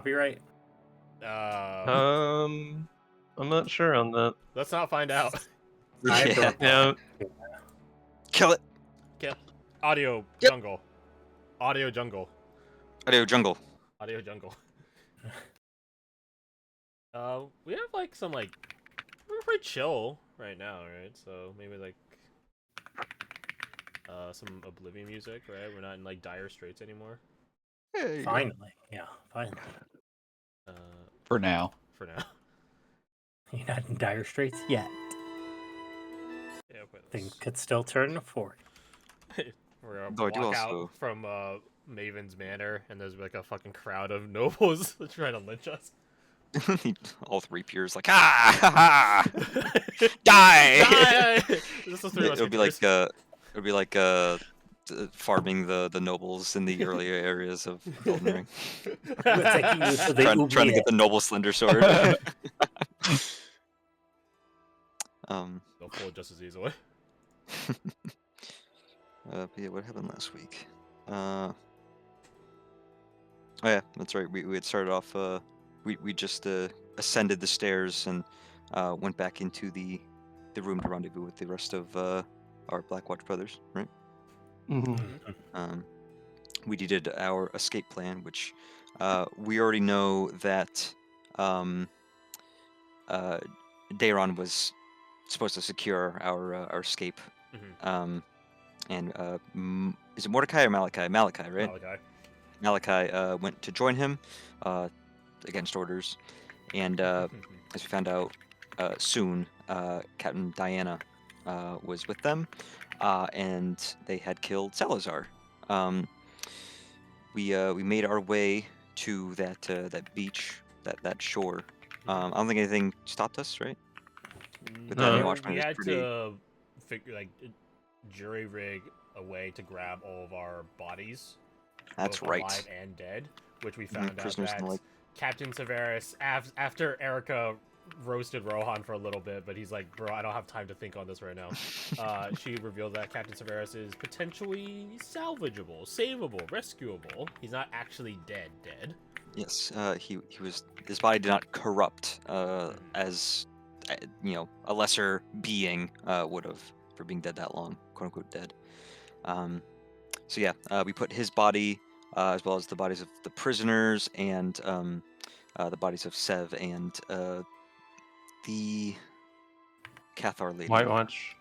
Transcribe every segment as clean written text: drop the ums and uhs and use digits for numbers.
Copyright? I'm not sure on that. Let's not find out. I have to Yeah. reply. Kill it. Okay. Audio Yep. jungle. Audio jungle. Audio jungle. Audio jungle. We have like some like we're pretty chill right now, right? So maybe like some Oblivion music, right? We're not in like dire straits anymore. Hey. Finally. Yeah, finally. For now. For now. You're not in dire straits yet. Yeah, but Things could still turn to 40. we're gonna Though I do walk also- out from Maven's Manor, and there's like a fucking crowd of nobles trying to lynch us. All three peers like ha ha ha. Die. This is 3 It would be like farming the nobles in the earlier areas of Elden Ring. Taking you to the trying to oubliette. get the noble slender sword. They'll pull it just as easily. But yeah, what happened last week? Oh yeah, that's right. We had started off. We just ascended the stairs and went back into the room to rendezvous with the rest of our Blackwatch brothers, right? Mm-hmm. We did our escape plan, which we already know that Dayron was supposed to secure our escape. Mhm. And is it Mordecai or Malachi? Malachi, right? Malachi went to join him against orders, and as we found out soon, Captain Diana was with them, and they had killed Salazar. We made our way to that beach, that shore. I don't think anything stopped us, right? But No. then Watchman We was had pretty. to figure like jury rig a way to grab all of our bodies. That's both right. alive and dead, which we found out prisoners and that the like. Captain Severus, after Erica roasted Rohan for a little bit, but he's like, bro, I don't have time to think on this right now. She revealed that Captain Severus is potentially salvageable, savable, rescuable. He's not actually dead. Yes, he was. His body did not corrupt as a lesser being would have for being dead that long, quote unquote dead. So yeah, we put his body as well as the bodies of the prisoners and the bodies of Sev and the Cathar lady. White Watch.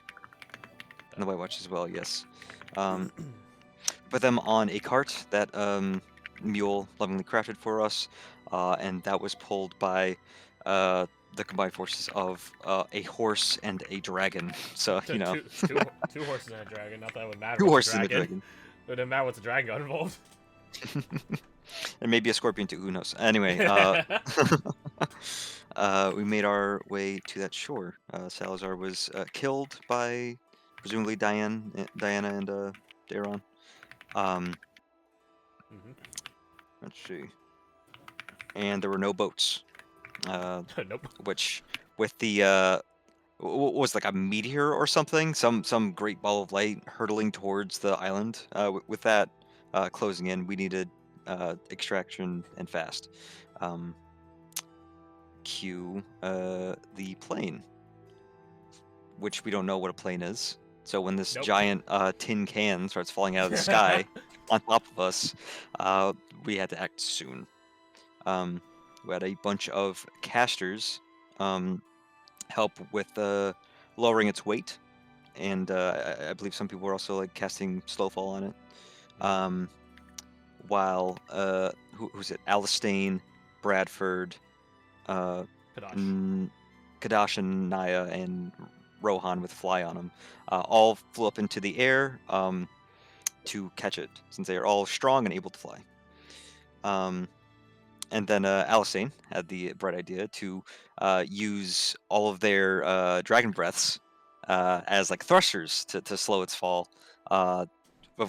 And the White Watch as well, yes. Put them on a cart that Mule lovingly crafted for us, and that was pulled by the combined forces of a horse and a dragon. So, Two horses and a dragon. Not that it would matter. Two with horses the and a dragon. dragon. It didn't matter what the dragon got involved. And maybe a scorpion too, who knows. Anyway, we made our way to that shore. Salazar was killed by presumably Diana and Dayron. Let's see. And there were no boats. Nope. Which, with the was like a meteor or something, some great ball of light hurtling towards the island. With that closing in, we needed extraction and fast. Cue the plane, which we don't know what a plane is. So when this giant tin can starts falling out of the sky on top of us, we had to act soon. We had a bunch of casters help with lowering its weight, and I believe some people were also like casting Slowfall on it. While who's it? Alistane, Bradford, Kadash and Naya and Rohan with Fly on them, all flew up into the air to catch it, since they are all strong and able to fly. And then Alistane had the bright idea to use all of their dragon breaths as like thrusters to slow its fall. Of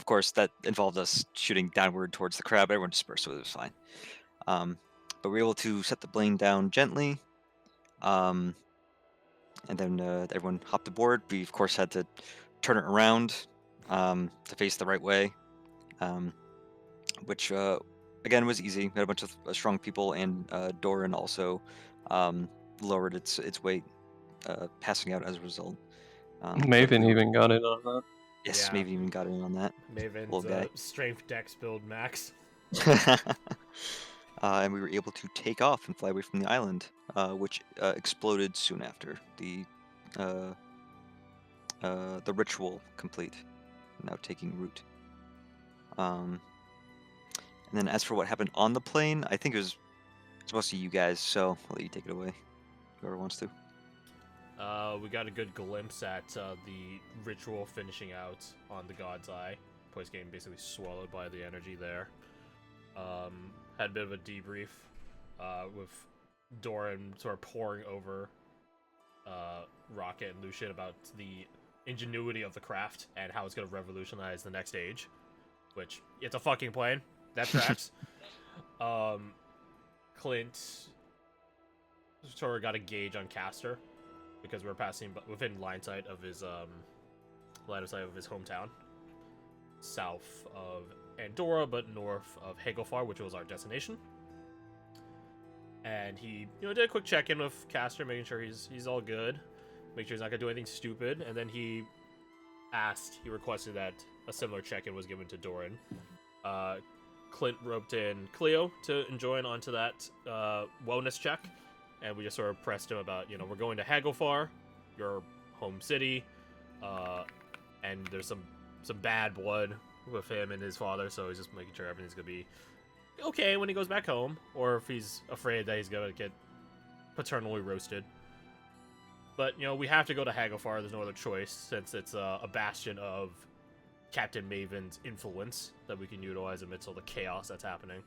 course, that involved us shooting downward towards the crab. Everyone dispersed, so it was fine. But we were able to set the plane down gently. And then everyone hopped aboard. We, of course, had to turn it around to face the right way, which again, was easy. We had a bunch of strong people, and Doran also lowered its weight, passing out as a result. but Maven we were- even got in on that. Yes, Yeah. maybe even got in on that. Maven's Little guy. strength dex build max. And we were able to take off and fly away from the island, which exploded soon after the ritual complete, now taking root. And then as for what happened on the plane, I think it was supposed to be you guys, so I'll let you take it away, whoever wants to. We got a good glimpse at the ritual finishing out on the God's Eye. Place getting basically swallowed by the energy there. Had a bit of a debrief with Doran sort of pouring over Rocket and Lucian about the ingenuity of the craft and how it's going to revolutionize the next age. Which, it's a fucking plane. That tracks. Clint sort of got a gauge on Castor because we're passing within line of sight of his hometown, south of Andorra, but north of Hagelfar, which was our destination. And he, did a quick check-in with Castor, making sure he's all good, make sure he's not gonna do anything stupid. And then he requested that a similar check-in was given to Doran. Clint roped in Cleo to join onto that wellness check. And we just sort of pressed him about, we're going to Hagelfar, your home city, and there's some bad blood with him and his father, so he's just making sure everything's gonna be okay when he goes back home, or if he's afraid that he's gonna get paternally roasted. But, we have to go to Hagelfar, there's no other choice, since it's a bastion of Captain Maven's influence that we can utilize amidst all the chaos that's happening.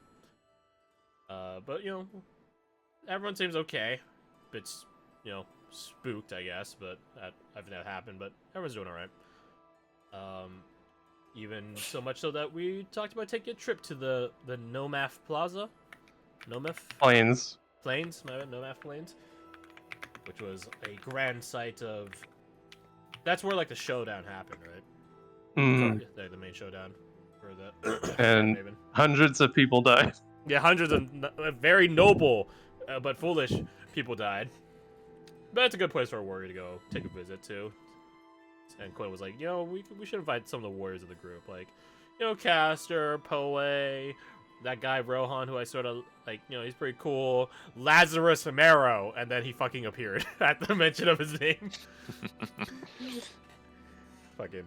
But, everyone seems okay. Bits, spooked, I guess, but I think that happened, but everyone's doing alright. Even so much so that we talked about taking a trip to the Nomath Plaza. Planes. Plains, my bad, Nomath Plains. Which was a grand sight of... That's where, the showdown happened, right? Mm. The main showdown for the... And Maven. hundreds of people died. Yeah, hundreds of very noble but foolish people died. But it's a good place for a warrior to go take a visit to. And Quinn was like, we should invite some of the warriors of the group. Like, Castor, Poe, that guy Rohan, who I sort of, he's pretty cool. Lazarus Marrow. And then he fucking appeared at the mention of his name. Fucking...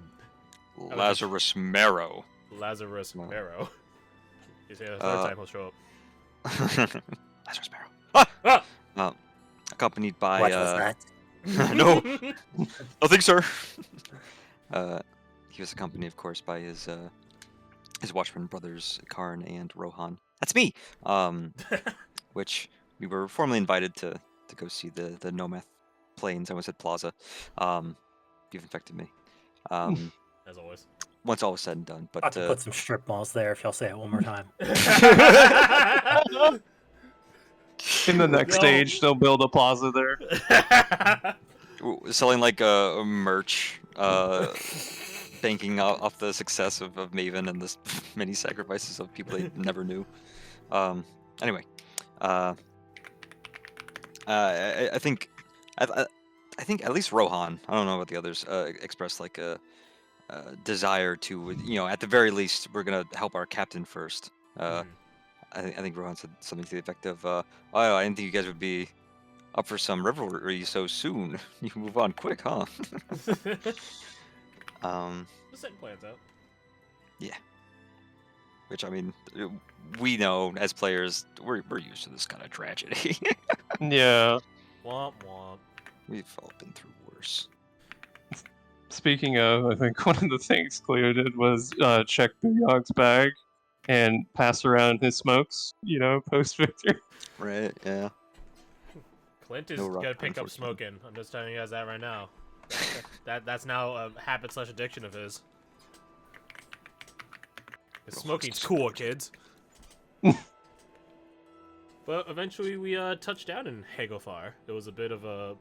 Lazarus Marrow. Lazarus Wow. Marrow. You say that the third time, he'll show up. Lazarus Marrow. Ah! Accompanied by What was that? no, nothing, sir. He was accompanied, of course, by his Watchman brothers, Karn and Rohan. That's me. Which we were formally invited to go see the Nomath Plains. I almost said Plaza. You've infected me. As always. Once all was said and done, I'll but have to put some strip malls there if y'all say it one more time. In the next No. stage, they'll build a plaza there. selling a merch, banking off the success of Maven and the many sacrifices of people they never knew. Anyway, I think at least Rohan, I don't know about the others, expressed a desire to, at the very least, we're gonna help our captain first. I think Rohan said something to the effect of, "Oh, I didn't think you guys would be up for some rivalry so soon. You move on quick, huh?" Just setting plans out. Which, I mean, we know as players, we're used to this kind of tragedy. Yeah. Womp womp. We've all been through worse. Speaking of, I think one of the things Cleo did was check Booyog's bag and pass around his smokes, post victory. Right? Yeah. Clint is No rock, gonna pick up unfortunately. smoking. I'm just telling you guys that right now. That's now a habit/addiction of his. 'Cause smoking's cool, kids. But eventually we touched down in Hagelfar. It was a bit of a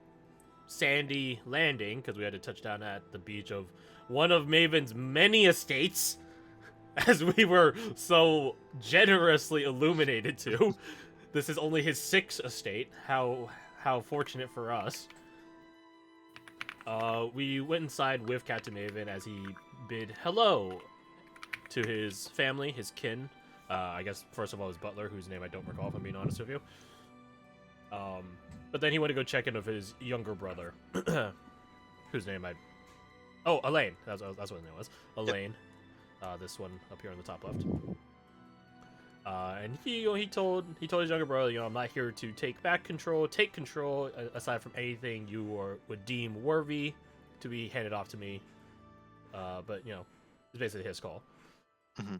sandy landing because we had to touch down at the beach of one of Maven's many estates. as we were so generously illuminated to. This is only his 6th estate. How fortunate for us. We went inside with Captain Maven as he bid hello to his family, his kin. I guess first of all his butler, whose name I don't recall, if I'm being honest with you. But then he went to go check in with his younger brother, whose name Oh, Elaine. That's what his name was. Elaine. Yep. This one up here on the top left. And he told his younger brother, I'm not here to take control, aside from anything you would deem worthy to be handed off to me. But it's basically his call. Mm-hmm.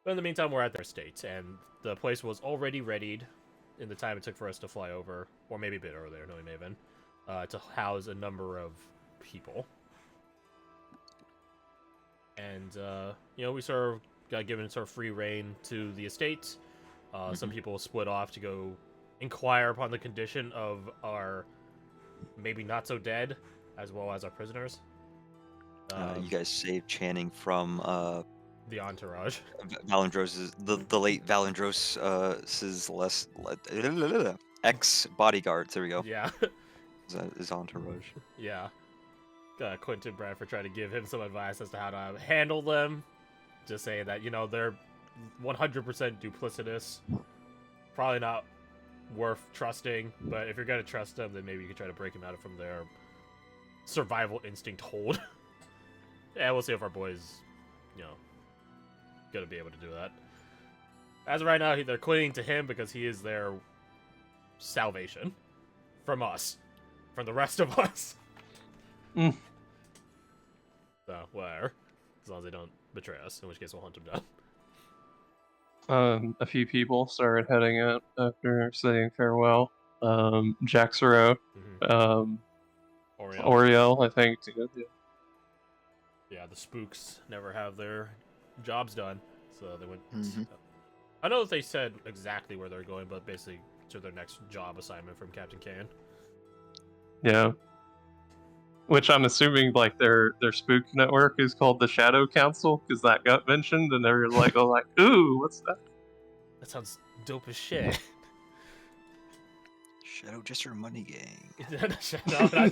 But in the meantime, we're at their estate, and the place was already readied in the time it took for us to fly over, or maybe a bit earlier, knowing Maven, to house a number of people. And we sort of got given sort of free reign to the estate. Some people split off to go inquire upon the condition of our maybe not so dead, as well as our prisoners. You guys saved Channing from the entourage. Valendros's the late Valendros's ex bodyguards. There we go. Yeah. His entourage. Yeah. Quentin Bradford tried to give him some advice as to how to handle them. Just saying that, they're 100% duplicitous. Probably not worth trusting, but if you're going to trust them, then maybe you can try to break them out from their survival instinct hold. Yeah, we'll see if our boys, going to be able to do that. As of right now, they're clinging to him because he is their salvation from us, from the rest of us. Mm. So, whatever. As long as they don't betray us, in which case we'll hunt them down. A few people started heading out after saying farewell. Jack Soro, Oriel, I think. Yeah, the spooks never have their jobs done, so they went. I know that they said exactly where they're going, but basically to their next job assignment from Captain Can. Yeah. Which I'm assuming, like, their spook network is called the Shadow Council, because that got mentioned, and they're like, ooh, what's that? That sounds dope as shit. Shadow Jester Money Gang. No,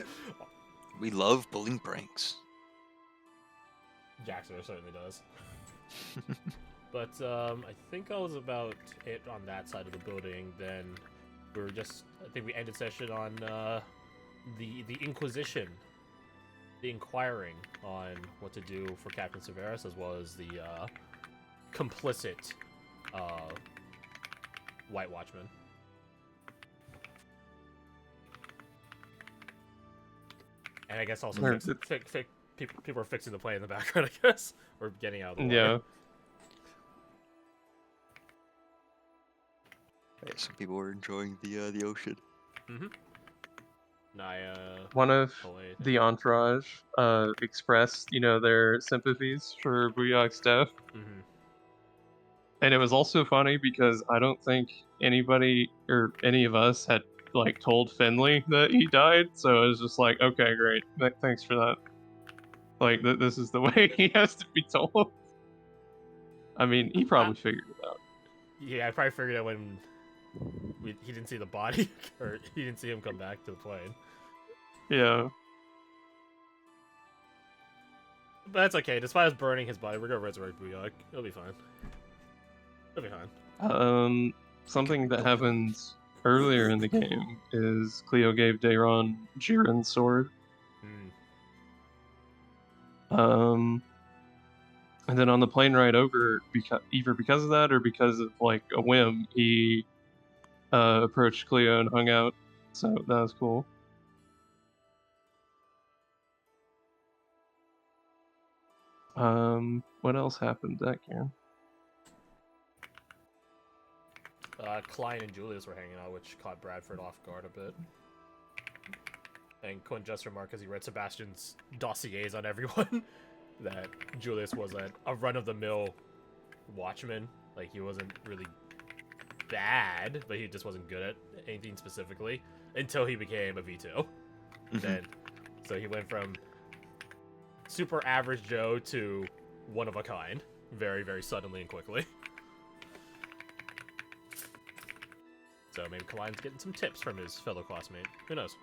we love pulling pranks. Jackson certainly does. But I think I was about it on that side of the building. Then I think we ended session on the Inquisition. The inquiring on what to do for Captain Severus, as well as the complicit White Watchman. And I guess also people are fixing the plane in the background, I guess, or getting out of the way. Yeah. Right, some people were enjoying the ocean. Mm-hmm. One of the entourage expressed, their sympathies for Buyog's death. Mm-hmm. And it was also funny because I don't think anybody or any of us had told Finley that he died, so it was just like, okay, great, thanks for that. This is the way he has to be told. I mean, he probably figured it out. Yeah, I probably figured out when he didn't see the body, or he didn't see him come back to the plane. Yeah. But that's okay. Despite us burning his body, we're gonna resurrect Buyog. It'll be fine. It'll be fine. Something that happens earlier in the game is Cleo gave Dayron Jiren's sword. And then on the plane ride over, either because of that or because of a whim, he approached Cleo and hung out. So that was cool. What else happened that game? Klein and Julius were hanging out, which caught Bradford off guard a bit. And Quinn just remarked, as he read Sebastian's dossiers on everyone, that Julius was a run-of-the-mill watchman. He wasn't really bad, but he just wasn't good at anything specifically until he became a V2. So he went from super average Joe to one of a kind, very, very suddenly and quickly. So maybe Kaline's getting some tips from his fellow classmate. Who knows?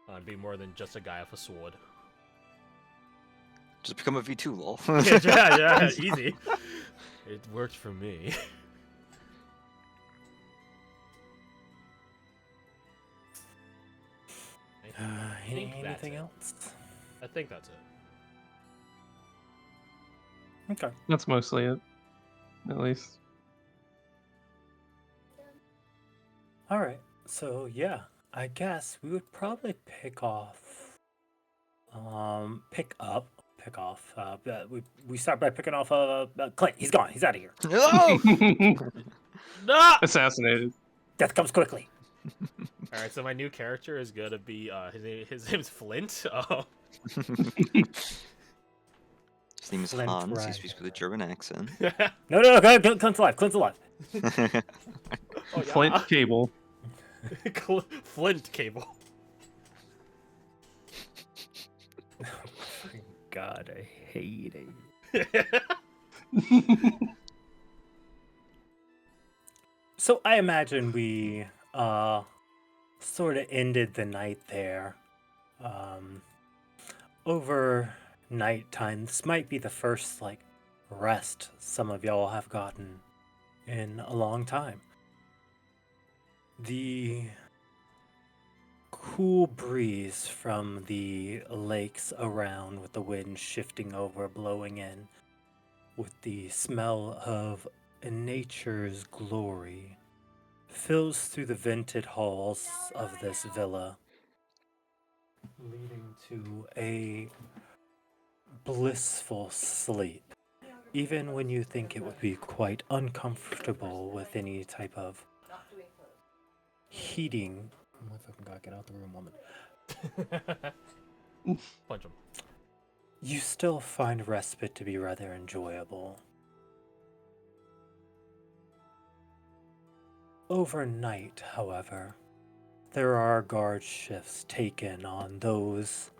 On being more than just a guy with a sword. Just become a V2, lol. yeah, easy. It worked for me. I think that's Anything it. else? I think that's it. Okay. That's mostly it, at least. All right. So yeah, I guess we would probably pick off. Pick off. We start by picking off Clint. He's gone. He's out of here. No! No! Assassinated. Death comes quickly. All right, so my new character is gonna be his name's Flint. His name is Flint Hans. He Rider. speaks with a German accent. No, Clint's alive. Clint's alive. Oh, Flint cable. Flint cable. God, I hate it. So I imagine we sort of ended the night there. Over nighttime. This might be the first rest some of y'all have gotten in a long time. The cool breeze from the lakes around, with the wind shifting over, blowing in, with the smell of nature's glory, fills through the vented halls of this villa, leading to a blissful sleep, even when you think it would be quite uncomfortable with any type of heating. Oh, I fucking gotta get out the room, woman. Punch him. You still find respite to be rather enjoyable. Overnight, however, there are guard shifts taken on those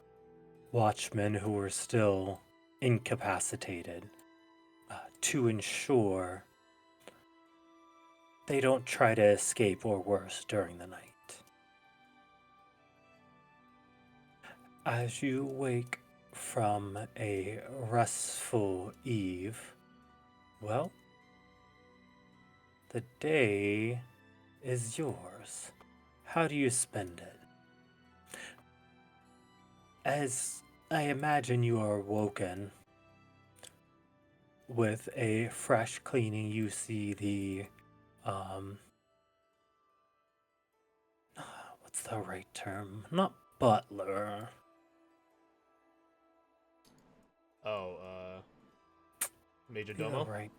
watchmen who are still incapacitated to ensure they don't try to escape or worse during the night. As you wake from a restful eve, well, the day is yours. How do you spend it? As I imagine you are woken with a fresh cleaning, you see the, what's the right term? Not butler. Major Yeah, Domo? right.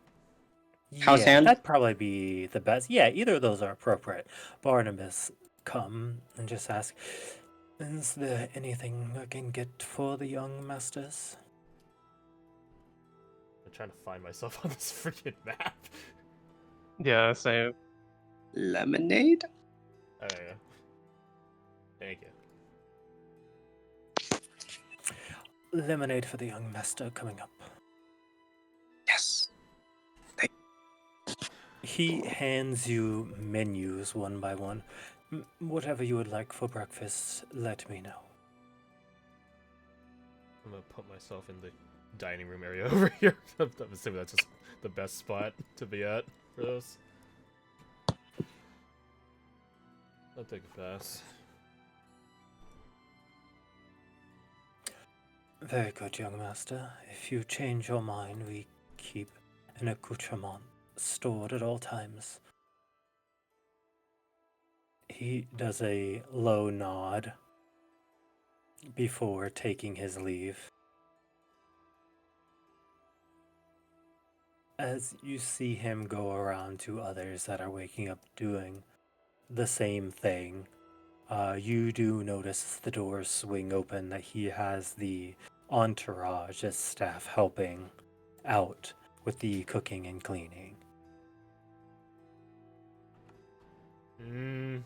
House Yeah, hand? that'd probably be the best. Yeah, either of those are appropriate. Barnabas come and just ask, is there anything I can get for the young masters? I'm trying to find myself on this freaking map. Yeah, same. Lemonade? Oh, yeah. Thank you. Lemonade for the young master coming up. Yes. He hands you menus one by one. Whatever you would like for breakfast, let me know. I'm gonna put myself in the dining room area over here. I'm assuming that's just the best spot to be at for this. I'll take a pass. Very good, young master. If you change your mind, we keep an accoutrement stored at all times. He does a low nod before taking his leave. As you see him go around to others that are waking up doing the same thing, you do notice the doors swing open, that he has the entourage as staff helping out with the cooking and cleaning. Can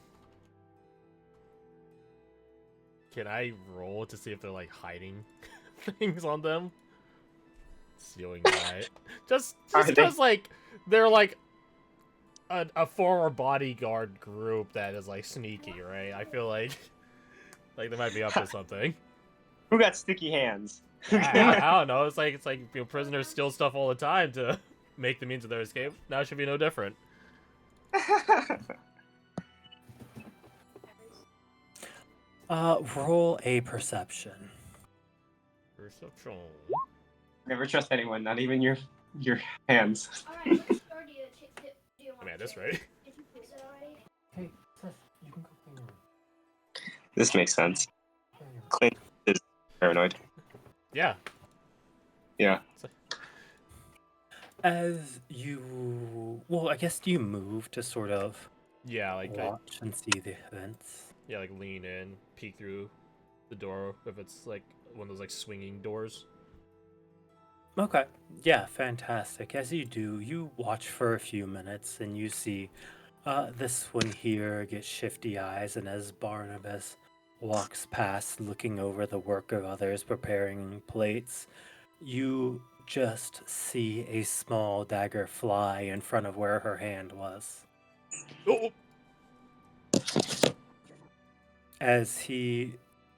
I roll to see if they're like hiding things on them? Stealing night. Just Are they? because, like, they're like a former bodyguard group that is like sneaky, right? I feel like they might be up to something. Who got sticky hands? I don't know. It's like prisoners steal stuff all the time to make the means of their escape. Now it should be no different. Roll a perception. Perception. Never trust anyone, not even your hands. I'm at this right. Hey, Seth, you can go clean your room. This makes sense. Clint is paranoid. Yeah. Yeah. As you, well, I guess you move to sort of Yeah, like watch and see the events. yeah, like lean in, peek through the door if it's like one of those like swinging doors. Okay. Yeah, fantastic. As you do, you watch for a few minutes and you see this one here get shifty eyes, and as Barnabas walks past looking over the work of others preparing plates, you just see a small dagger fly in front of where her hand was. Oh, As he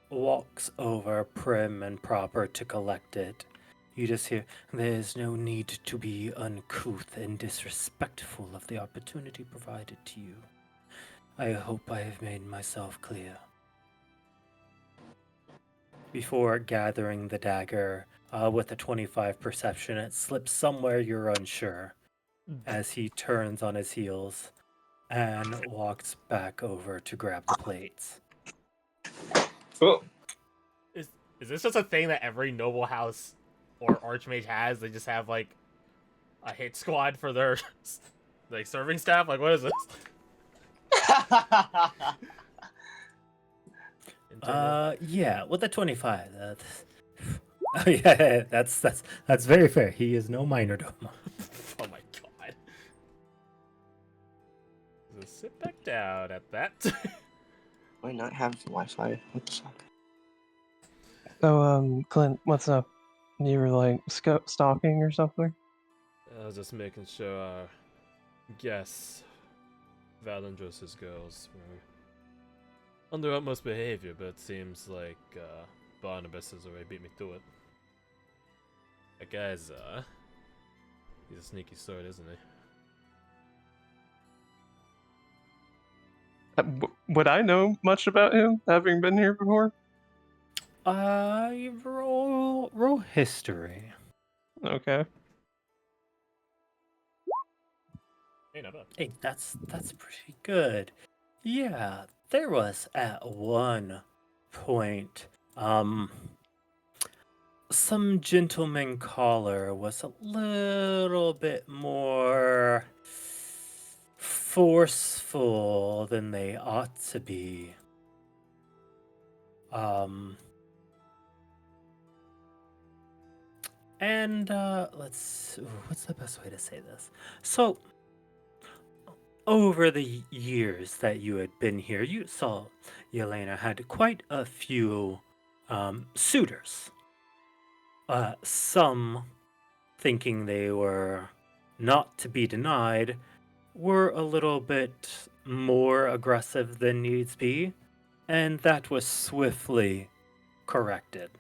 walks over prim and proper to collect it, you just hear, "There's no need to be uncouth and disrespectful of the opportunity provided to you. I hope I have made myself clear." Before gathering the dagger, with a 25 perception, it slips somewhere you're unsure, as he turns on his heels and walks back over to grab the plates. Oh, is this just a thing that every noble house or archmage has? They just have like a hit squad for their like serving staff. Like, what is this? Yeah, with the 25. Oh yeah, that's very fair. He is no minor dome. Oh my god. Just sit back down at that. why not have Wi-Fi? What the fuck? So, Clint, what's up? You were like stalking or something? I was just making sure our guests, Valendros's girls, were under utmost behavior, but it seems like Barnabas has already beat me to it. That guy's, he's a sneaky sort, isn't he? Would I know much about him, having been here before? You roll history. Okay. Hey, not bad. Hey, that's pretty good. Yeah, there was at one point, some gentleman caller was a little bit more forceful than they ought to be. And what's the best way to say this? So, over the years that you had been here, you saw Yelena had quite a few suitors. Some, thinking they were not to be denied, were a little bit more aggressive than needs be, and that was swiftly corrected.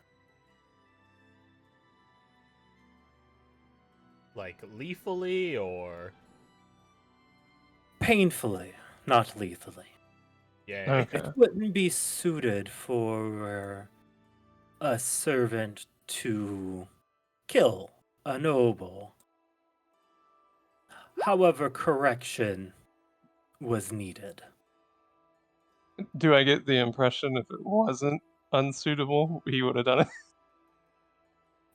Like, lethally, or... Painfully, not lethally. Yeah. Okay. It wouldn't be suited for a servant to kill a noble. However, correction was needed. Do I get the impression if it wasn't unsuitable, he would have done it?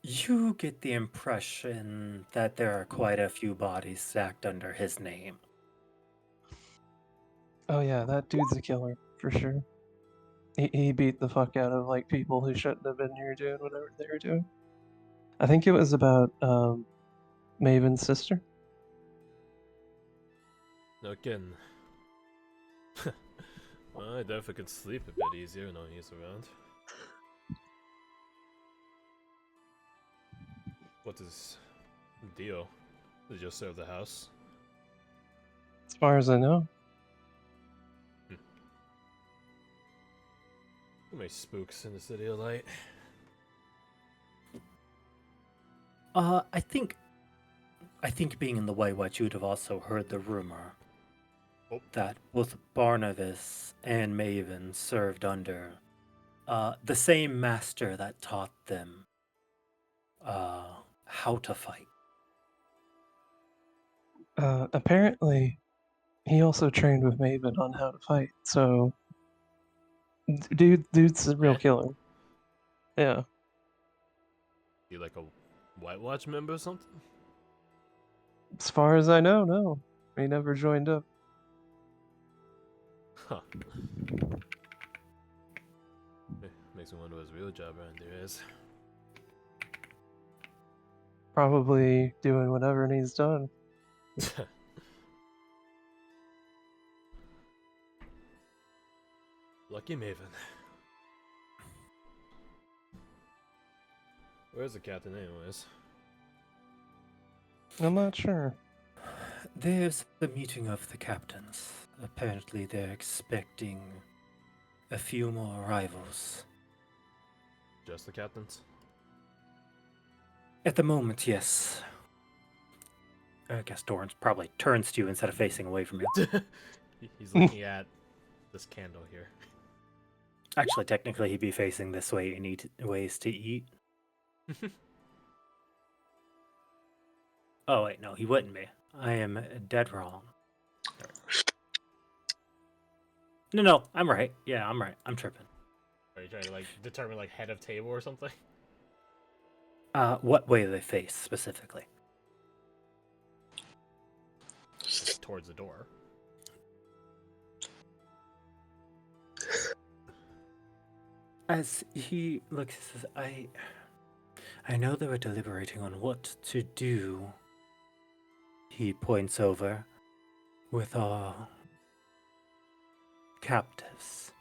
You get the impression that there are quite a few bodies stacked under his name. Oh yeah, that dude's a killer, for sure. He beat the fuck out of, like, people who shouldn't have been here doing whatever they were doing. I think it was about, Maven's sister. No kidding. Well, I definitely could sleep a bit easier knowing he's around. What is the deal? They just serve the house. As far as I know. Too many spooks in the city of light. I think being in the White Watch, you'd have also heard the rumor that both Barnabas and Maven served under the same master that taught them how to fight. Apparently, he also trained with Maven on how to fight. So, dude's a real killer. Yeah. You like a White Watch member or something? As far as I know, no. He never joined up. Huh. Makes me wonder what his real job around there is. Probably doing whatever needs done. Lucky Maven. Where's the captain anyways? I'm not sure. There's the meeting of the captains. Apparently, they're expecting a few more arrivals. Just the captains? At the moment, yes. I guess Doran probably turns to you instead of facing away from you. He's looking at this candle here. Actually, technically, he'd be facing this way and eat ways to eat. Oh, wait, no, he wouldn't be. I am dead wrong. No, I'm right. Yeah, I'm right. I'm tripping. Are you trying to like determine like head of table or something? What way they face specifically? It's towards the door. As he looks, he says, I know they were deliberating on what to do. He points over with our captives.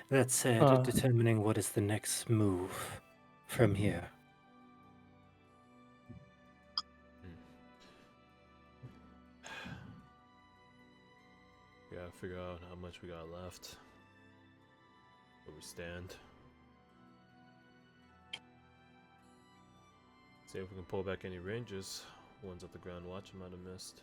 That said, determining what is the next move from here. We gotta figure out how much we got left. Where we stand. See if we can pull back any ranges. Ones that the Ground Watch might have missed.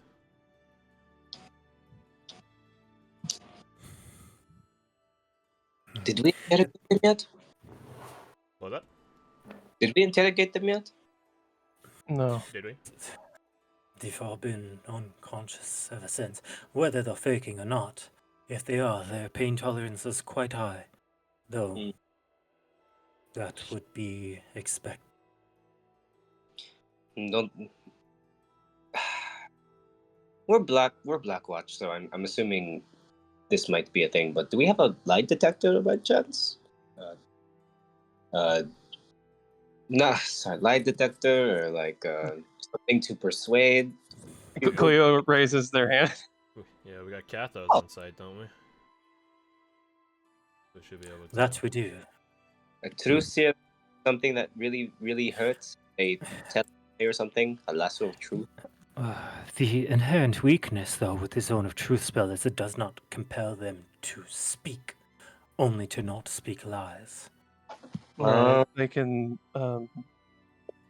Did we interrogate them yet? What that? Did we interrogate them yet? No. Did we? They've all been unconscious ever since. Whether they're faking or not, if they are, their pain tolerance is quite high. Though, that would be expected. Don't. We're Black Watch, so I'm assuming this might be a thing. But do we have a lie detector by chance? Sorry, lie detector or like something to persuade. Cleo raises their hand. Yeah, we got cathodes on site, don't we? We should be able to. That we do. A truth serum, something that really hurts. A tell or something. A lasso of truth. The inherent weakness, though, with the Zone of Truth spell is it does not compel them to speak, only to not speak lies. Right. They can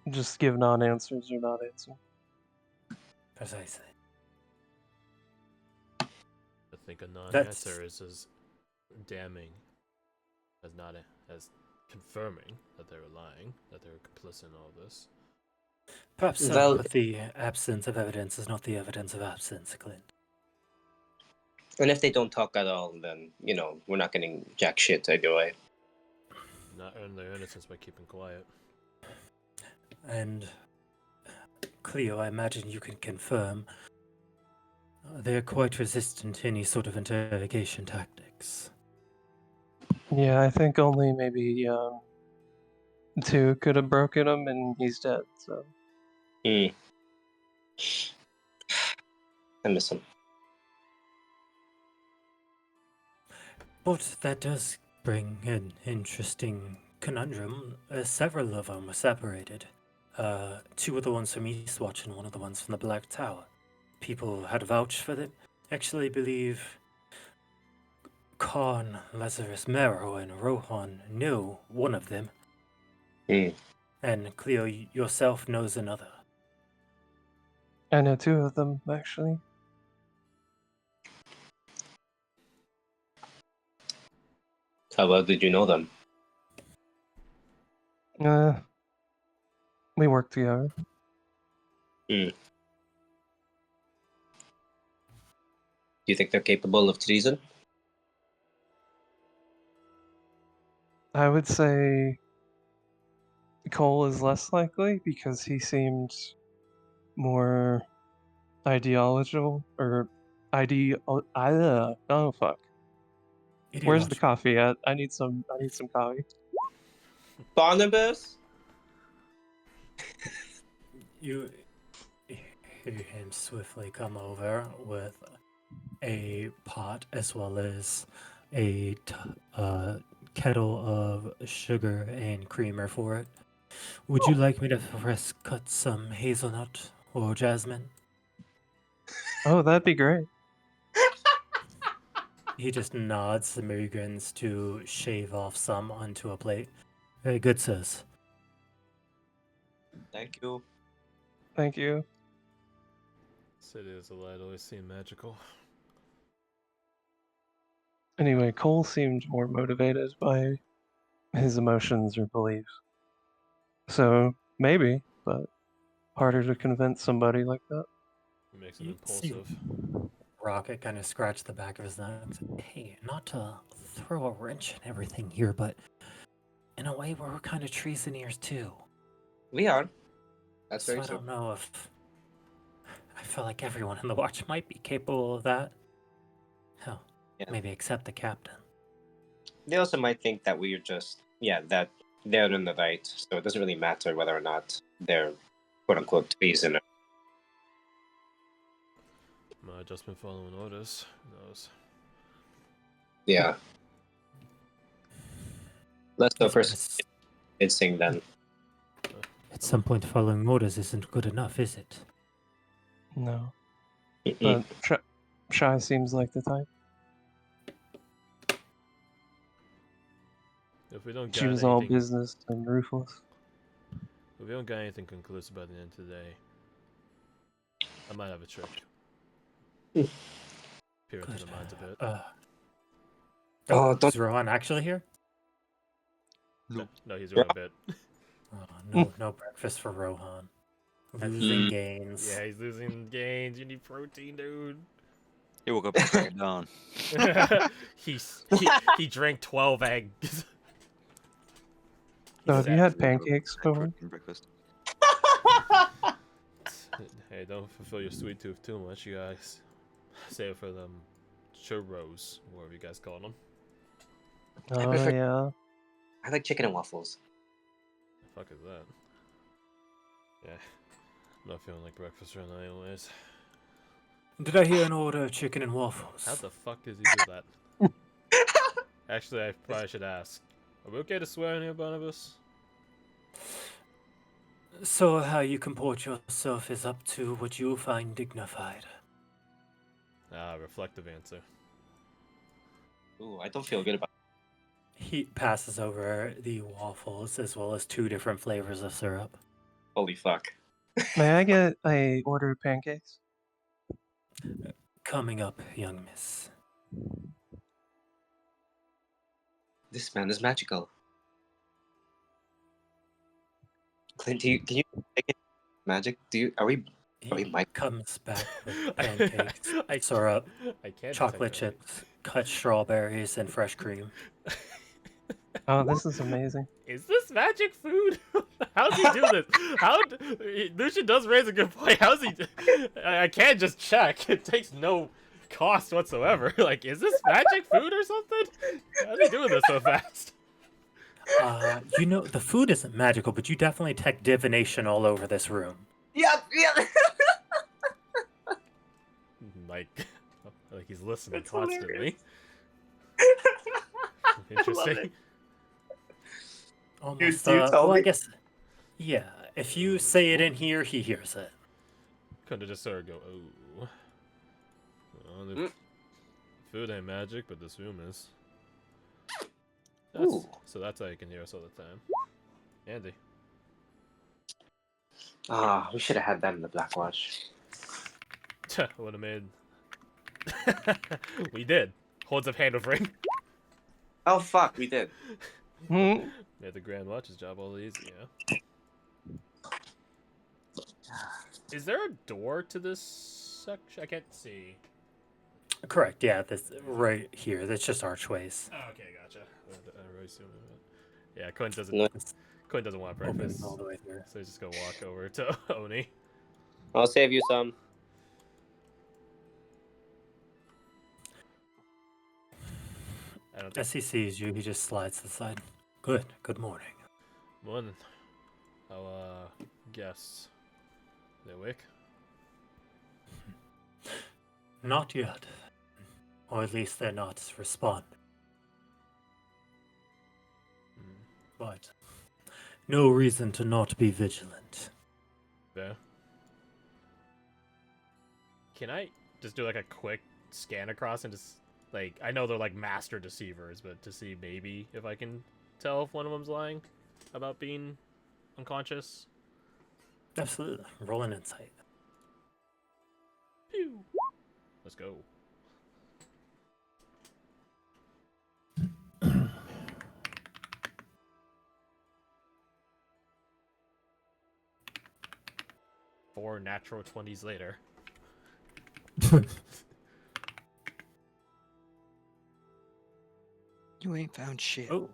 just give non-answers or not answer. Precisely. I think a non-answer is as damning as not as confirming that they were lying, that they were complicit in all this. Perhaps so, but the absence of evidence is not the evidence of absence, Clint. And if they don't talk at all, then, we're not getting jack shit either way. Not earn their innocence by keeping quiet. And, Cleo, I imagine you can confirm they're quite resistant to any sort of interrogation tactics. Yeah, I think only maybe 2 could have broken him, and he's dead, so. I miss him. But that does bring an interesting conundrum. Several of them were separated. Two of the ones from Eastwatch and one of the ones from the Black Tower. People had vouched for them. Actually believe Khan, Lazarus Mero, and Rohan knew one of them. Hmm. And Cleo yourself knows another. I know two of them, actually. How well did you know them? We work together. Do you think they're capable of treason? I would say Cole is less likely because he seemed more ideological or oh fuck. Where's the Ideological. coffee at? I need some coffee. Barnabas? You hear him swiftly come over with a pot as well as a kettle of sugar and creamer for it. Would you like me to first cut some hazelnut or jasmine? Oh, that'd be great. He just nods and begins to shave off some onto a plate. Very good, sirs. Thank you. Thank you. City is a light always seem magical. Anyway, Cole seemed more motivated by his emotions or beliefs. So maybe, but harder to convince somebody like that. It makes him You see impulsive. Rocket kind of scratched the back of his neck. Hey, not to throw a wrench in everything here, but in a way, we're kind of treasoneers too. We are. That's So very I true. don't know if I feel like everyone in the watch might be capable of that. Hell, Yeah. maybe except the captain. They also might think that we're just, that they're in the right, so it doesn't really matter whether or not they're quote unquote treason. Might have just been following orders. Who knows? Yeah. Let's go Yes, but first. Instinct then. at some point, following orders isn't good enough, is it? No. Mm-mm. But Shy seems like the type. If we don't She get was all anything, business and ruthless. if we don't get anything conclusive by the end of the day, I might have a trick. Peer into Good. the minds a bit. Oh, don't. Is Rohan actually here? No, he's doing a bit. Oh, no breakfast for Rohan. Losing gains. Yeah, he's losing gains. You need protein, dude. He woke up at crack of dawn. he drank 12 eggs. So have you had Zero pancakes protein before? breakfast. Hey, don't fulfill your sweet tooth too much, you guys. Save it for them churros, whatever you guys call them. Oh prefer- yeah. I like chicken and waffles. The fuck is that? Yeah, I'm not feeling like breakfast right now, anyways. Did I hear an order of chicken and waffles? How the fuck does he do that? Actually, I probably should ask. Are we okay to swear in here, Barnabas? So how you comport yourself is up to what you find dignified. Ah, reflective answer. Ooh, I don't feel good about. He passes over the waffles as well as 2 different flavors of syrup. Holy fuck! May I get a order of pancakes? Coming up, young miss. This man is magical. Clint, can you make it magic? Are we He Mike? comes back with pancakes, syrup, I can't chocolate detect chips, cut strawberries, and fresh cream. that. Oh, this is amazing. Is this magic food? How's he do this? Lucian does raise a good point. How's he? I can't just check. It takes no cost whatsoever. Like, is this magic food or something? How's he doing this so fast? You know, the food isn't magical, but you definitely detect divination all over this room. Yeah. Like he's listening That's constantly. hilarious. Interesting. Almost, do you tell well, I me? guess, yeah. If you say it in here, he hears it. Couldn't just sort of go, oh. Well, the food ain't magic, but this room is. Ooh. So that's how you can hear us all the time. Andy. Ah, we should have had that in the Black Watch. Would have made. We did. Holds up hand of ring. Oh fuck, we did. Hmm. Made the Grand Watch's job all easy, yeah. Is there a door to this section? I can't see. Correct. Yeah, this right here. That's just archways. Oh, okay, gotcha. I really assumed that. Yeah, Quinn doesn't. No. Quinn doesn't want Opens breakfast, all the way through. so he's just gonna walk over to Oni. I'll save you some. I don't think. As he sees you, he just slides to the side. Good morning. Morning. How guests? They awake? Not yet. Or at least they're not responding. But no reason to not be vigilant. Yeah. Can I just do like a quick scan across and just like I know they're like master deceivers, but to see maybe if I can tell if one of them's lying about being unconscious. Absolutely. Roll an insight. Pew. Let's go. Four natural 20s later. You ain't found shit. Oh,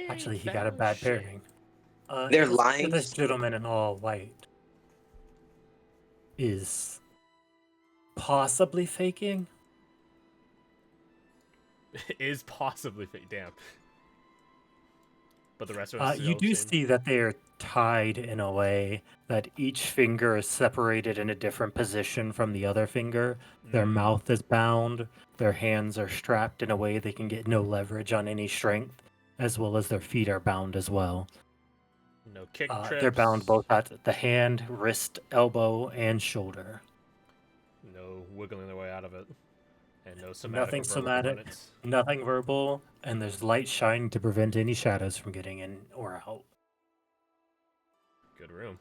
actually, he got a bad pairing. They're it looks like lying? This gentleman in all white is possibly faking. Is possibly fake. Damn. But the rest of us. You do see that they are tied in a way that each finger is separated in a different position from the other finger. Their mouth is bound. Their hands are strapped in a way they can get no leverage on any strength, as well as their feet are bound as well. No kick trips. They're bound both at the hand, wrist, elbow, and shoulder. No wiggling their way out of it. And no somatic. Nothing or verbal somatic, components. nothing verbal, and there's light shining to prevent any shadows from getting in or out. Good room.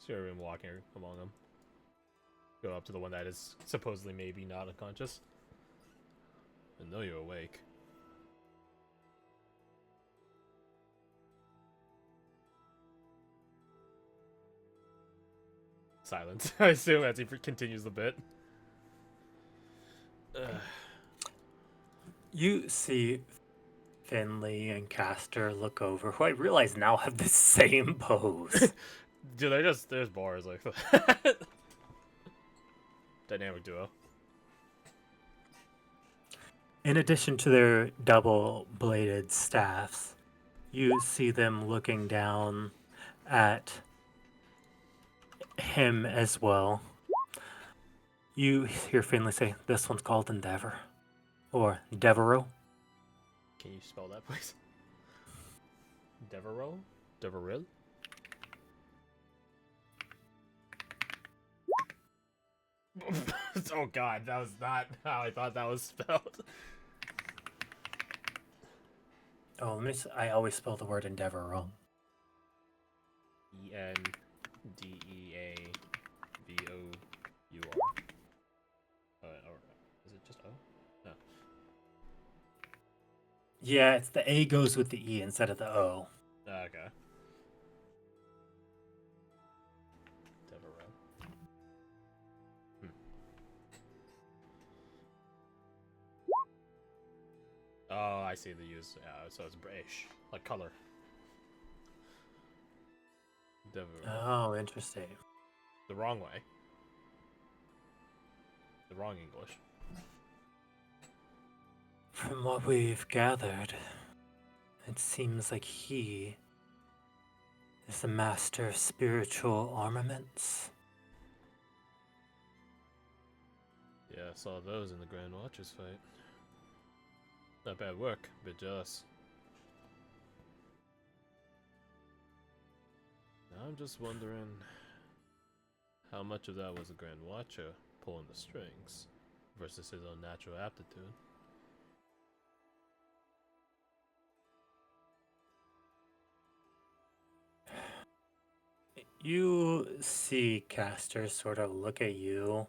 See everyone walking among them. Go up to the one that is supposedly maybe not unconscious. I know you're awake. Silence, I assume, as he continues the bit. You see Finley and Castor look over, who I realize now have the same pose. Dude, there's bars like that. Dynamic duo. In addition to their double-bladed staffs, you see them looking down at him as well. You hear Finley say, "This one's called Endeavor." Or Devereaux. Can you spell that, please? Devereaux? Deveril? Oh god, that was not how I thought that was spelled. Oh, I always spell the word Endeavor wrong. Endeavour. Or is it just O? No. Yeah, it's the A goes with the E instead of the O. Okay. Devereaux. Oh, I see the use. So it's British, like color. Devereaux. Oh, interesting. The wrong way. The wrong English. From what we've gathered, it seems like he is the master of spiritual armaments. Yeah, I saw those in the Grand Watchers fight. Not bad work. Bit jealous. I'm just wondering how much of that was the Grand Watcher pulling the strings versus his own natural aptitude. You see Caster sort of look at you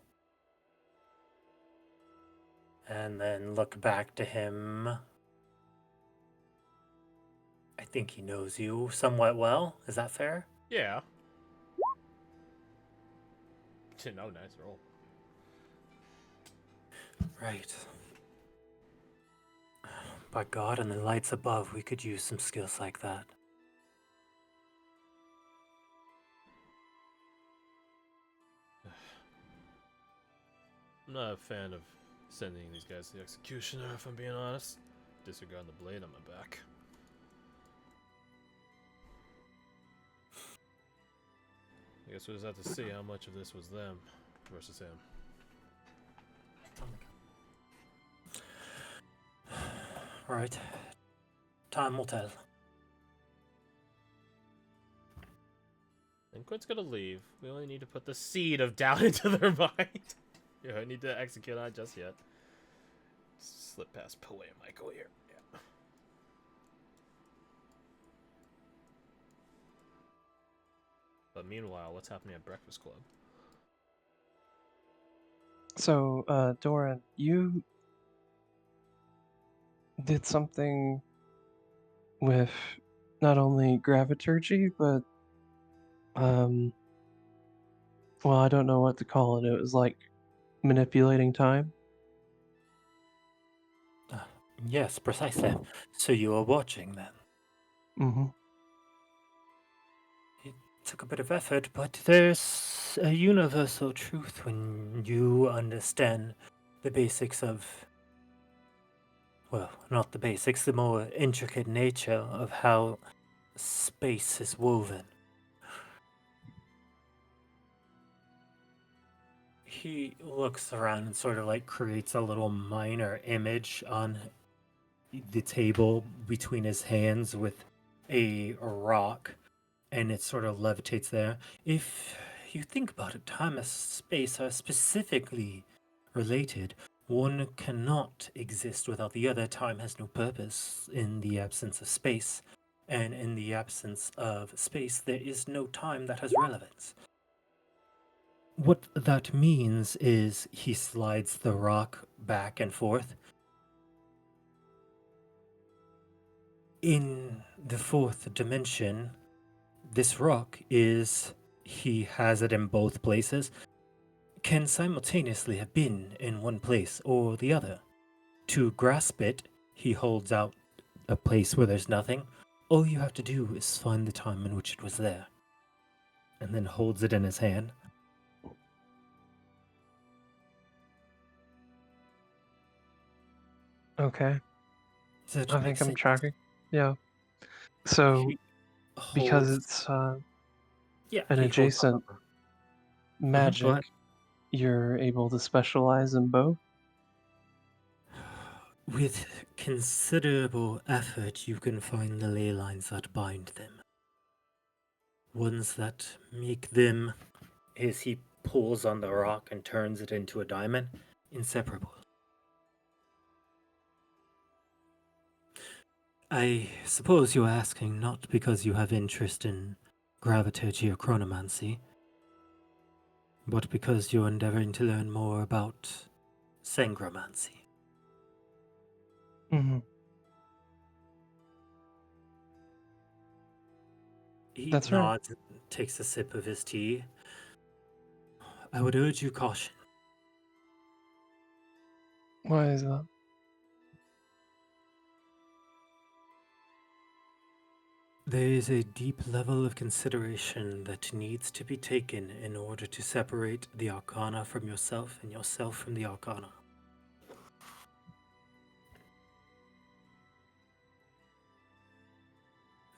and then look back to him. I think he knows you somewhat well. Is that fair? Yeah. No, nice roll. Right. By God and the lights above, we could use some skills like that. I'm not a fan of sending these guys to the executioner, if I'm being honest. Disregard the blade on my back. I guess we'll just have to see how much of this was them versus him. Right. Time will tell. And Quint's gonna leave. We only need to put the seed of doubt into their mind. You don't need to execute on it just yet. Slip past Poe and Michael here. Yeah. But meanwhile, what's happening at Breakfast Club? So, Doran, you did something with not only graviturgy, but well, I don't know what to call it. It was like manipulating time. Yes, precisely. So you are watching then. Mm-hmm. It took a bit of effort, but there's a universal truth when you understand the basics of, well, not the basics, the more intricate nature of how space is woven. He looks around and sort of like creates a little minor image on the table between his hands with a rock, and it sort of levitates there. If you think about it, time and space are specifically related. One cannot exist without the other. Time has no purpose in the absence of space, and in the absence of space, there is no time that has relevance. What that means is he slides the rock back and forth. In the fourth dimension, this rock he has it in both places, can simultaneously have been in one place or the other. To grasp it, he holds out a place where there's nothing. All you have to do is find the time in which it was there, and then holds it in his hand. Okay, Does that I make think I'm sense? tracking. Yeah. So, He because holds, it's yeah, an he holds up adjacent magic, but you're able to specialize in both. with considerable effort, you can find the ley lines that bind them. Ones that make them, as he pulls on the rock and turns it into a diamond, inseparable. I suppose you're asking not because you have interest in graviturgy or chronomancy, but because you're endeavoring to learn more about sangromancy. Mm-hmm. He That's right. nods and takes a sip of his tea. I would urge you caution. Why is that? There is a deep level of consideration that needs to be taken in order to separate the arcana from yourself and yourself from the arcana.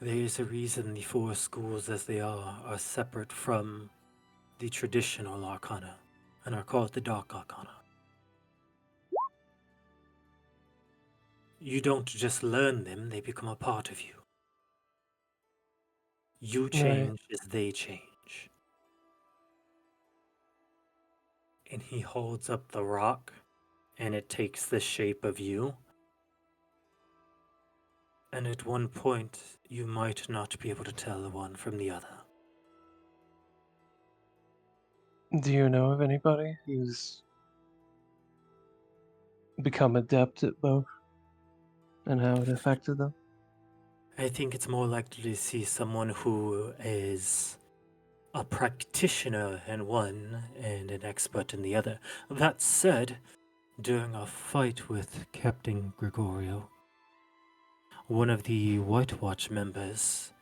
There is a reason the four schools as they are separate from the traditional arcana and are called the dark arcana. You don't just learn them, they become a part of you. You Right. change as they change. And he holds up the rock, and it takes the shape of you. And at one point, you might not be able to tell the one from the other. Do you know of anybody who's become adept at both and how it affected them? I think it's more likely to see someone who is a practitioner in one and an expert in the other. That said, during a fight with Captain Gregorio, one of the White Watch members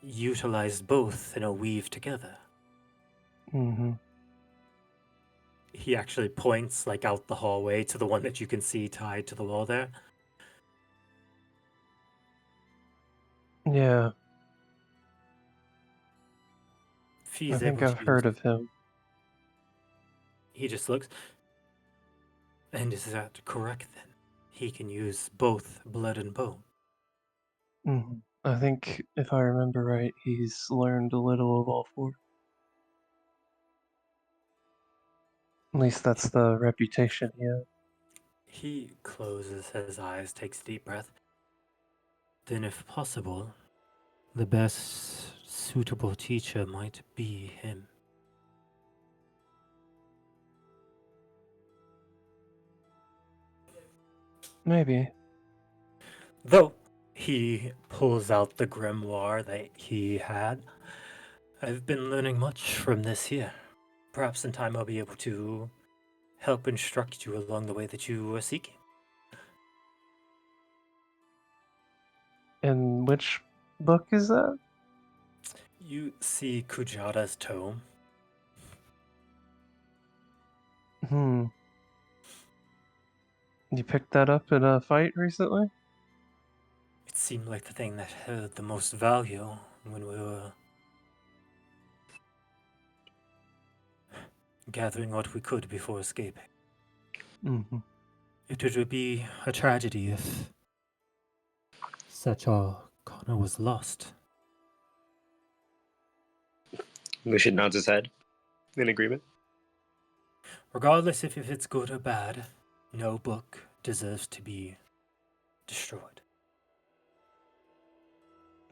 utilized both in a weave together. Mm-hmm. He actually points like out the hallway to the one that you can see tied to the wall there. Yeah, If he's I think able I've to use, heard of him. he just looks. And is that correct then? He can use both blood and bone. Mm-hmm. I think, if I remember right, he's learned a little of all four. At least that's the reputation he has. He closes his eyes, takes a deep breath. Then, if possible, the best suitable teacher might be him. Maybe. Though, he pulls out the grimoire that he had. I've been learning much from this here. Perhaps in time I'll be able to help instruct you along the way that you are seeking. And which book is that? You see Kujata's tome. Hmm. You picked that up in a fight recently? It seemed like the thing that held the most value when we were gathering what we could before escaping. Mm-hmm. It would be a tragedy if such a Connor was lost. Lucian nods his head in agreement. Regardless if it's good or bad, no book deserves to be destroyed.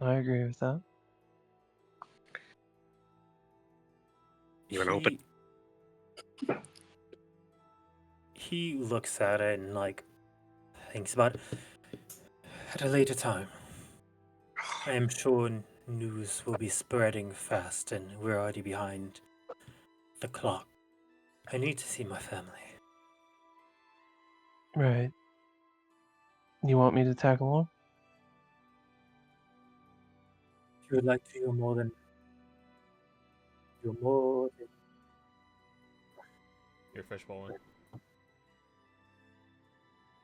I agree with that. You want to open? He looks at it and like thinks about it. At a later time, I am sure news will be spreading fast, and we're already behind the clock. I need to see my family. Right. You want me to tag along? If you would like to, you're more than. You're fishbowling.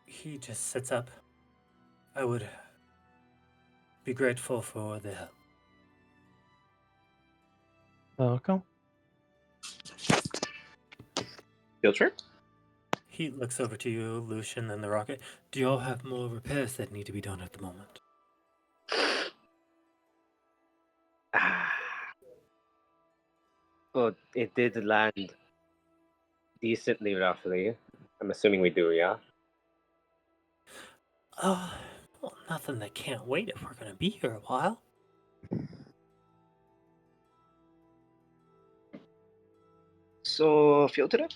He just sits up. I would be grateful for the help. Welcome. Field trip? He looks over to you, Lucian, and the rocket. Do y'all have more repairs that need to be done at the moment? Well, it did land decently, roughly. I'm assuming we do, yeah? Well, nothing that can't wait if we're gonna be here a while. So, field trip?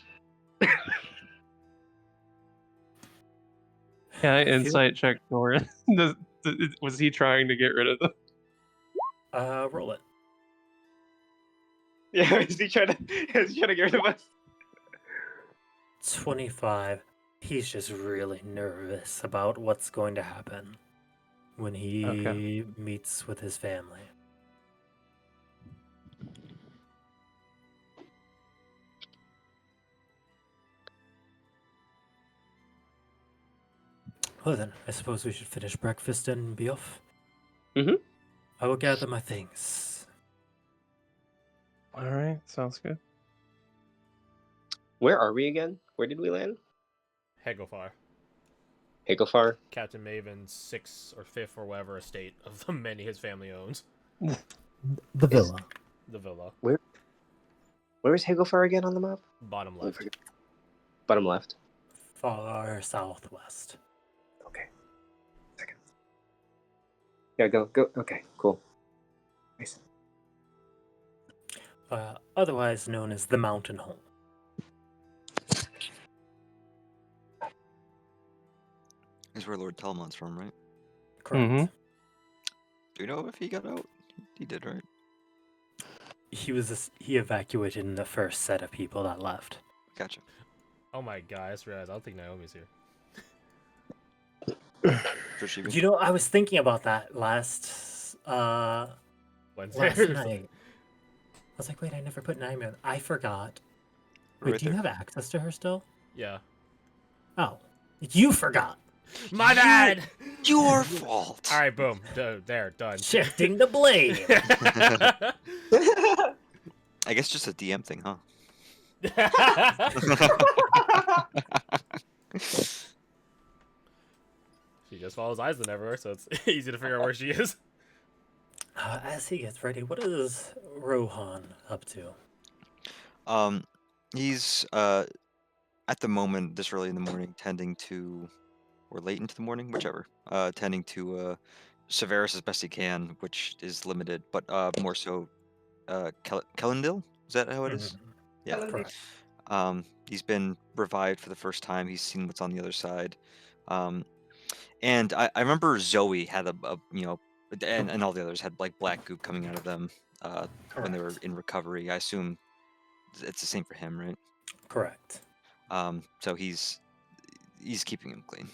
Can I Feel- insight check Doran? Was he trying to get rid of them? Roll it. Yeah, is he trying to get rid of us? 25. He's just really nervous about what's going to happen when he Okay. meets with his family. Well then, I suppose we should finish breakfast and be off. Mhm. I will gather my things. Alright, sounds good. Where are we again? Where did we land? Hegofar. Higglefar? Captain Maven's 6th or 5th or whatever estate of the many his family owns. The villa. The villa. Where is Higglefar again on the map? Bottom Oh, left. forget- Bottom left. Far southwest. Okay. Second. Yeah, go. Okay, cool. Nice. Otherwise known as the Mountain Home. Is where Lord Telmon's from, right? Correct. Mhm. Do you know if he got out? He did, right? He evacuated in the first set of people that left. Gotcha. Oh my god, I just realized I don't think Naomi's here. Should she be? You know, I was thinking about that last Wednesday last or something. night. I was like, wait, I never put Naomi on. I forgot. Right Wait, do you there. have access to her still? Yeah. Oh, you forgot. My bad! Your fault. Alright, boom. There, done. Shifting the blame. I guess just a DM thing, huh? She just follows Island everywhere, so it's easy to figure out where she is. As he gets ready, what is Rohan up to? He's at the moment this early in the morning tending to, or late into the morning, whichever, tending to Severus as best he can, which is limited, but more so Kellendil? Is that how it is? Yeah. Correct. He's been revived for the first time. He's seen what's on the other side. And I remember Zoe had a and all the others had like black goop coming out of them when they were Correct. in recovery. I assume it's the same for him, right? Correct. So he's keeping him clean.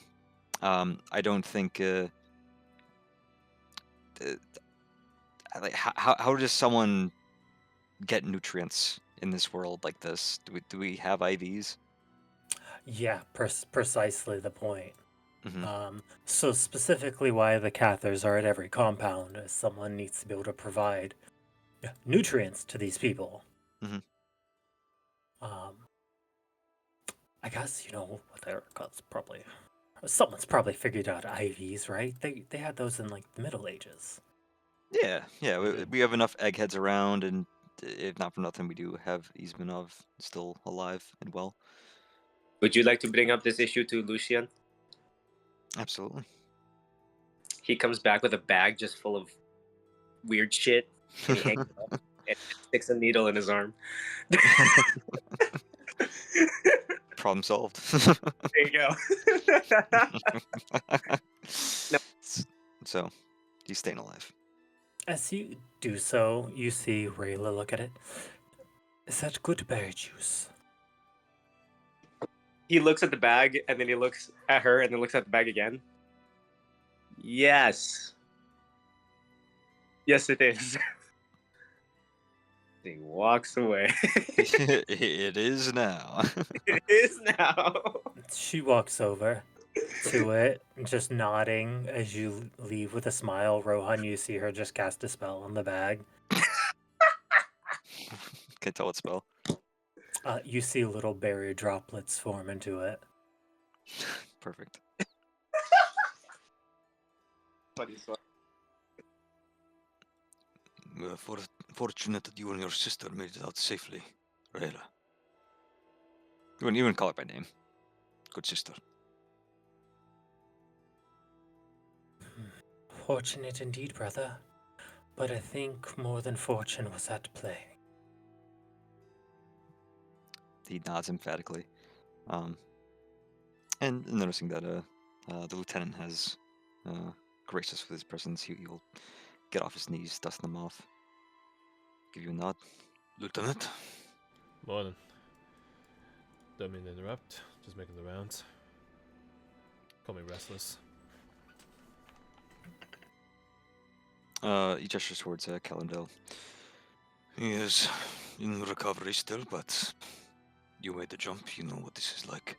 I don't think like how does someone get nutrients in this world like this? Do we have IVs? Yeah, precisely the point. Hmm. So specifically why the Cathars are at every compound is someone needs to be able to provide nutrients to these people. Mhm. I guess, what they're probably... Someone's probably figured out IVs, right? They had those in, like, the Middle Ages. Yeah. We have enough eggheads around, and if not for nothing, we do have Izmanov still alive and well. Would you like to bring up this issue to Lucian? Absolutely. He comes back with a bag just full of weird shit, and he hangs it up and sticks a needle in his arm. Problem solved. There you go. No. So, he's staying alive. As you do so, you see Rayla look at it. Is that good berry juice? He looks at the bag, and then he looks at her, and then looks at the bag again. Yes. Yes, it is. He walks away. It is now. It is now. She walks over to it, just nodding as you leave with a smile. Rohan, you see her just cast a spell on the bag. Can't tell what spell. You see little berry droplets form into it. Perfect. Funny story. Fortunate that you and your sister made it out safely, Rayla. You wouldn't even call her by name. Good sister. Fortunate indeed, brother. But I think more than fortune was at play. He nods emphatically. And noticing that the lieutenant has graced us with his presence, he'll get off his knees, dust them off. Give you a nod. Lieutenant? Morning. Don't mean to interrupt. Just making the rounds. Call me restless. He gestures towards Calendel. He is in recovery still, but you made the jump. You know what this is like.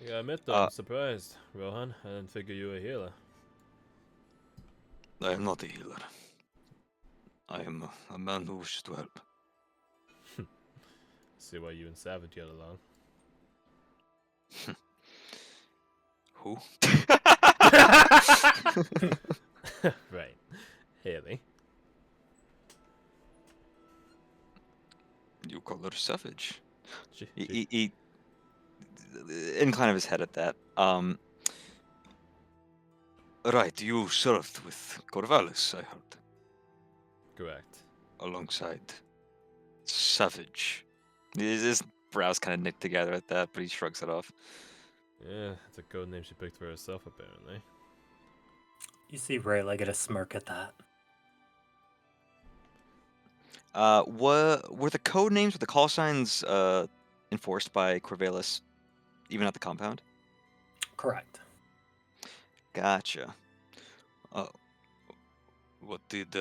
Yeah, I admit though, I'm surprised, Rohan. I didn't figure you were a healer. I am not a healer. I am a man who wishes to help. See why you and Savage get along. Who? Right. Haley. You call her savage. She, He incline of his head at that. Right, you served with Corvallis, I heard, correct. alongside Savage. His brows kind of knit together at that, but he shrugs it off. Yeah, it's a code name she picked for herself, apparently. You see Rayla get a smirk at that. Were the code names or the call signs enforced by Corvallis, even at the compound? Correct. Gotcha. What did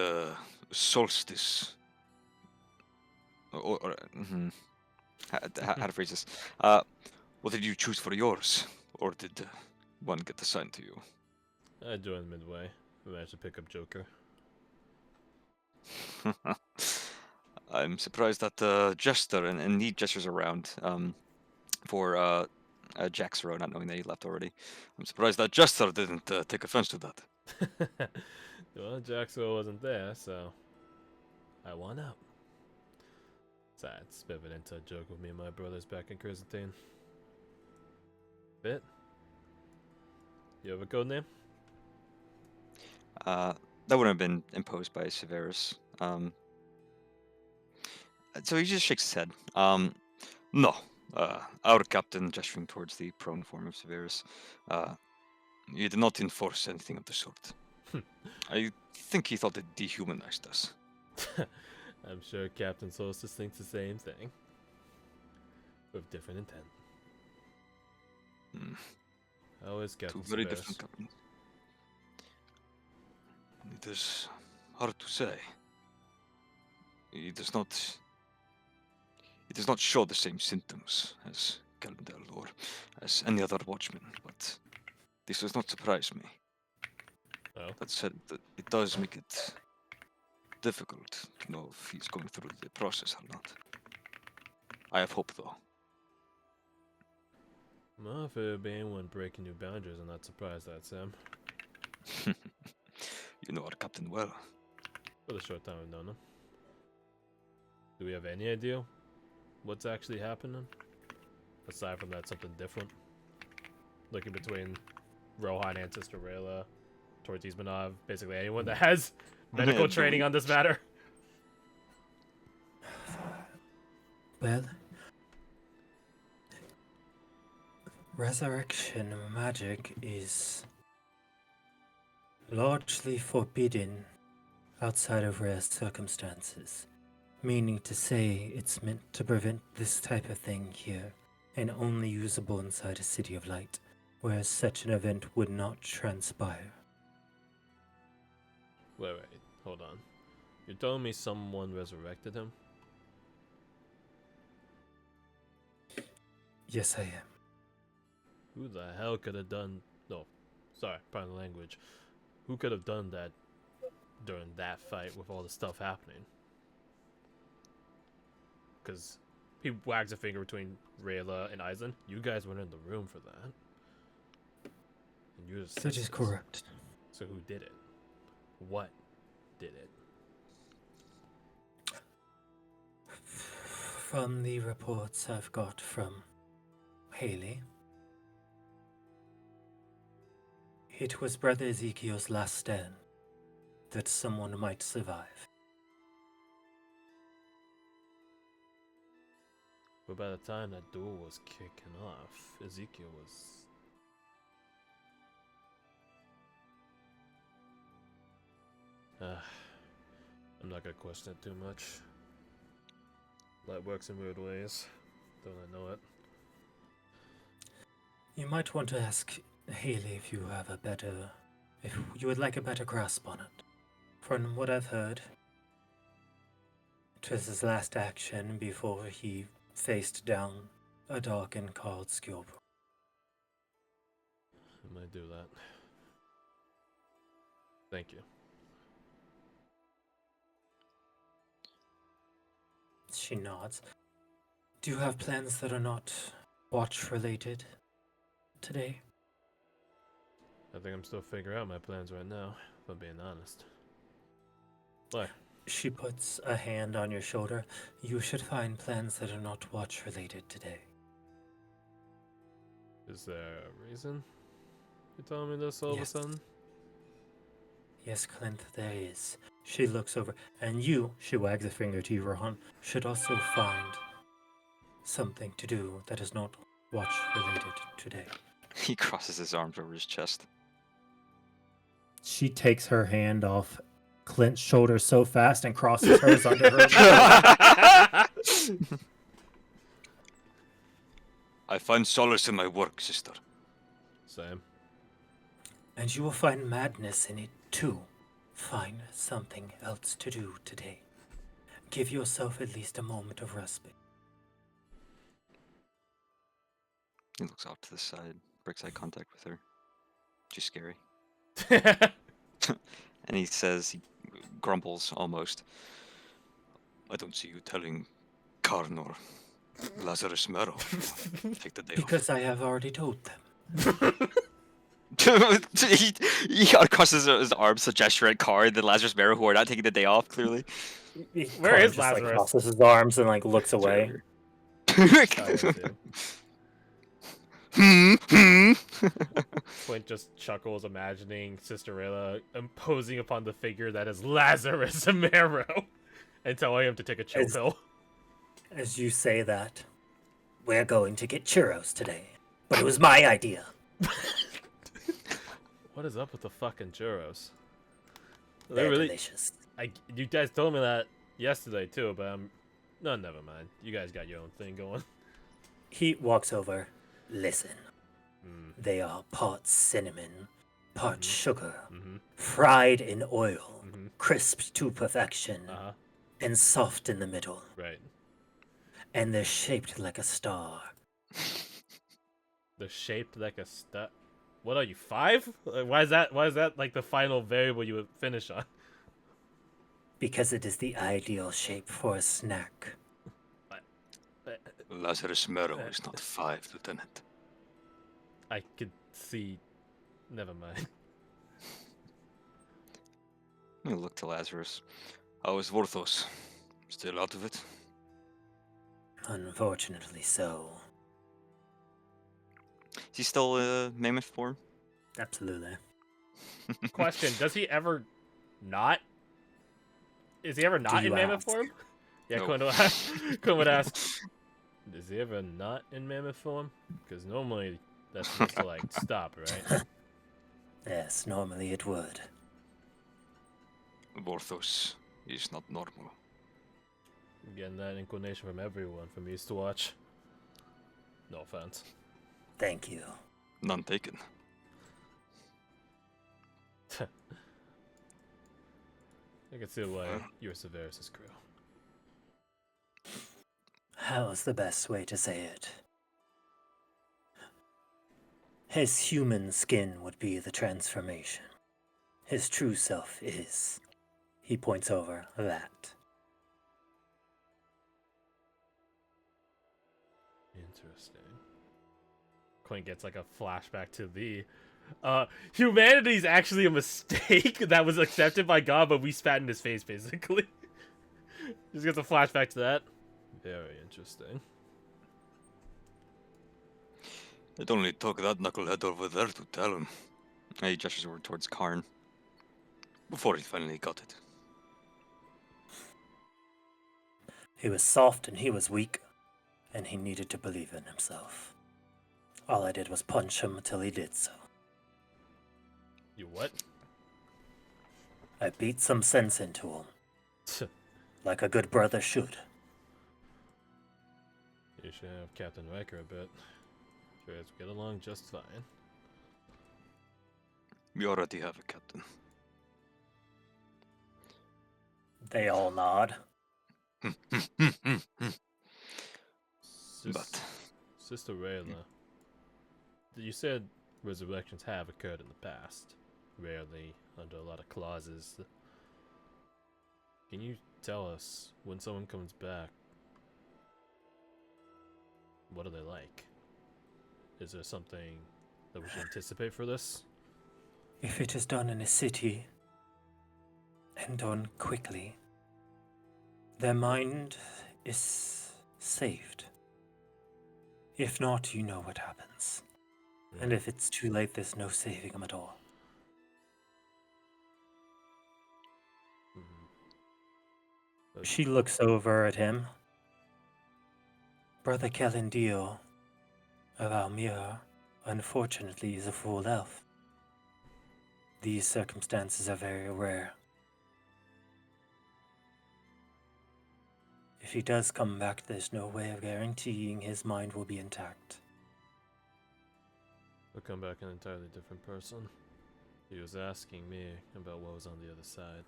Solstice how to phrase this? What did you choose for yours, or did one get assigned to you? I joined midway. We managed to pick up Joker. I'm surprised that Jester and Need Jester's around for Jack's row, not knowing that he left already. I'm surprised that Jester didn't take offense to that. Well, Jaxo wasn't there, so I won out. Besides, it's a bit of an inside joke with me and my brothers back in Chrysantine. Bit? You have a code name? That wouldn't have been imposed by Severus. So he just shakes his head. No. Our captain, gesturing towards the prone form of Severus, he did not enforce anything of the sort. I think he thought it dehumanized us. I'm sure Captain Solstice thinks the same thing. With different intent. How is Captain Two very Severus? different captains. It is hard to say. He does not show the same symptoms as Galendel or as any other watchman, but this does not surprise me. Oh. That said, it does make it difficult to know if he's going through the process or not. I have hope, though. Well, if it would be anyone breaking new boundaries, I'm not surprised at Sam. You know our captain well. For the short time I've known him. Do we have any idea what's actually happening? Aside from that, something different. Looking between Rohan and Sister Rayla, towards Izmanov, basically anyone that has medical training on this matter. Well, resurrection magic is largely forbidden outside of rare circumstances, meaning to say it's meant to prevent this type of thing here, and only usable inside a city of light, whereas such an event would not transpire. Wait, hold on. You're telling me someone resurrected him? Yes, I am. Who the hell could have done... No, sorry, pardon the language. Who could have done that during that fight with all the stuff happening? Because he wags a finger between Rayla and Aizen. You guys weren't in the room for that. And you're just That is correct. So who did it? What did it? From the reports I've got from Haley, it was Brother Ezekiel's last stand that someone might survive. But by the time that duel was kicking off, Ezekiel was... I'm not gonna question it too much. Light works in weird ways. Don't I know it? You might want to ask Haley if you would like a better grasp on it. From what I've heard, it was his last action before he faced down a dark and called Skilbro. I might do that. Thank you. She nods. Do you have plans that are not watch related? today? I think I'm still figuring out my plans right now, if I'm being honest. What? She puts a hand on your shoulder. You should find plans that are not watch related today. Is there a reason you're telling me this all of a Yes. sudden? Yes, Clint, there is. She looks over, and you, she wags a finger to you, Rohan, should also find something to do that is not watch related today. He crosses his arms over his chest. She takes her hand off Clint's shoulder so fast and crosses hers under her. I find solace in my work, sister. Same. And you will find madness in it too. Find something else to do today. Give yourself at least a moment of respite. He looks off to the side, breaks eye contact with her. She's scary. And he says, he grumbles almost. I don't see you telling Karn or Lazarus Marrow. Take the day Because I have already told them. he crosses his arms to gesture at Karn and Lazarus Marrow, who are not taking the day off, clearly. Where Karn is just, Lazarus? crosses his arms and looks away. Clint just chuckles, imagining Sisterella imposing upon the figure that is Lazarus Marrow and telling him to take a chill pill. As you say that, we're going to get churros today. But it was my idea. What is up with the fucking churros? They're delicious. You guys told me that yesterday too, but no, never mind. You guys got your own thing going. He walks over. Listen. They are part cinnamon, part sugar, fried in oil, crisped to perfection, and soft in the middle. Right. And they're shaped like a star. They're shaped like a star. What are you, 5? Why is that like the final variable you would finish on? Because it is the ideal shape for a snack. Lazarus Marrow is not 5, Lieutenant. I could see. Never mind. Let me look to Lazarus. How is Vorthos? Still out of it? Unfortunately so. Is he still mammoth form? Absolutely. Question: does he ever not? Is he ever not in mammoth form? Yeah, No. Quinn would ask. Is he ever not in mammoth form? Because normally that's supposed to stop, right? Yes, normally it would. Vorthos is not normal. I'm getting that inclination from everyone from East to watch. No offense. Thank you. None taken. I can see why you're Severus' crew. How's the best way to say it? His human skin would be the transformation. His true self is. He points over that. Interesting. Clint gets a flashback to the humanity's actually a mistake that was accepted by God, but we spat in his face, basically. Just gets a flashback to that. Very interesting. It only took that knucklehead over there to tell him. He gestures over towards Karn. Before he finally got it. He was soft and he was weak, and he needed to believe in himself. All I did was punch him until he did so. You what? I beat some sense into him. Like a good brother should. You should have Captain Riker a bit. Sure, let's get along just fine. We already have a captain. They all nod. But Sister Rayla, you said resurrections have occurred in the past, rarely under a lot of clauses. Can you tell us, when someone comes back, what are they like? Is there something that we should anticipate for this? If it is done in a city and done quickly, their mind is saved. If not, you know what happens. And if it's too late, there's no saving them at all. She looks over at him. Brother Calendio of Almir, unfortunately, is a full elf. These circumstances are very rare. If he does come back, there's no way of guaranteeing his mind will be intact. He'll come back an entirely different person. He was asking me about what was on the other side.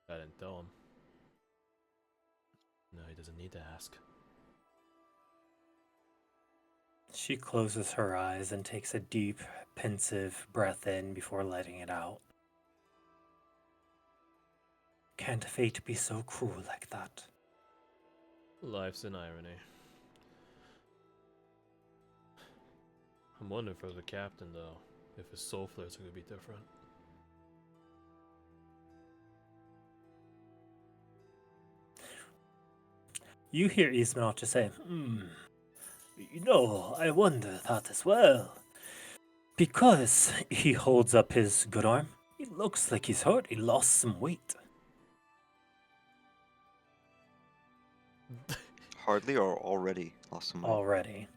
I didn't tell him. No, he doesn't need to ask. She closes her eyes and takes a deep, pensive breath in before letting it out. Can't fate be so cruel like that? Life's an irony. I'm wondering for the captain, though, if his soul flares are going to be different. You hear Ismail just say, I wonder that as well. Because he holds up his good arm, it looks like he's hurt. He lost some weight. Hardly or already lost some weight? Already.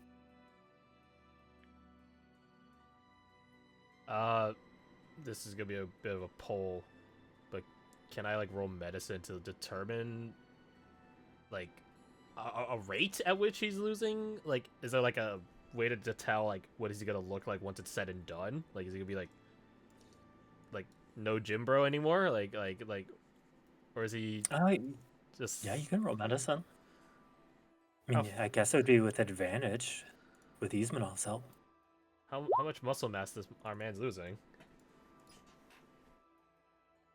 This is gonna be a bit of a poll, but can I like roll medicine to determine like a rate at which he's losing? Like, is there like a way to tell like what is he gonna look like once it's said and done? Like, is he gonna be like no gym bro anymore? Like, or is he just? Yeah, you can roll medicine. I mean, I guess it would be with advantage, with Ismail's help. How much muscle mass does our man's losing?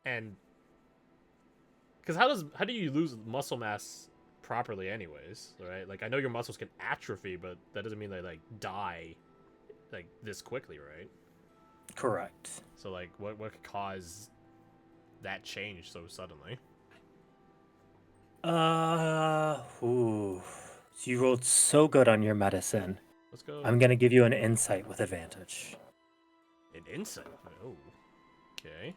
And because how do you lose muscle mass properly, anyways? Right? Like, I know your muscles can atrophy, but that doesn't mean they like die like this quickly, right? Correct. So like, what could cause that change so suddenly? So you rolled so good on your medicine. Let's go. I'm gonna give you an insight with advantage. An insight. Oh, okay.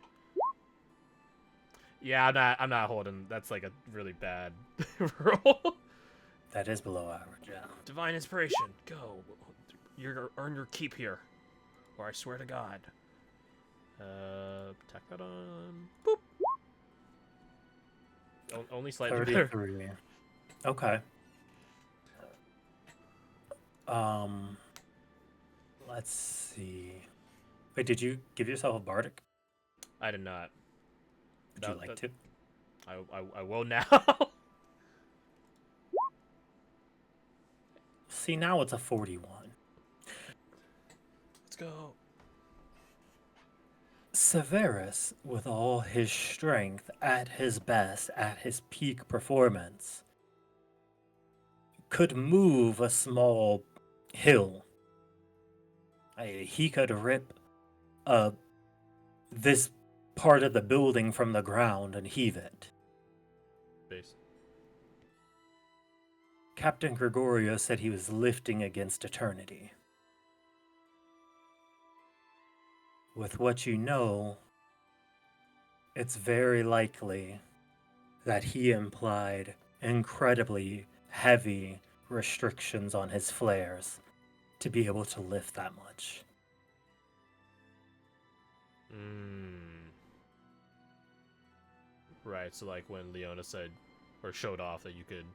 Yeah, I'm not holding. That's like a really bad roll. That is below average, yeah. Divine inspiration. Go. You're gonna earn your keep here, or I swear to God. Tack that on. Boop. Only slightly better. 33. Okay. Let's see. Wait, did you give yourself a bardic? I did not. Would you like to? I will now. See, now it's a 41. Let's go. Severus, with all his strength, at his best, at his peak performance, could move a small hill. He could rip this part of the building from the ground and heave it. Base. Captain Gregorio said he was lifting against eternity. With what you know, it's very likely that he implied incredibly heavy restrictions on his flares to be able to lift that much. Right, so like when Leona said, or showed off that you could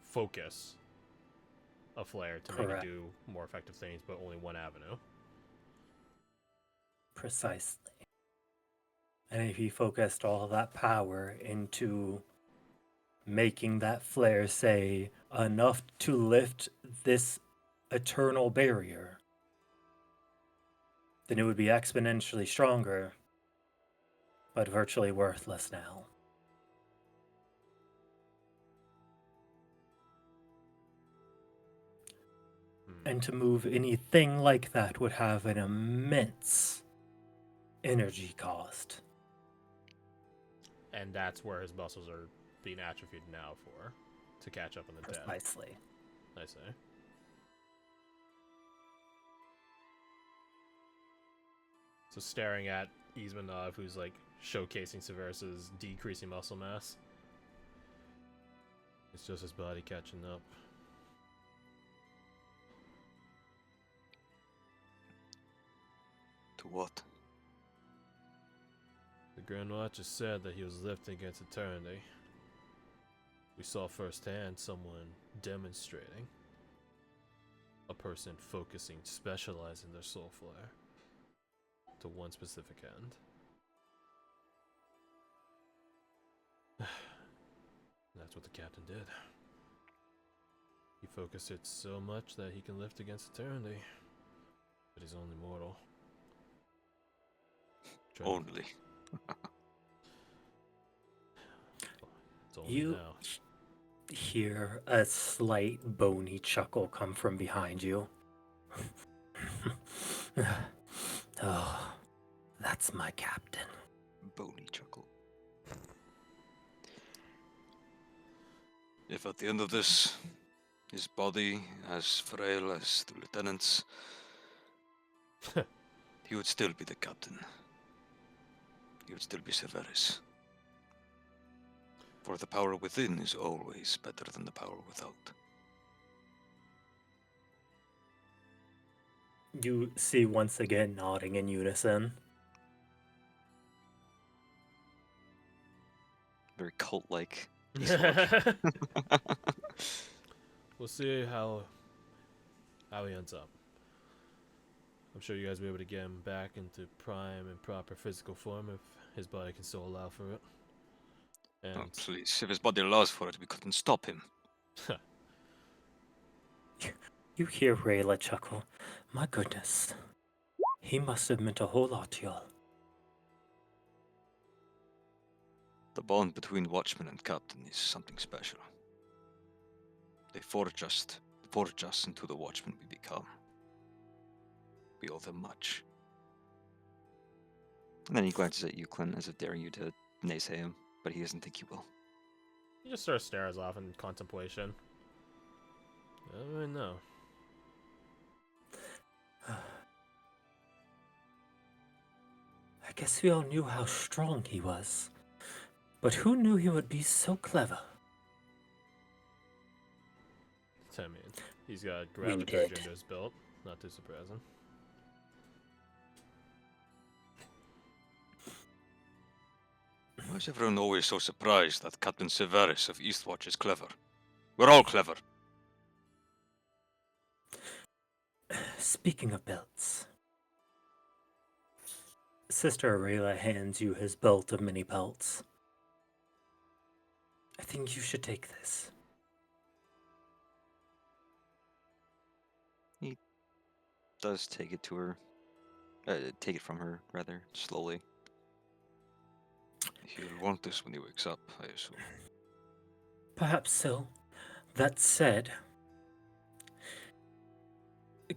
focus a flare to make it do more effective things, but only one avenue. Precisely. And if he focused all of that power into making that flare say enough to lift this eternal barrier, then it would be exponentially stronger, but virtually worthless now. And to move anything like that would have an immense energy cost. And that's where his muscles are being atrophied now for, to catch up on the dead. Precisely. I say. So staring at Ismanov, who's like showcasing Severus's decreasing muscle mass. It's just his body catching up. To what? The Grand Watcher said that he was lifting against eternity. We saw firsthand someone demonstrating. A person focusing, specializing their soul flare to one specific end. That's what the captain did. He focused it so much that he can lift against eternity. But he's only mortal. Only. It's only You now. hear a slight bony chuckle come from behind you. Oh, that's my captain. Bony chuckle. If at the end of this, his body as frail as the lieutenant's, he would still be the captain. He would still be Severus. For the power within is always better than the power without. You see once again nodding in unison. Very cult-like. We'll see how he ends up. I'm sure you guys will be able to get him back into prime and proper physical form if his body can still allow for it. And Oh, please, if his body allows for it, we couldn't stop him. You hear Rayla chuckle. My goodness. He must have meant a whole lot to y'all. The bond between Watchman and Captain is something special. They forge us into the Watchmen we become. We owe them much. And then he glances at you, Clint, as if daring you to naysay him, but he doesn't think you will. he just sort of stares off in contemplation. I don't really know. I guess we all knew how strong he was. But who knew he would be so clever? I mean, he's got We gravity did. under his belt. Not too surprising. Why is everyone always so surprised that Captain Severus of Eastwatch is clever? We're all clever. Speaking of belts, Sister Aurelia hands you his belt of many pelts. I think you should take this. He does take it to her. Take it from her, rather, slowly. He'll want this when he wakes up, I assume. Perhaps so. That said,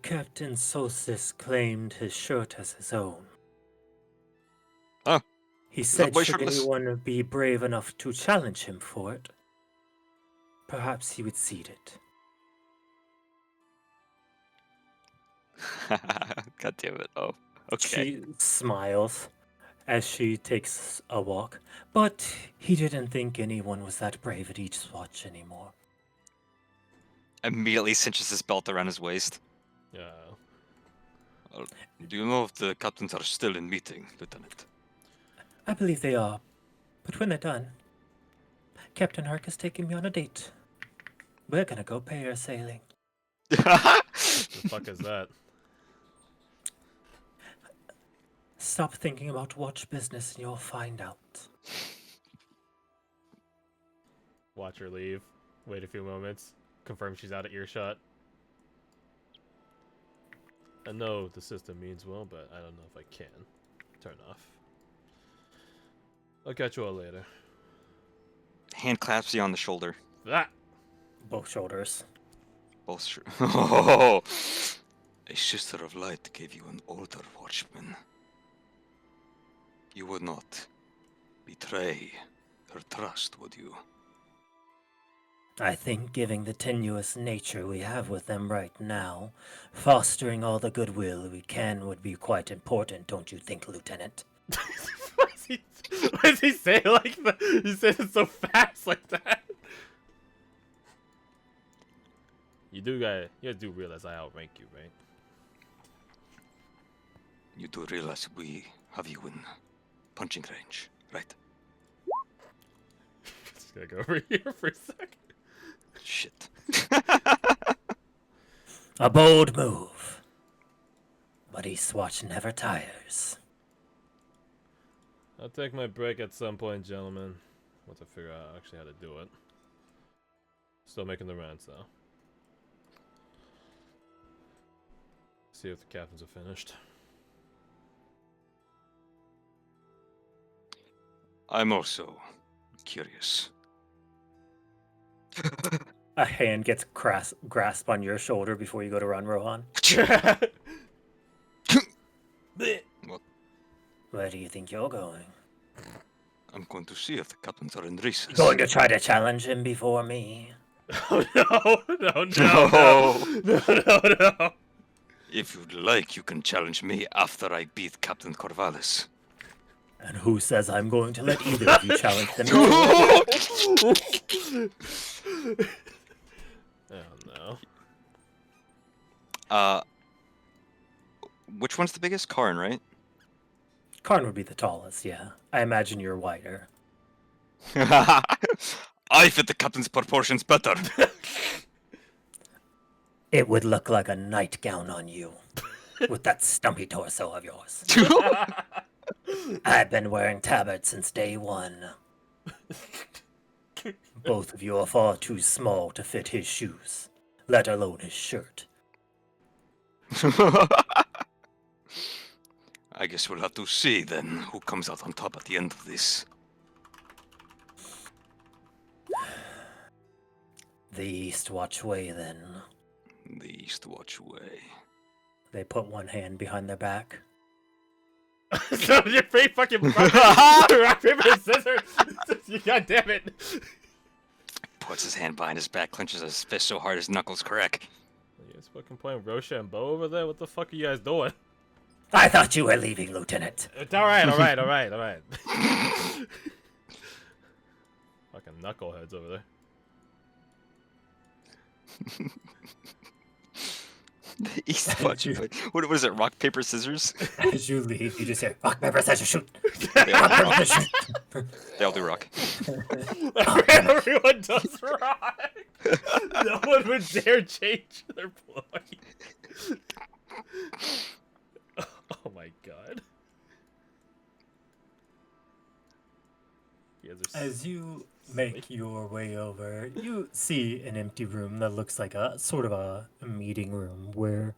Captain Solstice claimed his shirt as his own. Huh? He that said boy should shirtless? anyone be brave enough to challenge him for it, perhaps he would cede it. God damn it. Oh, okay. She smiles as she takes a walk, but he didn't think anyone was that brave at each watch anymore. Immediately cinches his belt around his waist. Yeah. Do you know if the captains are still in meeting, Lieutenant? I believe they are, but when they're done, Captain Hark is taking me on a date. We're gonna go pair sailing. The fuck is that? Stop thinking about watch business and you'll find out. Watch her leave. Wait a few moments. Confirm she's out of earshot. I know the system means well, but I don't know if I can. Turn off. I'll catch you all later. Hand claps you on the shoulder. Ah! Both shoulders. Both true. Oh, a sister of light gave you an older watchman. You would not betray her trust, would you? I think giving the tenuous nature we have with them right now, fostering all the goodwill we can would be quite important, don't you think, Lieutenant? Why does he say it like that? He says it so fast like that. You guys do realize I outrank you, right? You do realize we have you in punching range, right? Just gotta go over here for a second. Shit. A bold move. But Eastwatch never tires. I'll take my break at some point, gentlemen. Once I figure out actually how to do it. Still making the rounds, though. See if the captains are finished. I'm also curious. A hand gets grasped on your shoulder before you go to run, Rohan. What? Where do you think you're going? I'm going to see if the captains are in recess. Going to try to challenge him before me? Oh no. If you'd like, you can challenge me after I beat Captain Corvallis. And who says I'm going to let either of you challenge them? Oh Uh, which one's the biggest? Karn, right? Karn would be the tallest, yeah. I imagine you're wider. I fit the captain's proportions better. It would look like a nightgown on you, with that stumpy torso of yours. I've been wearing tabard since day one. Both of you are far too small to fit his shoes, let alone his shirt. I guess we'll have to see then who comes out on top at the end of this. The Eastwatch way, then. The Eastwatch way. They put one hand behind their back. So your fake fucking rock, paper, scissors. You goddamn it. Puts his hand behind his back, clenches his fist so hard his knuckles crack. You guys fucking playing Rosha and Bo over there? What the fuck are you guys doing? I thought you were leaving, Lieutenant. It's alright. Fucking knuckleheads over there. The Eastwatch way. What was it? Rock, paper, scissors? As you leave, you just say, rock, paper, scissors, shoot. They all do rock. They all do rock. Everyone does rock. No one would dare change their ploy. Oh my god. You guys are As you make your way over, you see an empty room that looks like a sort of a meeting room where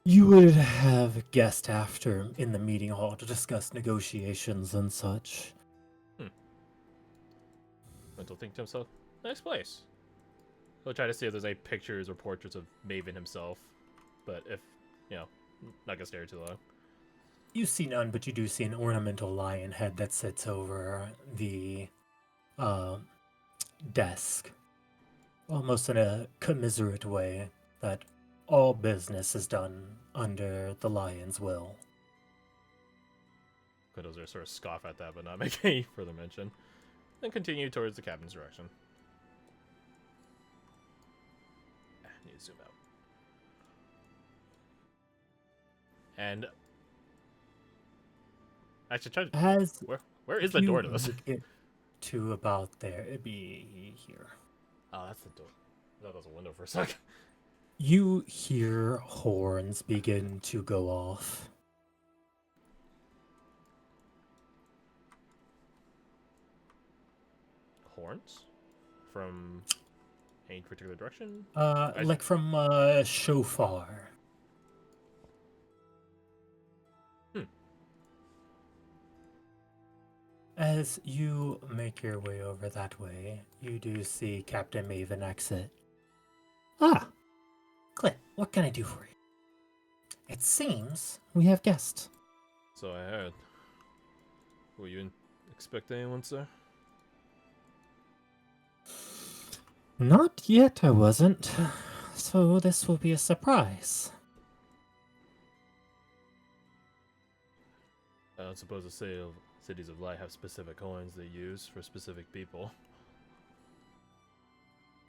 you would have guests after in the meeting hall to discuss negotiations and such. Mental think to himself, nice place. He'll try to see if there's any pictures or portraits of Maven himself, but if, not gonna stare too long. You see none, but you do see an ornamental lion head that sits over the desk, almost in a commiserate way that all business is done under the lion's will. Kudos sort of scoff at that, but not make any further mention. Then continue towards the captain's direction. Need to zoom out. And actually, try to. Where is the door to this? Get to about there, it'd be here. Oh, that's the door. I thought that was a window for a second. You hear horns begin to go off. Horns? From any particular direction? Like from shofar. As you make your way over that way, you do see Captain Maven exit. Ah, Clint, what can I do for you? It seems we have guests. So I heard. Were you expecting anyone, sir? Not yet, I wasn't. So this will be a surprise. I don't suppose the cities of light have specific coins they use for specific people.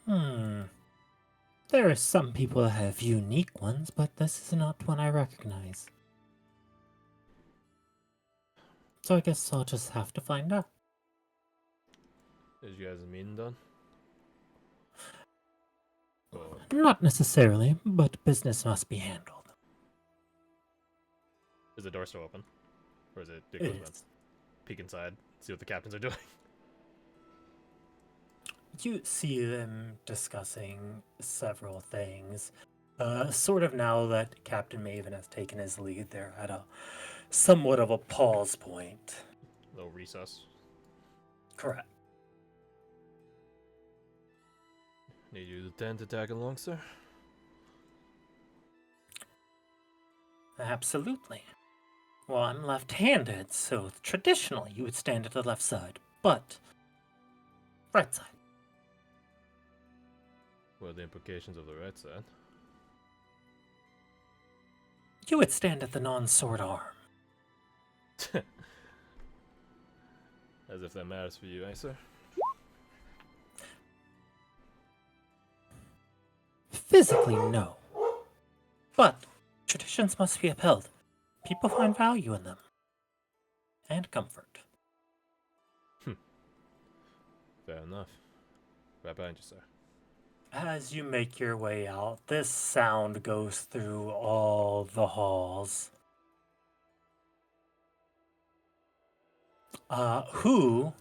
There are some people that have unique ones, but this is not one I recognize. So I guess I'll just have to find out. Is you guys' meeting done? Or Not necessarily, but business must be handled. is the door still open? Or is it It closed? is. Peek inside, see what the captains are doing. You see them discussing several things. Sort of now that Captain Maven has taken his lead, they're at a somewhat of a pause point. Little recess. Correct. Need you to tag along, sir? Absolutely. Well, I'm left-handed, so traditionally you would stand at the left side, but right side. What are the implications of the right side? You would stand at the non-sword arm. As if that matters for you, eh, sir? Physically, no. But traditions must be upheld. People find value in them. And comfort. Fair enough. Right behind you, sir. As you make your way out, this sound goes through all the halls. Who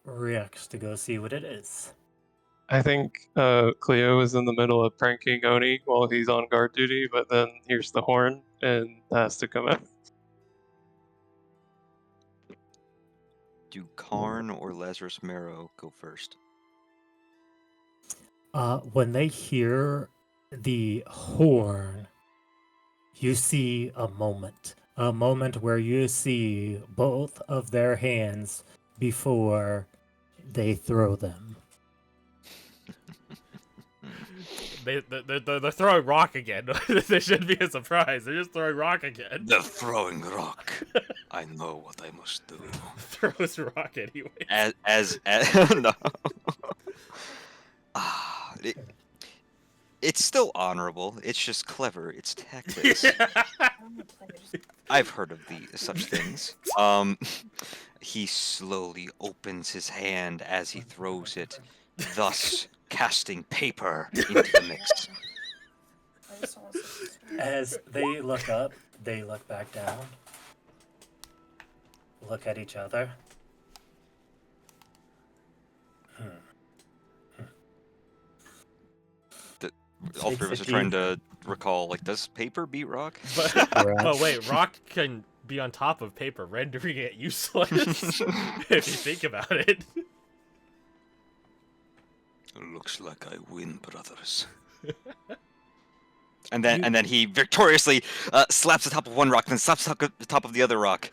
reacts to go see what it is? I think Cleo is in the middle of pranking Oni while he's on guard duty, but then hears the horn and has to come out. Do Karn or Lazarus Marrow go first? When they hear the horn, you see a moment. A moment where you see both of their hands before they throw them. They're throwing rock again. This should be a surprise. They're just throwing rock again. They're throwing rock. I know what I must do. Throws rock anyway. As no. It's still honorable. It's just clever. It's tactics. I've heard of such things. He slowly opens his hand as he throws it, thus casting paper into the mix. As they look up, they look back down. Look at each other. All three of us are trying to recall, like, does paper beat rock? But wait, rock can be on top of paper, rendering it useless. If you think about it. Looks like I win, brothers. And then he victoriously slaps the top of one rock, then slaps the top of the other rock.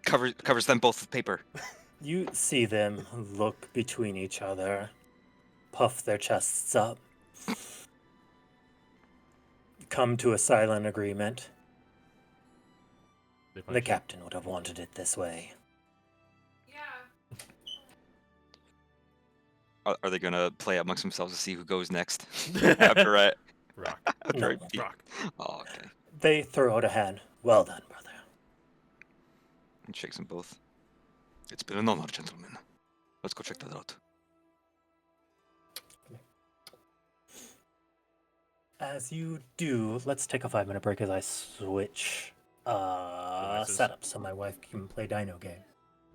Covers them both with paper. You see them look between each other, puff their chests up, come to a silent agreement. The captain would have wanted it this way. Are they gonna play amongst themselves to see who goes next? after Rock. No, Rock. Oh, okay. They throw out a hand. Well done, brother. And shakes them both. It's been an honor, gentlemen. Let's go check that out. As you do, let's take a 5-minute break as I switch setup so my wife can play Dino game.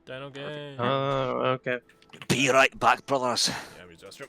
Dino game. Oh, okay. Be right back, brothers. Yeah, we just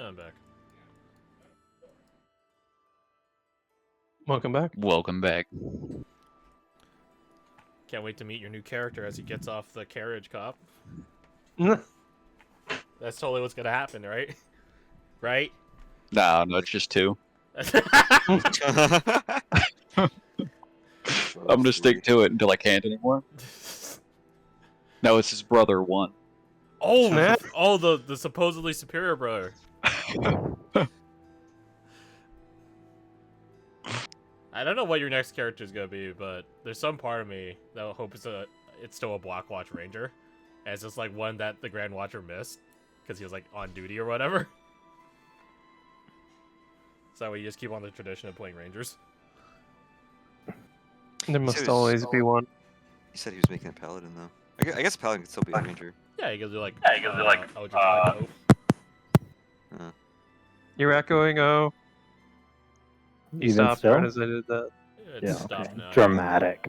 I'm back. Welcome back. Welcome back. Can't wait to meet your new character as he gets off the carriage cop. That's totally what's gonna happen, right? Right? No, it's just 2. I'm gonna stick to it until I can't anymore. No, it's his brother 1. Oh, man. Oh, the supposedly superior brother. I don't know what your next character is gonna be, but there's some part of me that hope it's still a Blackwatch Ranger, and it's just like one that the Grand Watcher missed because he was like on duty or whatever. So that way you just keep on the tradition of playing Rangers. There must always be one. He said he was making a paladin though. I guess a paladin could still be a ranger. Yeah, you can do like You're echoing. Oh, you Even stopped still? right as I did that. It's Yeah, stopped okay. now. Dramatic.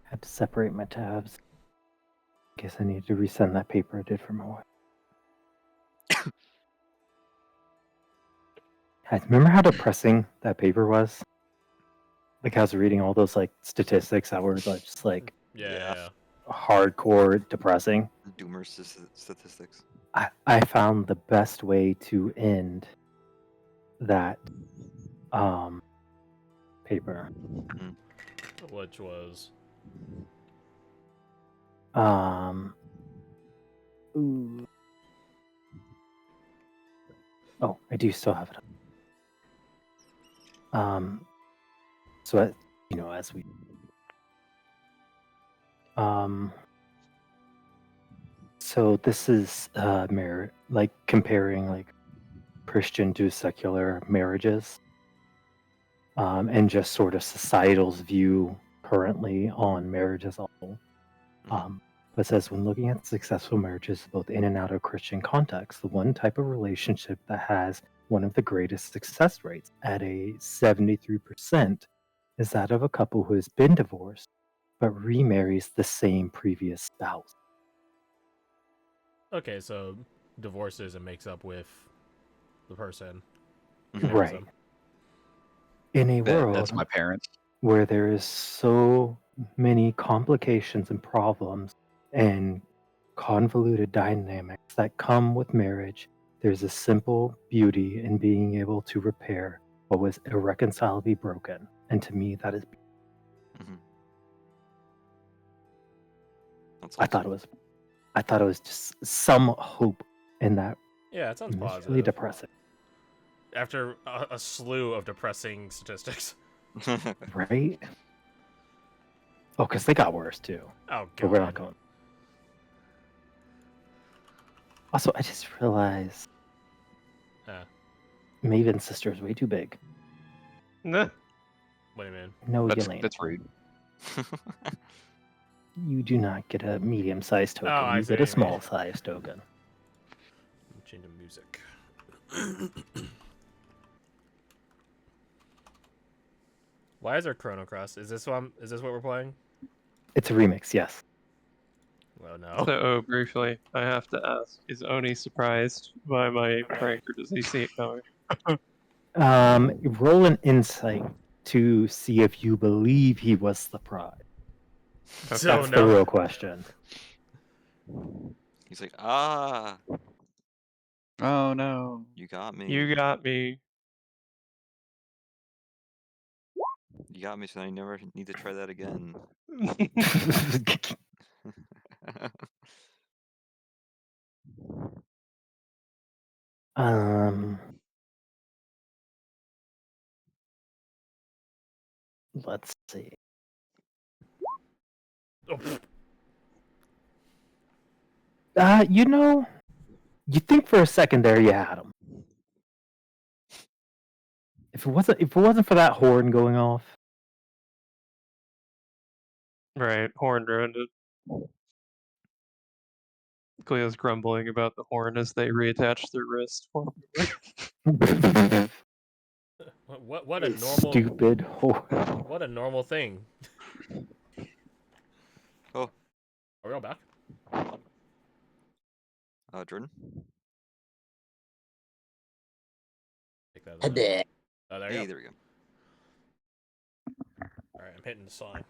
Had to separate my tabs. Guess I need to resend that paper I did for my wife. Guys, remember how depressing that paper was? Like I was reading all those like statistics that were like just like Yeah. hardcore depressing. Doomer statistics. I found the best way to end that paper. Which was Ooh. Oh, I do still have it. So as we so this is like comparing like Christian to secular marriages, and just sort of societal's view currently on marriage as a whole. But says when looking at successful marriages both in and out of Christian context, the one type of relationship that has one of the greatest success rates at a 73% is that of a couple who has been divorced but remarries the same previous spouse. okay. So divorces and makes up with the person. Right. In a world That's my parents. where there is so many complications and problems and convoluted dynamics that come with marriage, there's a simple beauty in being able to repair what was irreconcilably broken. And to me, that is I thought it was just some hope in that. Yeah, it sounds Really positive. depressing. After a slew of depressing statistics. Right? Oh, because they got worse too. Oh, But we're not God. going. Also, I just realized Maven's sister is way too big. Nah. What do you mean? No, That's Yelena. rude. You do not get a medium-sized token. I You see get what a you mean. small-sized token. Change the music. Why is there Chrono Cross? Is this what we're playing? It's a remix, yes. Well, no. So, briefly, I have to ask: is Oni surprised by my prank, or does he see it coming? Roll an insight to see if you believe he was surprised. Okay. That's the real question. He's like, ah, Oh no. you got me. You got me. You got me, so I never need to try that again. Let's see. You think for a second there you had him. If it wasn't for that horn going off. Right, horn ruined it. Cleo's grumbling about the horn as they reattach their wrist. What What a normal Stupid whore. what a normal thing. Oh. Are we all back? Jordan. Take that. Oh, there you Hey, go. there we go. All right, I'm hitting the song.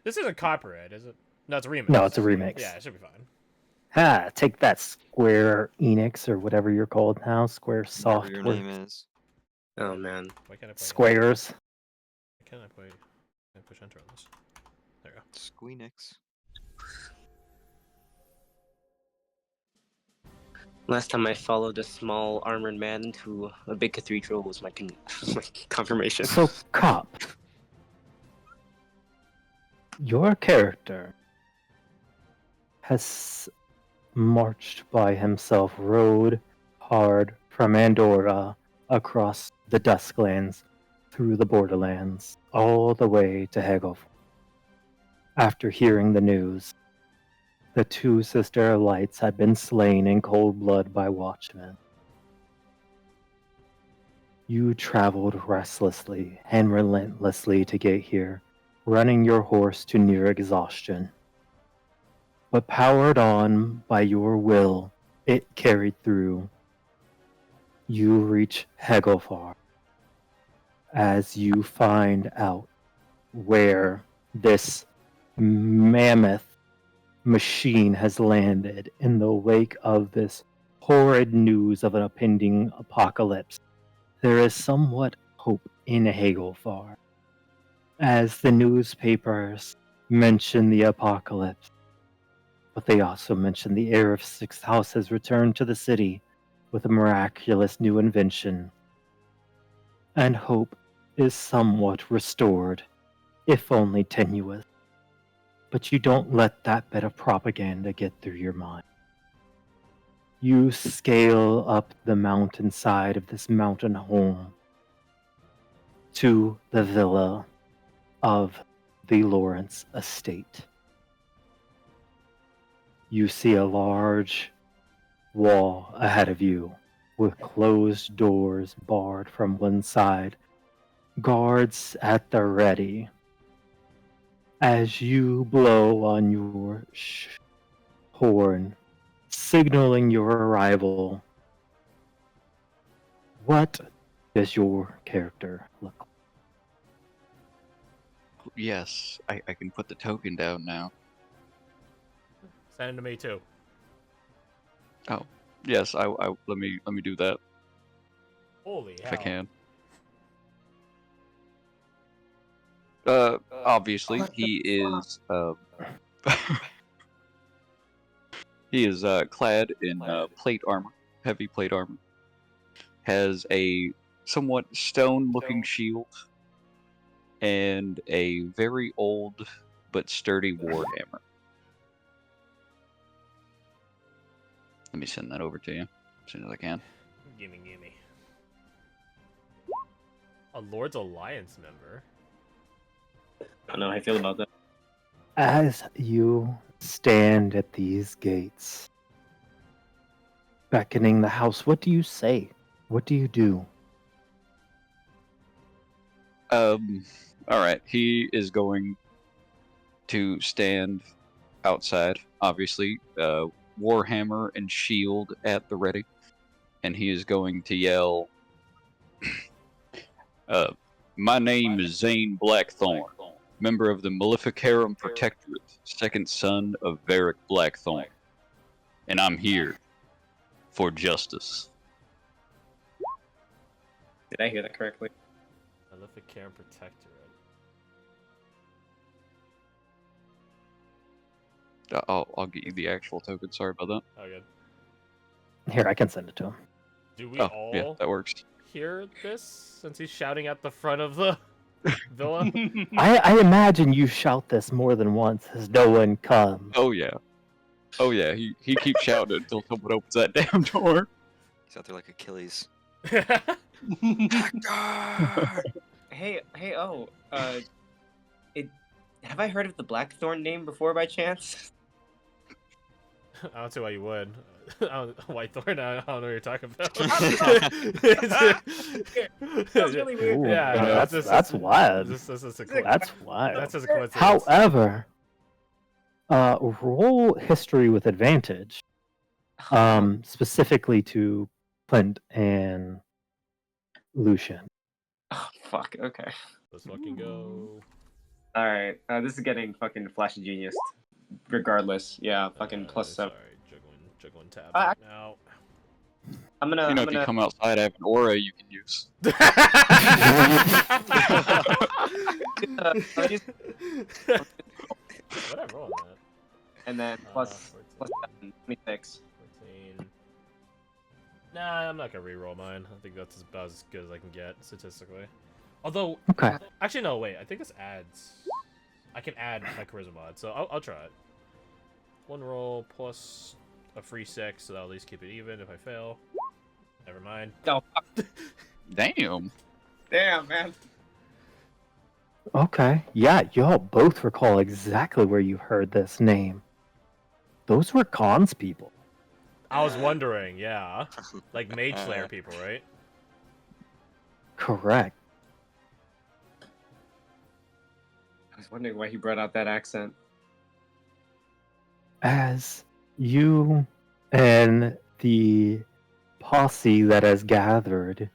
This isn't copyright, is it? No, it's a remix. No, it's a remix. Yeah, it should be fine. Ha! Take that, Square Enix or whatever you're called now. Square Whatever your Software. name is. Oh man. Why can't I play? Squares. Why can't I play? Can I push enter on this? There you go. Squeenix. Last time I followed a small armored man into a big cathedral was my, my confirmation. So, Cop, your character has marched by himself, rode hard from Andorra across the Dusklands, through the Borderlands, all the way to Hegel. After hearing the news, the two Sister Lights had been slain in cold blood by Watchmen. You traveled restlessly and relentlessly to get here, running your horse to near exhaustion. But powered on by your will, it carried through. You reach Hegelfar as you find out where this mammoth machine has landed in the wake of this horrid news of an impending apocalypse. There is somewhat hope in Hegelfar, as the newspapers mention the apocalypse, but they also mention the heir of Sixth House has returned to the city with a miraculous new invention, and hope is somewhat restored, if only tenuous. But you don't let that bit of propaganda get through your mind. You scale up the mountainside of this mountain home to the villa of the Lawrence estate. You see a large wall ahead of you with closed doors barred from one side, guards at the ready. As you blow on your horn, signaling your arrival, what does your character look like? Yes, I can put the token down now. Send it to me too. Oh, yes. I let me do that Holy if hell. I can. Obviously he is he is clad in plate armor, heavy plate armor. Has a somewhat stone-looking shield and a very old but sturdy warhammer. Let me send that over to you as soon as I can. Gimme. A Lord's Alliance member? I don't know how I feel about that. As you stand at these gates, beckoning the house, what do you say? What do you do? All right. He is going to stand outside, obviously, warhammer and shield at the ready, and he is going to yell, "My name is Zane Blackthorn, member of the Maleficarum Protectorate, second son of Varric Blackthorn, and I'm here for justice." Did I hear that correctly? Maleficarum Protectorate. I'll get you the actual token. Sorry about that. Oh, good. Here, I can send it to him. Do we Oh, all yeah, that works. hear this since he's shouting at the front of the villa? I imagine you shout this more than once as no one comes. Oh yeah. He keeps shouting until someone opens that damn door. He's out there like Achilles. Hey, have I heard of the Blackthorn name before by chance? I don't see why you would. Whitethorn. I don't know what you're talking about. That's really weird. Ooh, Yeah, that's wild. This is a That's that's wild. just a coincidence. However, roll history with advantage, specifically to Clint and Lucian. Oh, fuck. Okay. Let's fucking go. All right. This is getting fucking Flash Genius. Regardless, yeah. Fucking plus 7. Sorry, juggling tabs I- right now. I'm gonna. You know, I'm if you gonna. come outside, I have an aura you can use. I'll use- Whatever on that. and then plus 7, 26. 14. Nah, I'm not gonna reroll mine. I think that's about as good as I can get statistically. Although, Okay. actually no, wait. I think this adds. I can add my charisma mod, so I'll try it. 1 roll plus a free 6, so that'll at least keep it even if I fail. Never mind. Oh, fuck. Damn. Damn, man. Okay. Yeah, y'all both recall exactly where you heard this name. Those were Khan's people. I was wondering, yeah, like Mage Slayer people, right? Correct. I was wondering why he brought out that accent. As you and the posse that has gathered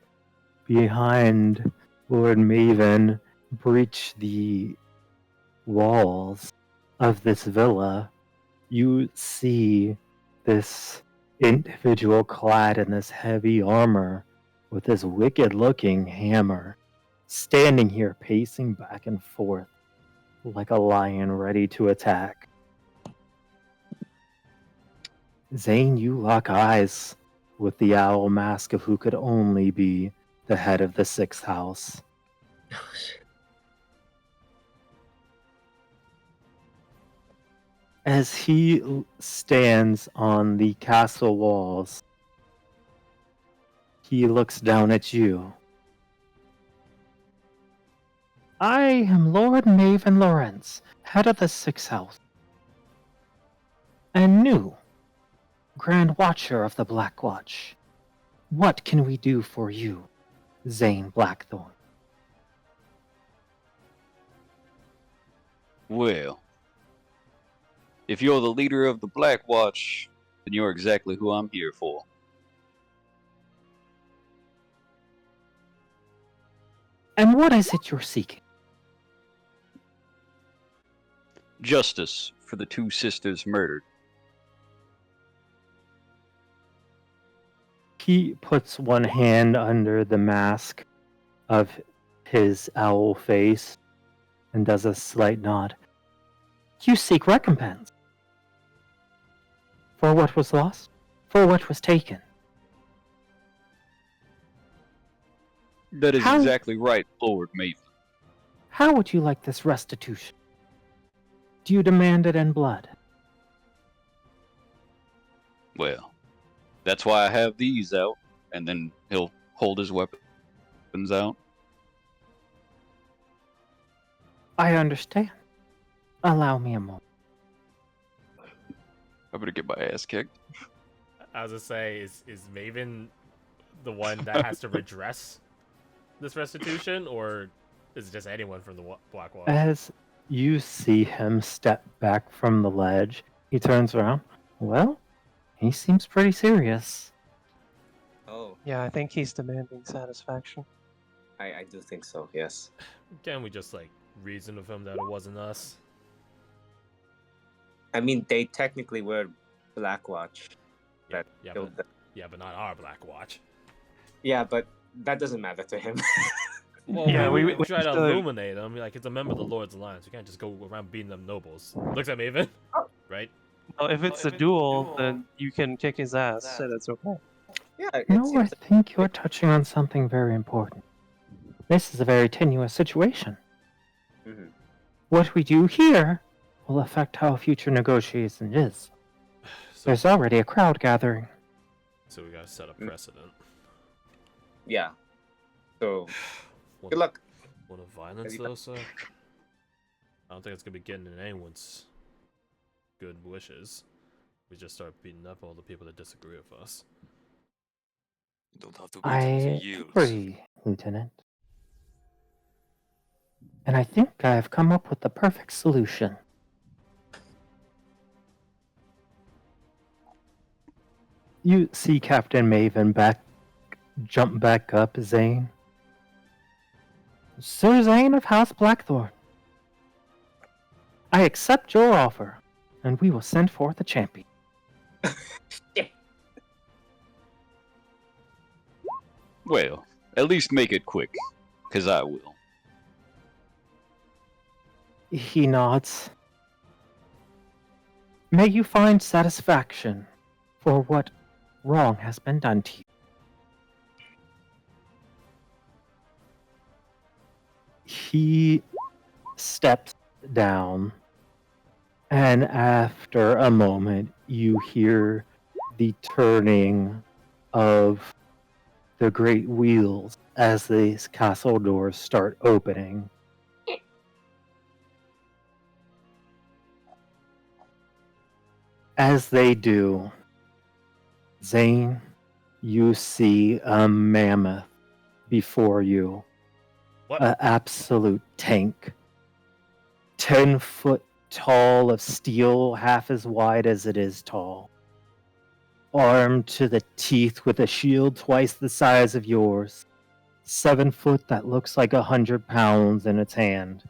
behind Lord Maven breach the walls of this villa, you see this individual clad in this heavy armor with this wicked looking hammer standing here pacing back and forth like a lion ready to attack. Zane, you lock eyes with the owl mask of who could only be the head of the 6th house. As he stands on the castle walls, he looks down at you. I am Lord Maven Lawrence, head of the 6th house, and new Grand Watcher of the Black Watch. What can we do for you, Zane Blackthorn? Well, if you're the leader of the Black Watch, then you're exactly who I'm here for. And what is it you're seeking? Justice for the 2 sisters murdered. He puts one hand under the mask of his owl face and does a slight nod. You seek recompense. For what was lost? For what was taken? That is How- exactly right, Lord Maven. How would you like this restitution? Do you demand it in blood? Well, that's why I have these out, and then he'll hold his weapons out. I understand. Allow me a moment. I'm gonna get my ass kicked. I was gonna say, is Maven the one that has to redress this restitution, or is it just anyone from the Black Watch? As you see him step back from the ledge, he turns around. Well, he seems pretty serious. Oh, Yeah, I think he's demanding satisfaction. I do think so. Yes. Can we just like reason with him that it wasn't us? I mean, they technically were Black Watch. Yeah, That killed them. but not our Black Watch. Yeah, but that doesn't matter to him. Well, Yeah, we we try to just, illuminate him. Like, it's a member of the Lord's Alliance. We can't just go around beating them nobles. Looks at Maven, right? Well, if it's a duel, then you can kick his ass, so that's okay. Yeah, it No, I seems think you're touching on something very important. This is a very tenuous situation. Mhm. What we do here will affect how future negotiation is. So, There's already a crowd gathering. so we gotta set a precedent. Yeah. So, One, good luck. one of violence, you- though, so I don't think it's gonna be getting in anyone's good wishes. We just start beating up all the people that disagree with us. You don't have to beat them to I yield. agree, Lieutenant. And I think I've come up with the perfect solution. You see Captain Maven jump back up, Zane. Sir Zane of House Blackthorn, I accept your offer, and we will send forth a champion. Well, at least make it quick, because I will. He nods. May you find satisfaction for what wrong has been done to you. He steps down, and after a moment, you hear the turning of the great wheels as these castle doors start opening. As they do, Zane, you see a mammoth before you. What? An absolute tank. 10 foot tall of steel, half as wide as it is tall. Armed to the teeth with a shield twice the size of yours. 7 foot that looks like 100 pounds in its hand.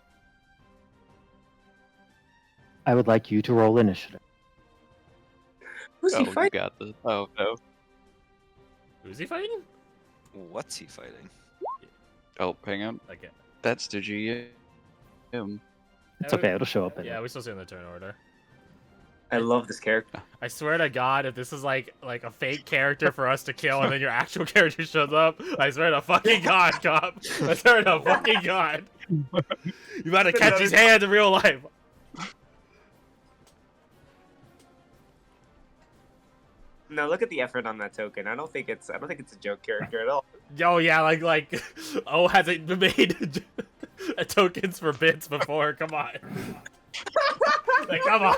I would like you to roll initiative. Who's he You fighting? got this. Oh, no. Who's he fighting? What's he fighting? Oh, hang on. Again. That's the GM. It's okay, it'll show up in Yeah, it. we're supposed to in the turn order. I love this character. I swear to God, if this is like a fake character for us to kill and then your actual character shows up, I swear to fucking God, Cop. I swear to fucking God. You gotta catch his hand in real life. No, look at the effort on that token. I don't think it's a joke character at all. Yo, yeah, like, oh, hasn't made tokens for bits before. Come on. Like, come on.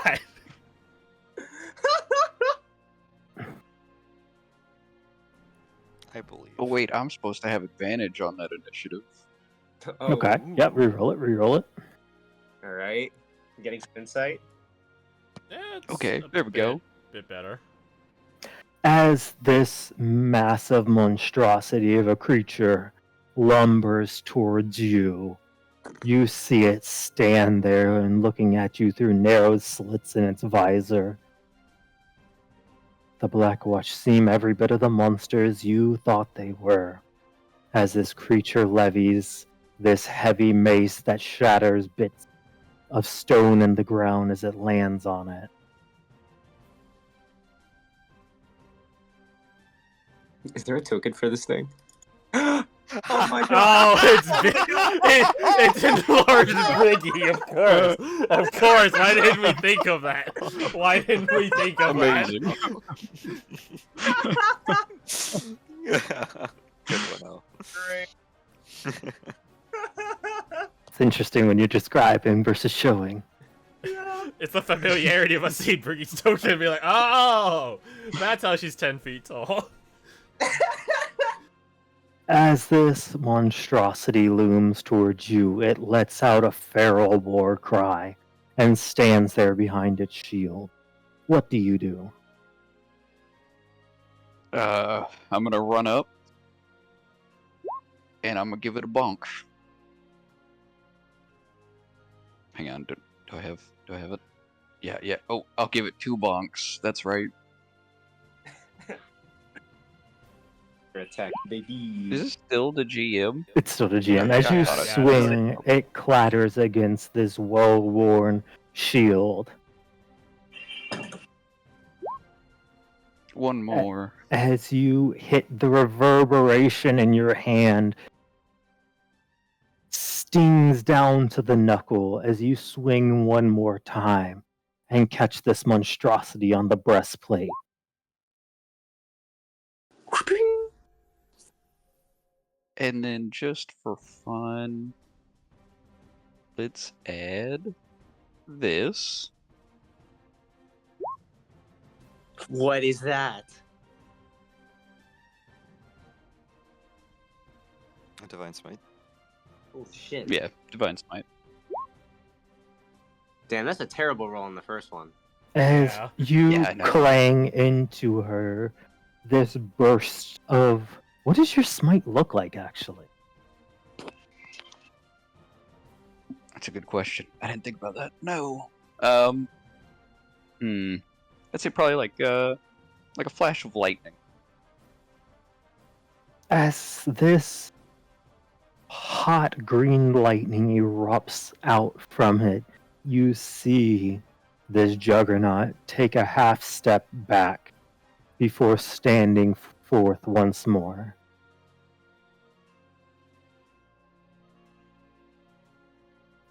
I believe. Oh, wait, I'm supposed to have advantage on that initiative. Oh, Okay, yep, reroll it. All right, getting some insight. Yeah, it's Okay, a there we go. Bit better. As this massive monstrosity of a creature lumbers towards you, you see it stand there and looking at you through narrow slits in its visor. The Black Watch seem every bit of the monsters you thought they were, as this creature levies this heavy mace that shatters bits of stone in the ground as it lands on it. Is there a token for this thing? Oh my god! Oh, it's enlarged Briggy, of course. Of course. Why didn't we think of that? Why didn't we think of Amazing. Good one, Al. Great. It's interesting when you're describing versus showing. Yeah. It's the familiarity of us seeing Briggy's token and be like, oh, that's how she's 10 feet tall. As this monstrosity looms towards you, it lets out a feral war cry and stands there behind its shield. What do you do? I'm gonna run up, and I'm gonna give it a bonk. Hang on, do I have it? Yeah. Oh, I'll give it 2 bonks. That's right. Attack, baby. Is this still the GM? It's still the GM. As you Yeah, swing, it clatters against this well-worn shield. One more. As you hit the reverberation in your hand, stings down to the knuckle as you swing one more time and catch this monstrosity on the breastplate. And then just for fun, let's add this. What is that? A divine smite. Oh shit. Yeah, divine smite. Damn, that's a terrible roll on the first one. As Yeah. you Yeah, I know. clang into her, this burst of what does your smite look like actually? That's a good question. I didn't think about that. No. I'd say probably like a flash of lightning. As this hot green lightning erupts out from it, you see this juggernaut take a half step back before standing forth once more.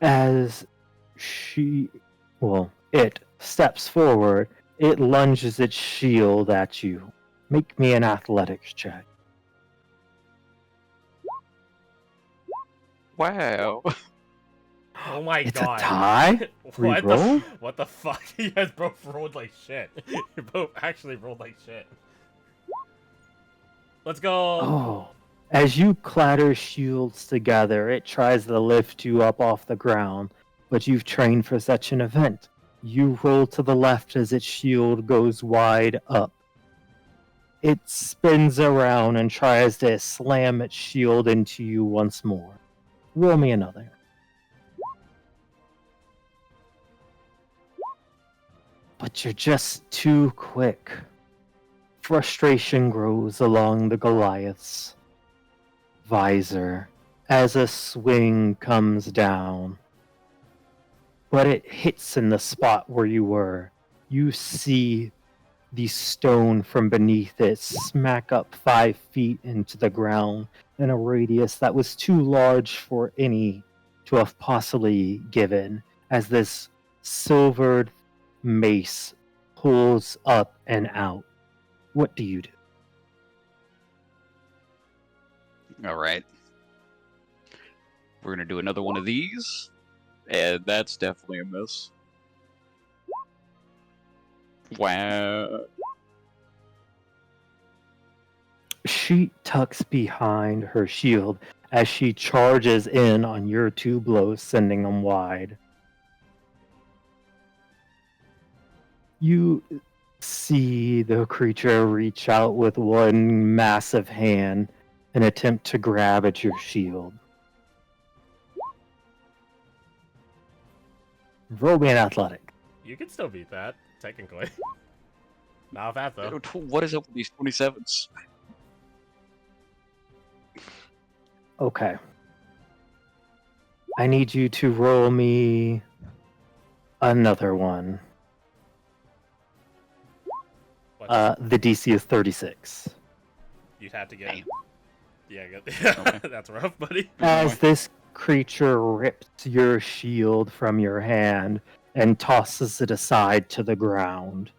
As it steps forward, it lunges its shield at you. Make me an athletics check. Wow. Oh my It's god. a tie? Reroll? What the fuck? You guys both rolled like shit. You both actually rolled like shit. Let's go. Oh. As you clatter shields together, it tries to lift you up off the ground, but you've trained for such an event. You roll to the left as its shield goes wide up. It spins around and tries to slam its shield into you once more. Roll me another. But you're just too quick. Frustration grows along the Goliath's visor as a swing comes down. But it hits in the spot where you were. You see the stone from beneath it smack up 5 feet into the ground in a radius that was too large for any to have possibly given, as this silvered mace pulls up and out. What do you do? All right. We're gonna do another one of these, and that's definitely a miss. Wow. She tucks behind her shield as she charges in on your 2 blows, sending them wide. You see the creature reach out with one massive hand and attempt to grab at your shield. Roll me an athletic. You can still beat that, technically. Not that though. What is up with these 27s? Okay. I need you to roll me another one. The DC is 36. You'd have to get. Damn. Yeah, Okay. that's rough, buddy. As this creature rips your shield from your hand and tosses it aside to the ground,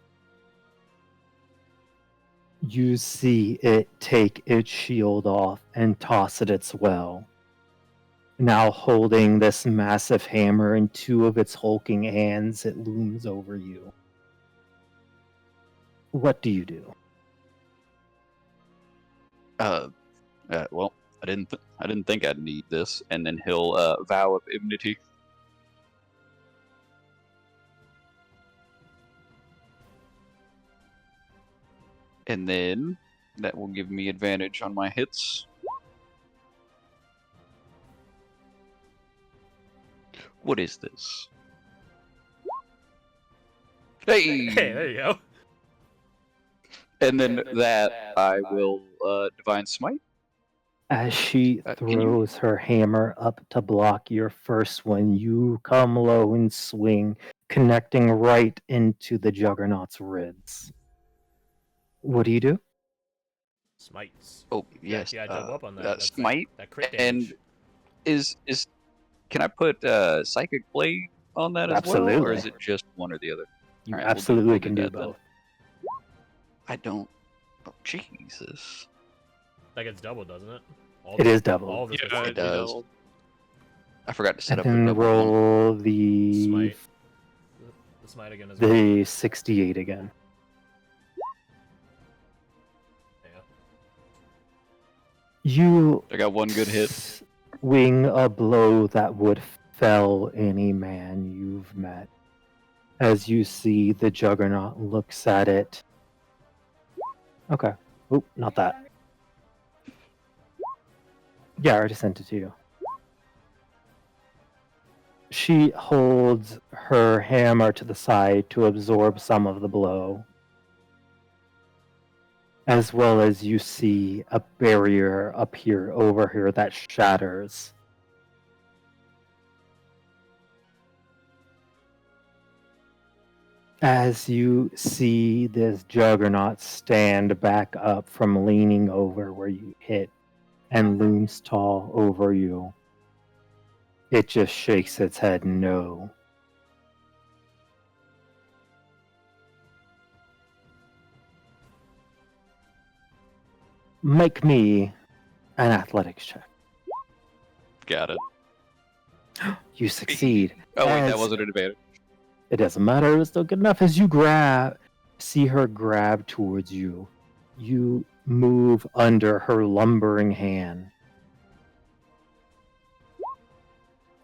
you see it take its shield off and toss it as well. Now holding this massive hammer in 2 of its hulking hands, it looms over you. What do you do? Well, I didn't think I'd need this, and then he'll vow of enmity. And then that will give me advantage on my hits. What is this? Hey! Hey, there you go. And then that I will divine smite. As she Can you- throws her hammer up to block your first one, you come low and swing, connecting right into the Juggernaut's ribs. What do you do? Smites. Oh yes, Yeah, double up on that. That's smite. That crit And damage. is can I put psychic blade on that as well, or Absolutely. is it just one or the other? You Alright, absolutely we'll can do that then. both. I don't. Oh, Jesus. That gets doubled, doesn't it? It is doubled. All of this Yeah, gets it does. doubled. I forgot to set And up the then double one. roll the Smite. The smite again as well. the 68 again. You I got one good hit. swing a blow that would fell any man you've met. As you see the Juggernaut looks at it. Okay. Oop, not that. Yeah, I already sent it to you. She holds her hammer to the side to absorb some of the blow. As well as you see a barrier appear over here that shatters. As you see this Juggernaut stand back up from leaning over where you hit and looms tall over you, it just shakes its head no. Make me an athletics check. Got it. You succeed. Oh wait, that As- wasn't an advantage. It doesn't matter, it's still good enough. As you see her grab towards you, you move under her lumbering hand.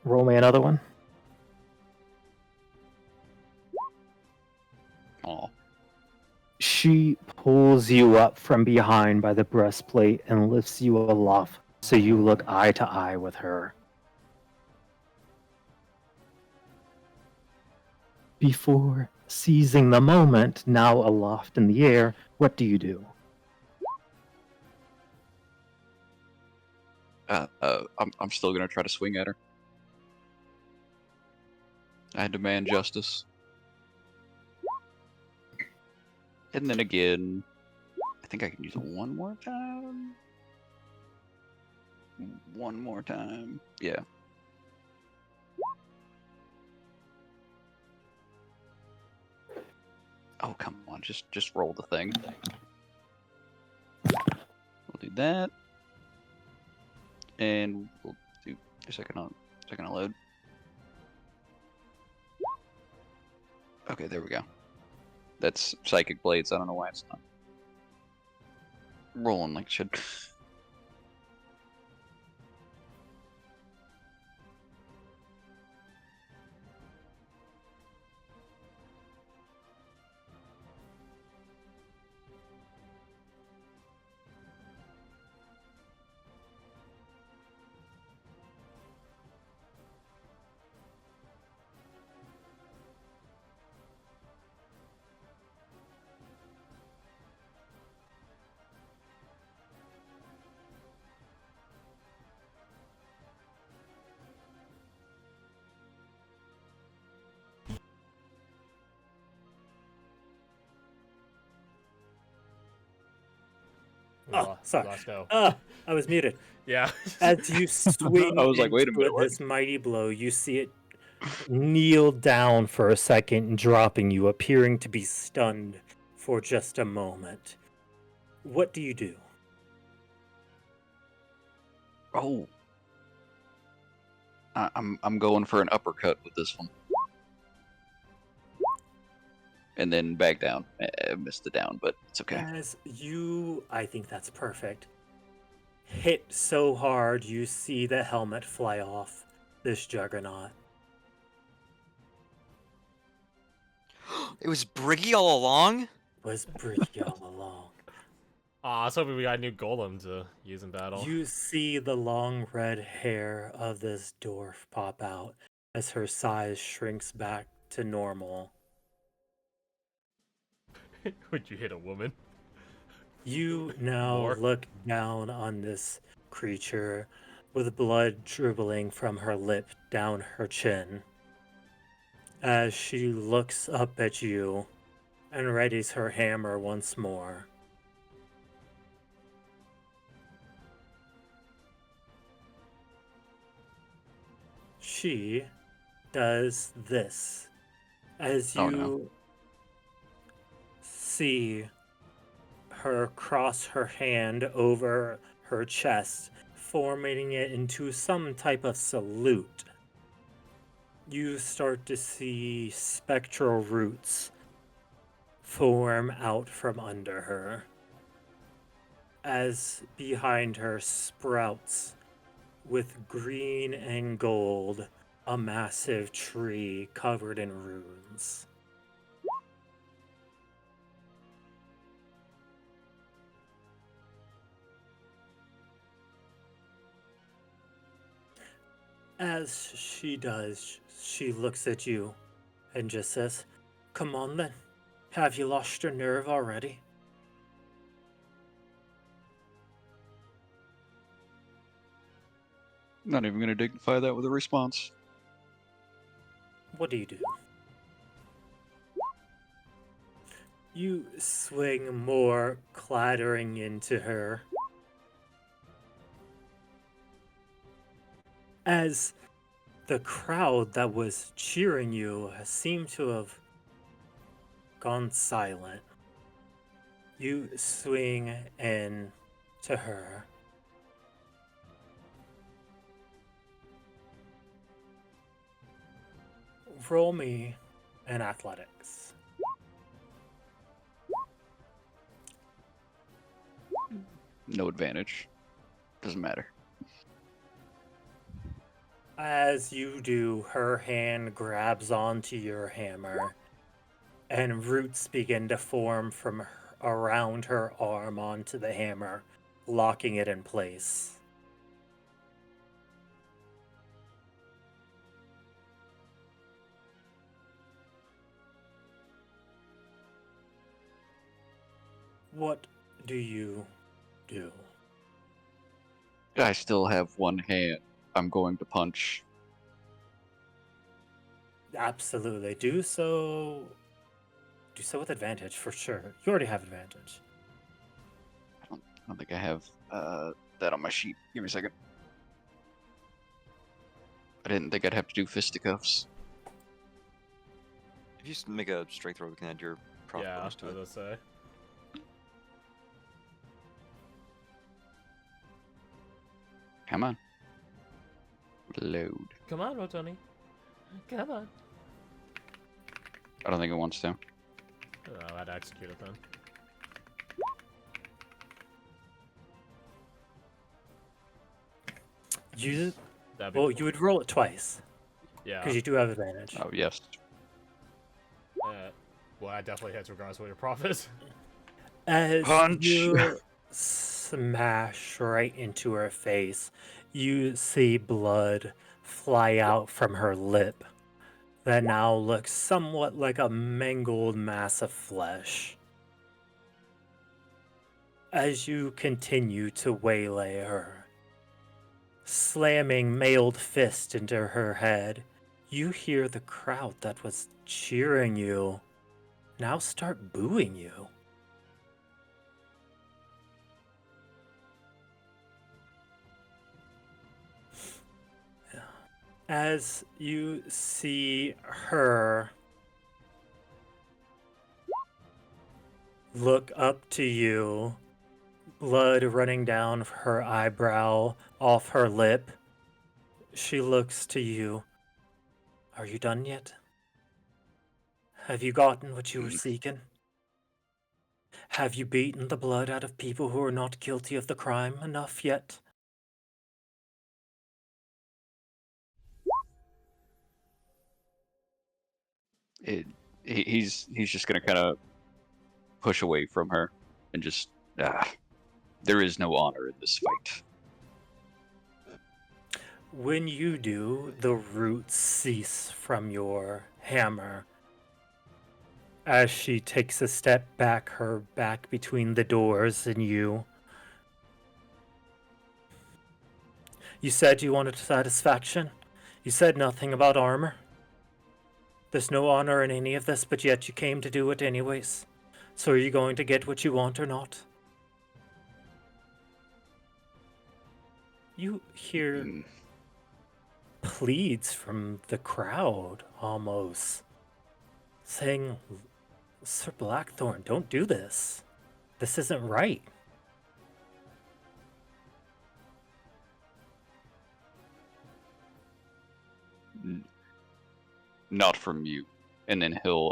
Roll me another one. Aw. She pulls you up from behind by the breastplate and lifts you aloft so you look eye to eye with her. Before seizing the moment, now aloft in the air, what do you do? I'm still gonna try to swing at her. I demand justice. And then again, I think I can use it one more time. One more time. Yeah. Oh, come on, just roll the thing. We'll do that. And we'll do a second on load. Okay, there we go. That's Psychic Blades. I don't know why it's not rolling like it should. Oh, sorry. Lost go. I was muted. Yeah. As you swing I was like, wait a into minute, what? this mighty blow, you see it kneel down for a second, dropping you, appearing to be stunned for just a moment. What do you do? Oh. I'm going for an uppercut with this one. And then back down. I missed the down, but it's okay. As you, I think that's perfect, hit so hard you see the helmet fly off this Juggernaut. It was Briggy all along? Was pretty all along. Aw, I was hoping we got a new golem to use in battle. You see the long red hair of this dwarf pop out as her size shrinks back to normal. Would you hit a woman? You now More? look down on this creature with blood dribbling from her lip down her chin as she looks up at you and readies her hammer once more. She does this as you Oh, no. see her cross her hand over her chest, forming it into some type of salute. You start to see spectral roots form out from under her. as behind her sprouts with green and gold a massive tree covered in runes. As she does, she looks at you and just says, "Come on then. Have you lost your nerve already?" Not even gonna dignify that with a response. What do? You swing more, clattering into her. As the crowd that was cheering you seemed to have gone silent, you swing in to her. Roll me an athletics. No advantage. Doesn't matter. As you do, her hand grabs onto your hammer, and roots begin to form from around her arm onto the hammer, locking it in place. What do you do? I still have one hand. I'm going to punch. Absolutely. Do so with advantage for sure. You already have advantage. I don't think I have that on my sheet. Give me a second. I didn't think I'd have to do fisticuffs. If you just make a strength roll, we can add your profit Yeah, bonus to it. as I say. Come on. Load. Come on, Rotoni. Come on. I don't think it wants to. Oh, I'd execute it then. You That'd be well, cool. you would roll it twice Yeah. because you do have advantage. Oh, yes. Well, that definitely hits regardless of what your profit is. As Punch. you smash right into her face, you see blood fly out from her lip that now looks somewhat like a mangled mass of flesh. As you continue to waylay her, slamming mailed fist into her head, you hear the crowd that was cheering you now start booing you. As you see her look up to you, blood running down her eyebrow, off her lip, she looks to you. Are you done yet? Have you gotten what you were seeking? Have you beaten the blood out of people who are not guilty of the crime enough yet? He's just gonna kind of push away from her and just there is no honor in this fight. When you do, the roots cease from your hammer. As she takes a step back, her back between the doors and you. You said you wanted satisfaction. You said nothing about armor. There's no honor in any of this, but yet you came to do it anyways. So are you going to get what you want or not? You hear pleads from the crowd, almost, saying, "Sir Blackthorn, don't do this. This isn't right." Not from you. And then he'll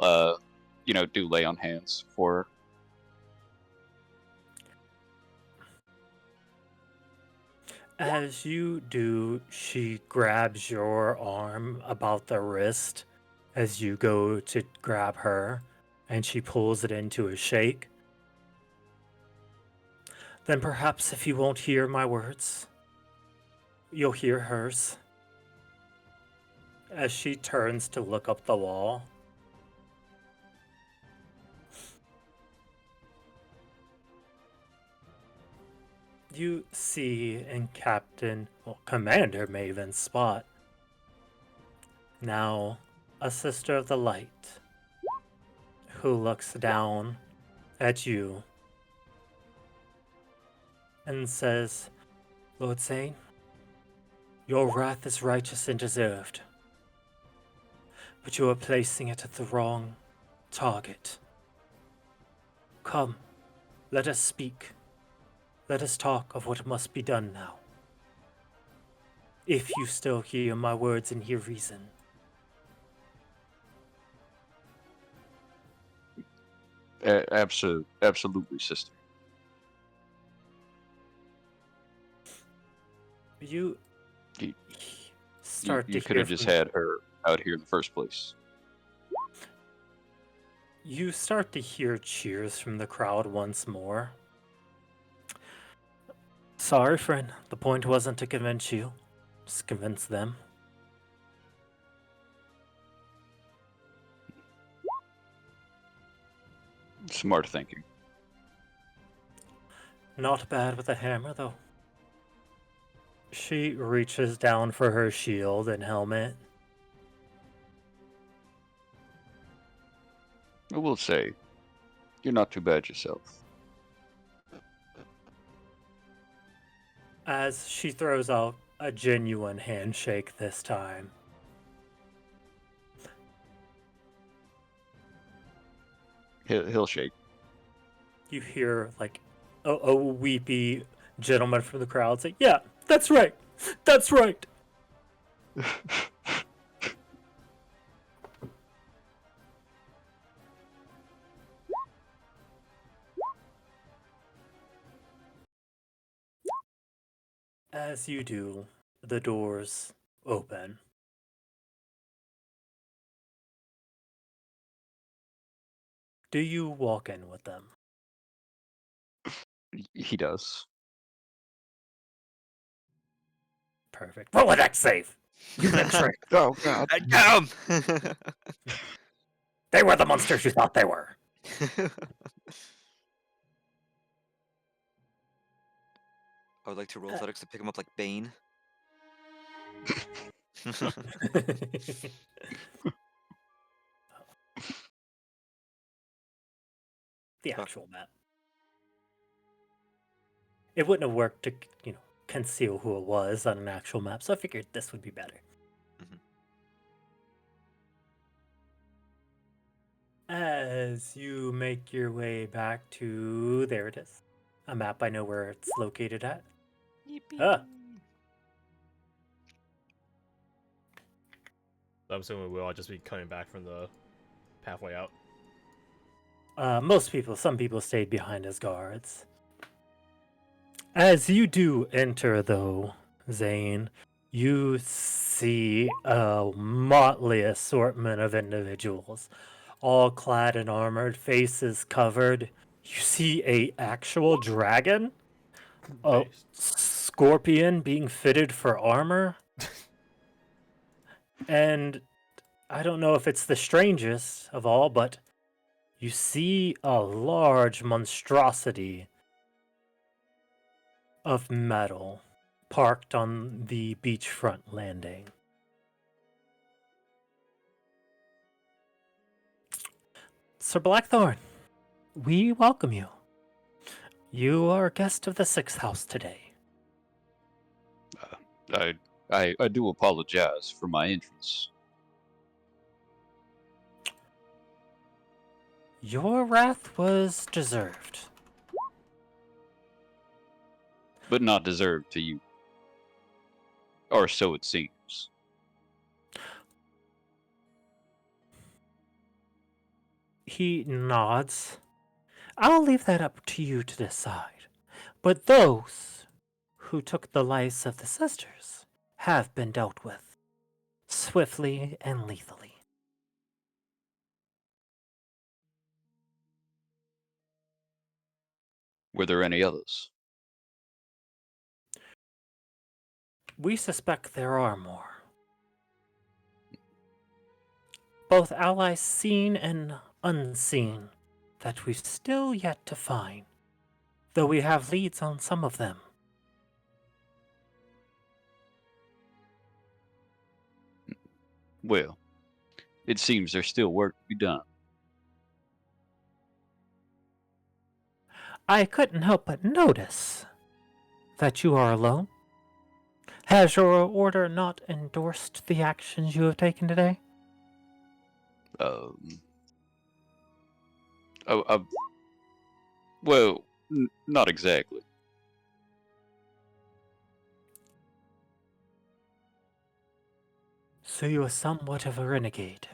do lay on hands for As you do, she grabs your arm about the wrist as you go to grab her, and she pulls it into a shake. Then perhaps if you won't hear my words, you'll hear hers. As she turns to look up the wall, you see in Commander Maven's spot, now a Sister of the Light, who looks down at you and says, Lord Zane, your wrath is righteous and deserved, but you are placing it at the wrong target. Come, let us speak. Let us talk of what must be done now. If you still hear my words and hear reason. Absolutely, sister. You You, start you to could hear have just from, had her out here in the first place. You start to hear cheers from the crowd once more. Sorry, friend. The point wasn't to convince you. Just convince them. Smart thinking. Not bad with a hammer, though. She reaches down for her shield and helmet. I will say, you're not too bad yourself. As she throws out a genuine handshake this time. He'll shake. You hear, like, a weepy gentleman from the crowd say, Yeah, that's right! That's right! As you do, the doors open. Do you walk in with them? He does. Perfect. Roll a dex save! You get tricked. Oh God. I got him! They were the monsters you thought they were. I would like to roll athletics to pick him up like Bane. The actual map. It wouldn't have worked to, conceal who it was on an actual map, so I figured this would be better. As you make your way back to, there it is, a map I know where it's located at. Ah, I'm assuming we'll all just be coming back from the pathway out. some people stayed behind as guards. As you do enter, though, Zane, you see a motley assortment of individuals, all clad in armored, faces covered. You see a actual dragon, a Nice. scorpion being fitted for armor, and I don't know if it's the strangest of all, but you see a large monstrosity of metal parked on the beachfront landing. Sir Blackthorn, we welcome you. You are a guest of the Sixth House today. I do apologize for my entrance. Your wrath was deserved. But not deserved to you. Or so it seems. He nods. I'll leave that up to you to decide. But those who took the lives of the sisters have been dealt with, swiftly and lethally. Were there any others? We suspect there are more. Both allies seen and unseen that we've still yet to find, though we have leads on some of them. Well, it seems there's still work to be done. I couldn't help but notice that you are alone. Has your order not endorsed the actions you have taken today? Um, well, not exactly. So you are somewhat of a renegade,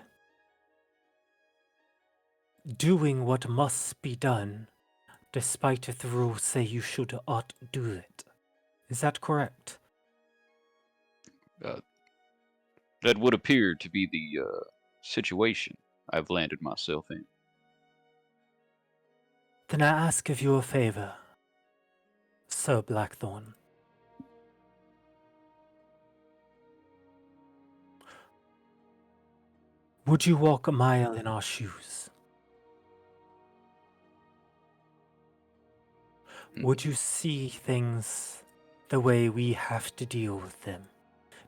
doing what must be done, despite if the rules say you should ought do it. Is that correct? Uh, that would appear to be the situation I've landed myself in. Then I ask of you a favor, Sir Blackthorn. Would you walk a mile in our shoes? Would you see things the way we have to deal with them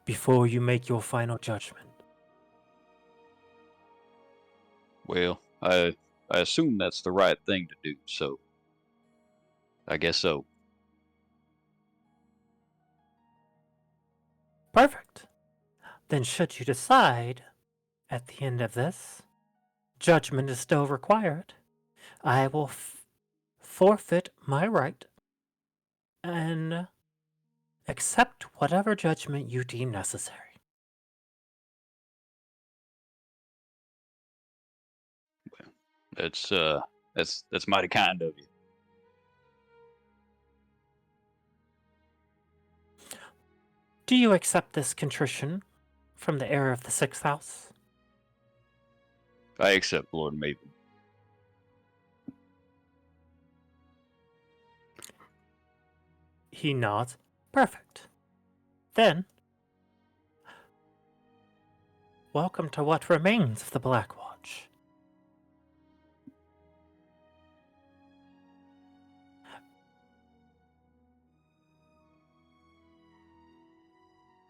before you make your final judgment? Well, I assume that's the right thing to do, so I guess so. Perfect. Then should you decide, at the end of this, judgment is still required, I will forfeit my right and accept whatever judgment you deem necessary. That's mighty kind of you. Do you accept this contrition from the heir of the sixth house? I accept, Lord Maven. He nods. Perfect. Then, welcome to what remains of the Black Watch.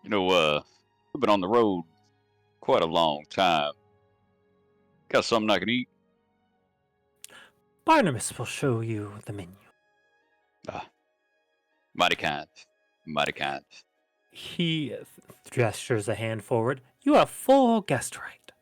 You know, we've been on the road quite a long time. Got something I can eat? Barnabas will show you the menu. Ah, mighty kind. Mighty kind. He gestures a hand forward. You have full guest right.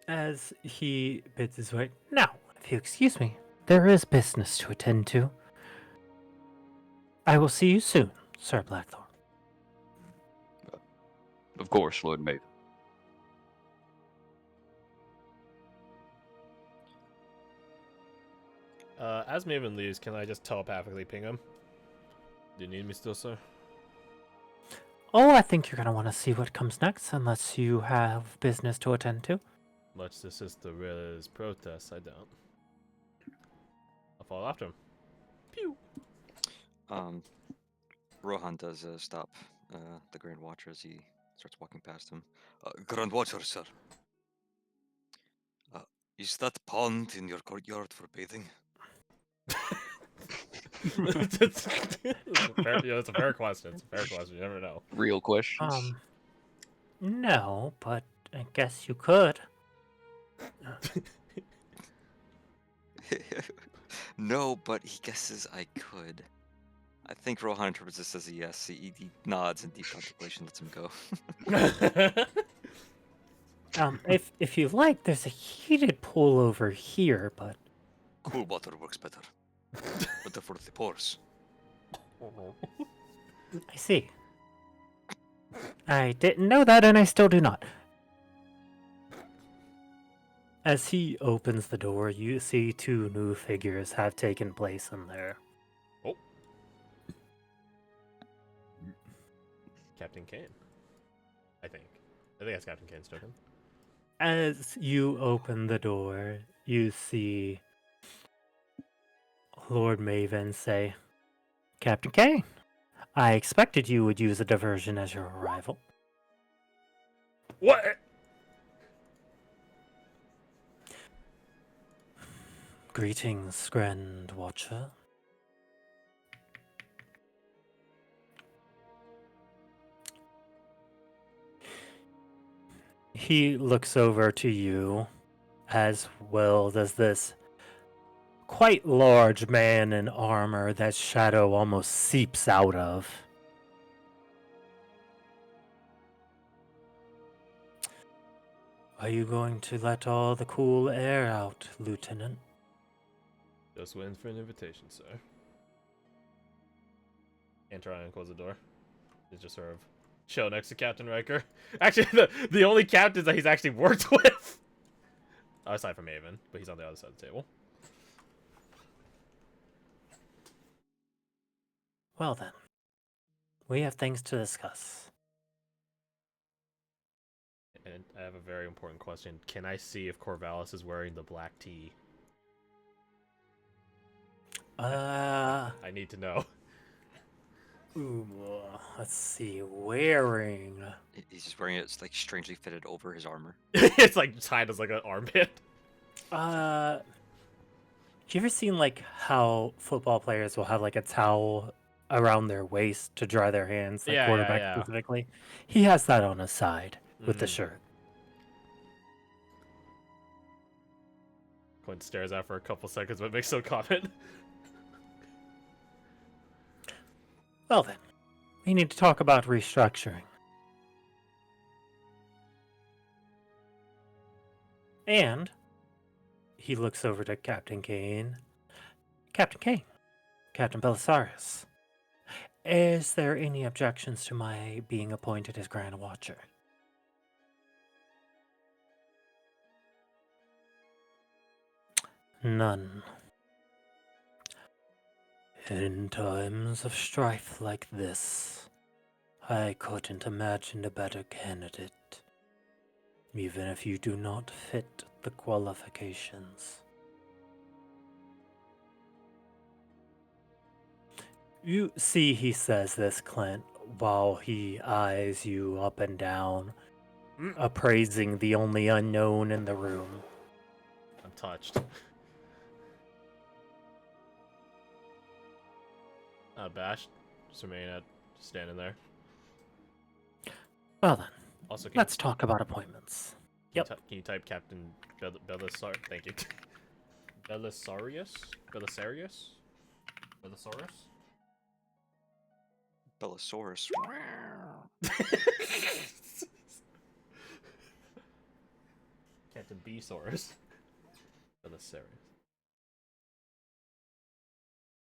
As he bids his way. Now, if you excuse me, there is business to attend to. I will see you soon, Sir Blackthorn. Of course, Lord Maven. As Maven leaves, can I just telepathically ping him? Do you need me still, sir? Oh, I think you're going to want to see what comes next, unless you have business to attend to. Much this is the Rilla's protest, I don't. I'll follow after him. Pew! Rohan does stop the Grand Watcher as he starts walking past him. Grand Watcher, sir. Is that pond in your courtyard for bathing? It's a fair question. It's a fair question. You never know. Real questions. No, but I guess you could. No, but he guesses I could. I think Rohan interprets this as a yes. He nods in deep contemplation, lets him go. If you like, there's a heated pool over here, but Cool water works better. Better for the pores. I see. I didn't know that, and I still do not. As he opens the door, you see two new figures have taken place in there. Oh. Captain Kane. I think that's Captain Kane's token. As you open the door, you see Lord Maven say, Captain Kane, I expected you would use a diversion as your arrival. What? Greetings, Grand Watcher. He looks over to you, as well as this quite large man in armor that Shadow almost seeps out of. Are you going to let all the cool air out, Lieutenant? Just waiting for an invitation, sir. And try and close the door. He's just sort of chill next to Captain Riker. Actually, the only captains that he's actually worked with. Aside from Maven, but he's on the other side of the table. Well then, we have things to discuss. And I have a very important question. Can I see if Corvallis is wearing the black tee? I need to know. Ooh, let's see, wearing. He's just wearing it. It's like strangely fitted over his armor. It's like tied as like an armpit. You ever seen like how football players will have like a towel around their waist to dry their hands, like quarterback specifically? He has that on his side with the shirt. Clint stares out for a couple seconds, but makes no comment. Well then, we need to talk about restructuring. And he looks over to Captain Kane. Captain Kane, Captain Belisarius, is there any objections to my being appointed as Grand Watcher? None. In times of strife like this, I couldn't imagine a better candidate, even if you do not fit the qualifications. You see he says this, Clint, while he eyes you up and down, appraising the only unknown in the room. I'm touched. Not abashed. Just standing there. Well then, Also, let's talk about appointments. Can you type Captain Belisarius? Thank you. Belisarius? Belisarius? Belisarius? Belosaurus. Captain B-Saurus. Belisarius.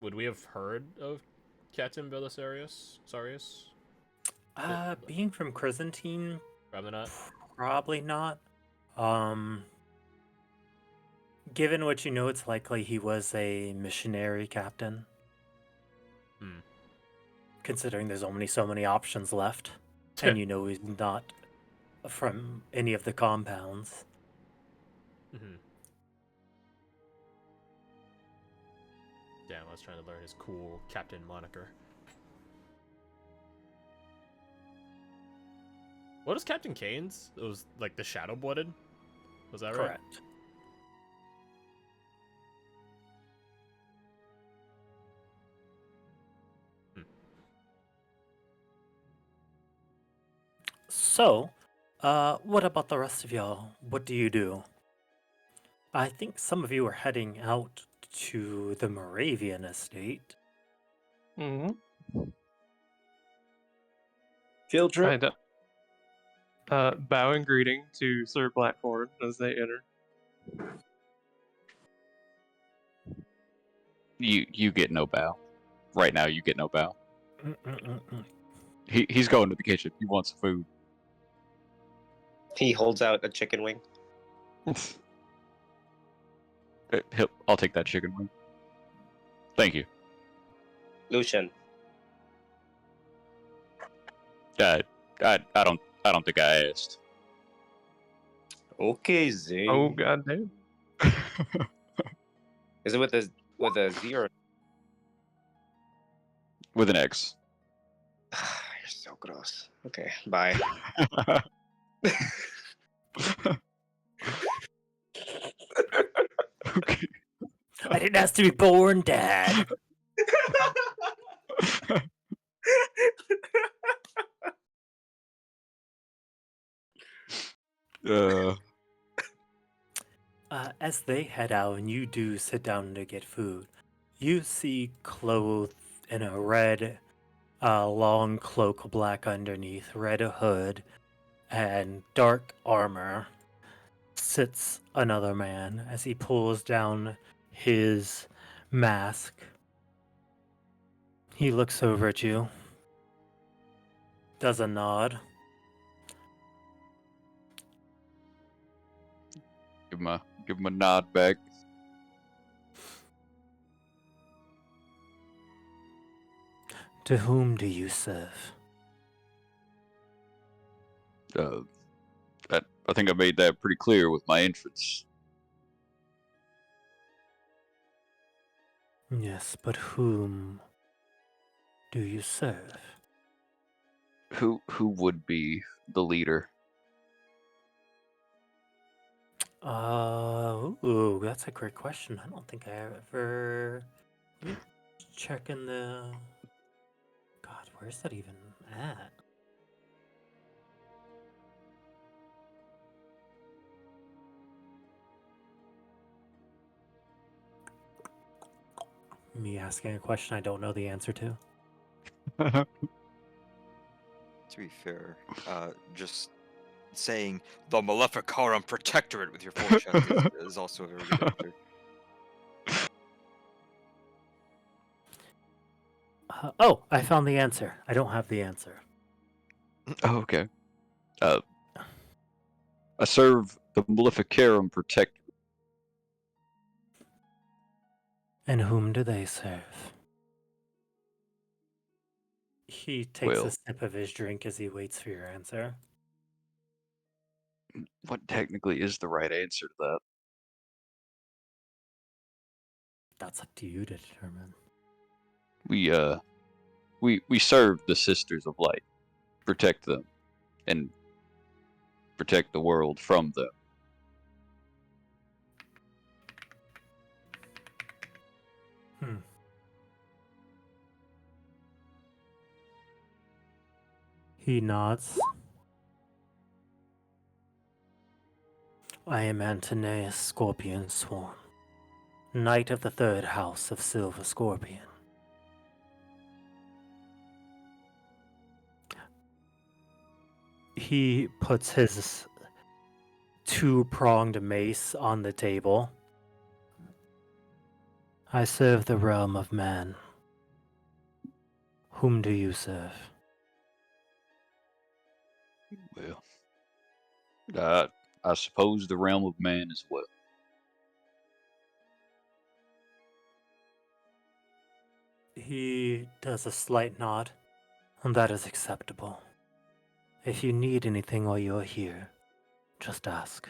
Would we have heard of Captain Belisarius? Sarius? Being from Chrysantine, Probably not. probably not. Given what you know, it's likely he was a missionary captain. Considering there's only so many options left, and you know he's not from any of the compounds. Damn, I was trying to learn his cool captain moniker. What is Captain Kane's? It was like the Shadow-Blooded? Was that right? Correct. So, what about the rest of y'all? What do you do? I think some of you are heading out to the Moravian estate. Field trip. Bow and greeting to Sir Blackthorn as they enter. You get no bow. Right now, you get no bow. He's going to the kitchen. He wants food. He holds out a chicken wing. I'll take that chicken wing. Thank you. Lucian. I don't think I asked. Okay, Z. Oh goddamn. Is it with a Z or? With an X. You're so gross. Okay, bye. Okay. I didn't ask to be born, Dad. uh, As they head out and you do sit down to get food, you see clothed in a red, long cloak, black underneath, red hood, and dark armor, sits another man as he pulls down his mask. He looks over at you, does a nod. give him a nod back. To whom do you serve? I think I made that pretty clear with my entrance. Yes, but whom do you serve? Who would be the leader? Ooh, that's a great question. I don't think I ever checking the. God, where's that even at? Me asking a question I don't know the answer to. To be fair, just saying the Maleficarum Protectorate with your full chest is also a very good answer. Oh, I found the answer. I don't have the answer. Oh, okay. I serve the Maleficarum Protector. And whom do they serve? He takes a Well, sip of his drink as he waits for your answer. what technically is the right answer to that? That's up to you to determine. We serve the Sisters of Light, protect them, and protect the world from them. He nods. I am Antoneus Scorpion Swarm, Knight of the Third House of Silver Scorpion. He puts his two-pronged mace on the table. I serve the realm of man. Whom do you serve? Well, I suppose the realm of man as well. He does a slight nod, and that is acceptable. If you need anything while you're here, just ask.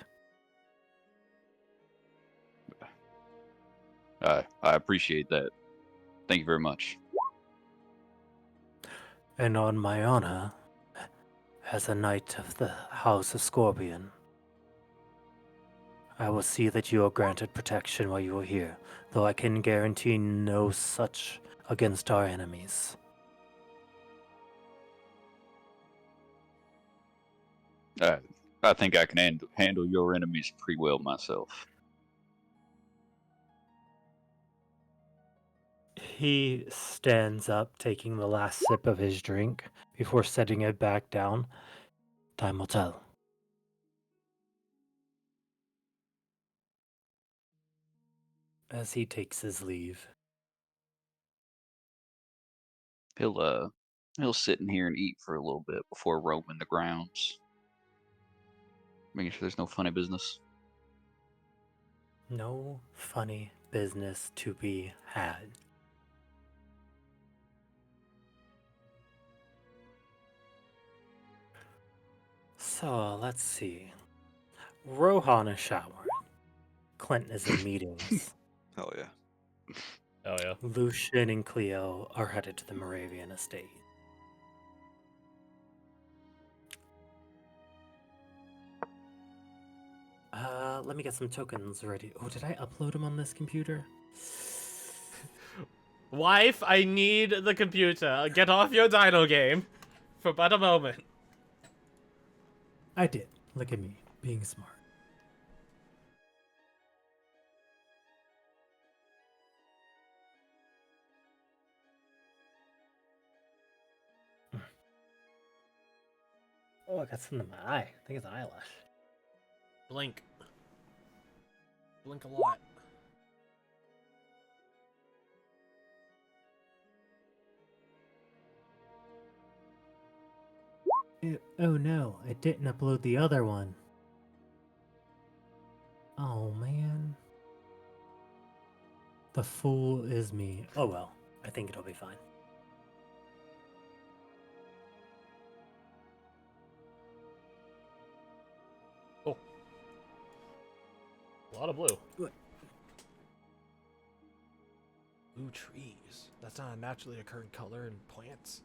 I appreciate that. Thank you very much. And on my honor, as a knight of the House of Scorpion, I will see that you are granted protection while you are here, though I can guarantee no such against our enemies. I think I can handle your enemies pretty well myself. He stands up, taking the last sip of his drink before setting it back down. Time will tell. As he takes his leave. He'll He'll sit in here and eat for a little bit before roaming the grounds, making sure there's no funny business. No funny business to be had. So, let's see. Rohan is showering. Clinton is in meetings. Oh yeah. Oh yeah. Lucian and Cleo are headed to the Moravian estate. Let me get some tokens ready. Oh, did I upload them on this computer? Wife, I need the computer. Get off your dino game for but a moment. I did. Look at me, being smart. Oh, I got some in my eye. I think it's an eyelash. Blink. Blink a lot. Oh no, I didn't upload the other one. Oh man. The fool is me. Oh well, I think it'll be fine. Oh. A lot of blue. What? Blue trees. That's not a naturally occurring color in plants.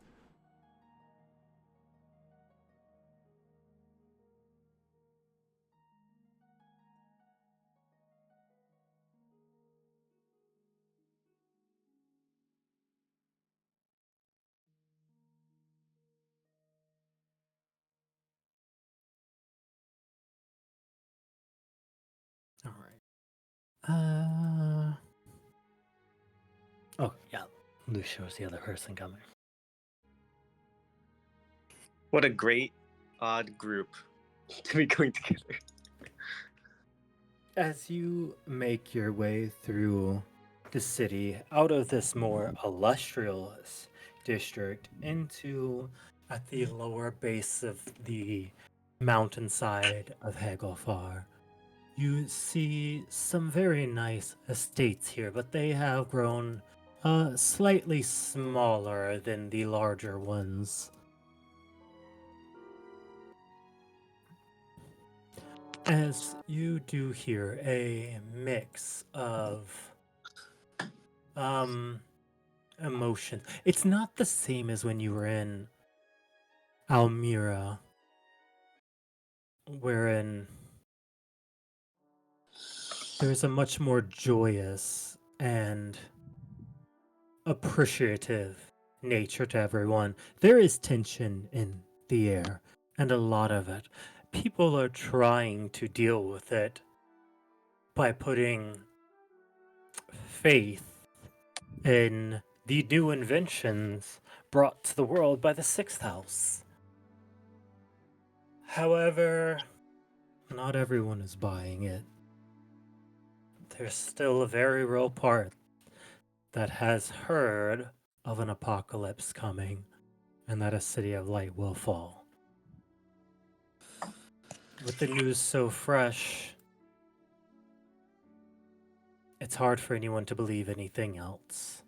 All right. Oh yeah, Lucio's the other person coming. What a great odd group to be going together. As you make your way through the city, out of this more illustrious district, into at the lower base of the mountainside of Hagelfar, you see some very nice estates here, but they have grown slightly smaller than the larger ones. As you do hear a mix of emotion. It's not the same as when you were in Almira, wherein there's a much more joyous and appreciative nature to everyone. There is tension in the air, and a lot of it. People are trying to deal with it by putting faith in the new inventions brought to the world by the Sixth House. However, not everyone is buying it. There's still a very real part that has heard of an apocalypse coming and that a city of light will fall. With the news so fresh, it's hard for anyone to believe anything else.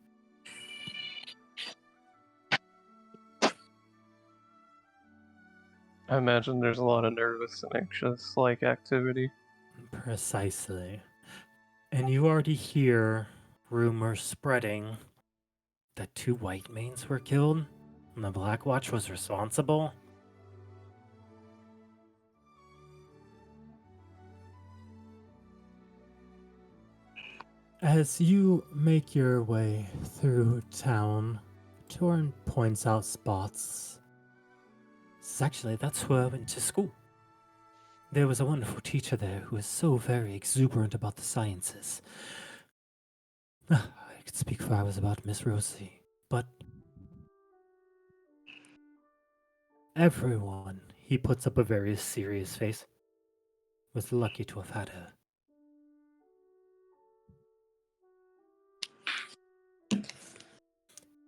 I imagine there's a lot of nervous and anxious like activity. Precisely. And you already hear rumors spreading that 2 white mains were killed and the Black Watch was responsible. As you make your way through town, Torn points out spots. Actually, that's where I went to school. There was a wonderful teacher there who was so very exuberant about the sciences. I could speak for hours about Miss Rosie, but everyone, he puts up a very serious face, was lucky to have had her.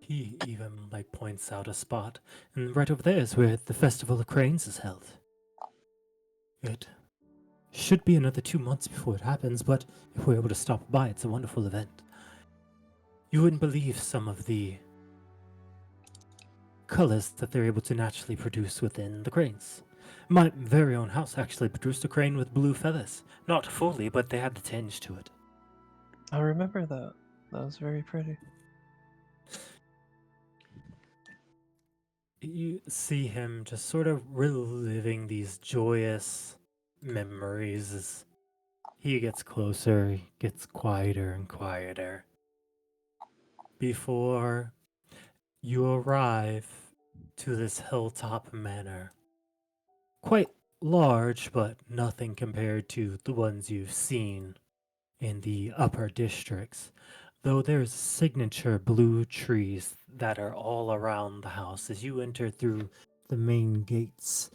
He even points out a spot, and right over there is where the Festival of Cranes is held. It should be another 2 months before it happens, but if we're able to stop by, it's a wonderful event. You wouldn't believe some of the colors that they're able to naturally produce within the cranes. My very own house actually produced a crane with blue feathers. Not fully, but they had the tinge to it. I remember that. That was very pretty. You see him just sort of reliving these joyous memories as he gets closer, he gets quieter and quieter. Before you arrive to this hilltop manor. Quite large, but nothing compared to the ones you've seen in the upper districts, though there's signature blue trees that are all around the house. As you enter through the main gates,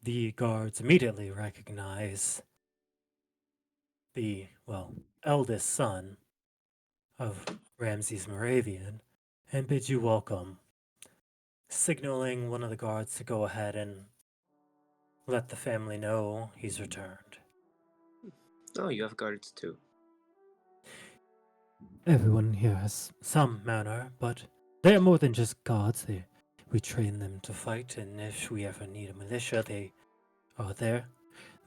the guards immediately recognize the, eldest son of Ramses Moravian and bid you welcome, signaling one of the guards to go ahead and let the family know he's returned. Oh, you have guards too. Everyone here has some manner, but they are more than just guards. We train them to fight, and if we ever need a militia, they are there.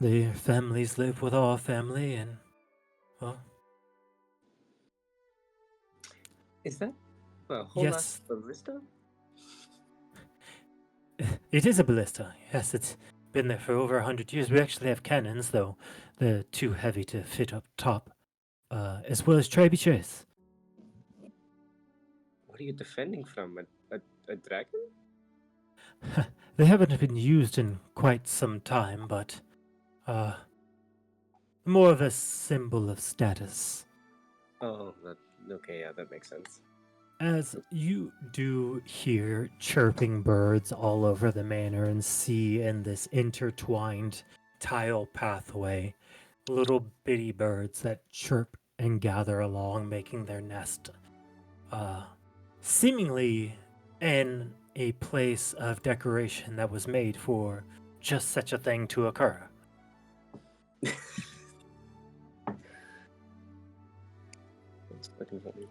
Their families live with our family, and, well, Is that a whole yes, lot ballista? it is a ballista. Yes, it's been there for over 100 years. We actually have cannons, though they're too heavy to fit up top, as well as trebuchets. What are you defending from? A dragon? They haven't been used in quite some time, but more of a symbol of status. Oh, okay, yeah, that makes sense. As you do hear chirping birds all over the manor and see in this intertwined tile pathway little bitty birds that chirp and gather along, making their nest seemingly in a place of decoration that was made for just such a thing to occur. That's fucking funny.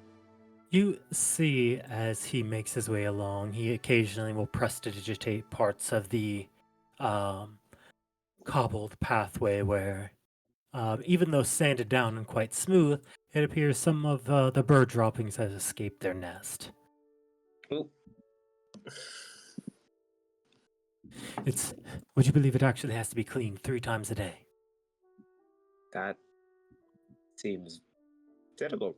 You see, as he makes his way along, he occasionally will prestidigitate parts of the cobbled pathway where, even though sanded down and quite smooth, it appears some of the bird droppings has escaped their nest. Oh. Would you believe it actually has to be cleaned 3 times a day? That seems terrible.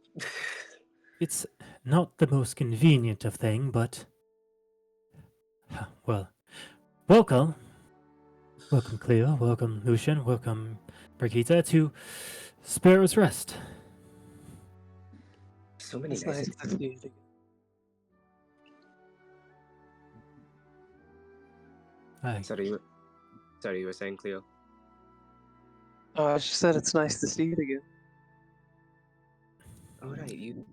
It's not the most convenient of thing, but, well, welcome. Welcome, Cleo. Welcome, Lucian. Welcome, Brigitte, to Sparrow's Rest. So many It's nice. nice to see you again. Hi. Sorry, you were saying, Cleo? Oh, I just said it's nice to see you again. Oh, right, you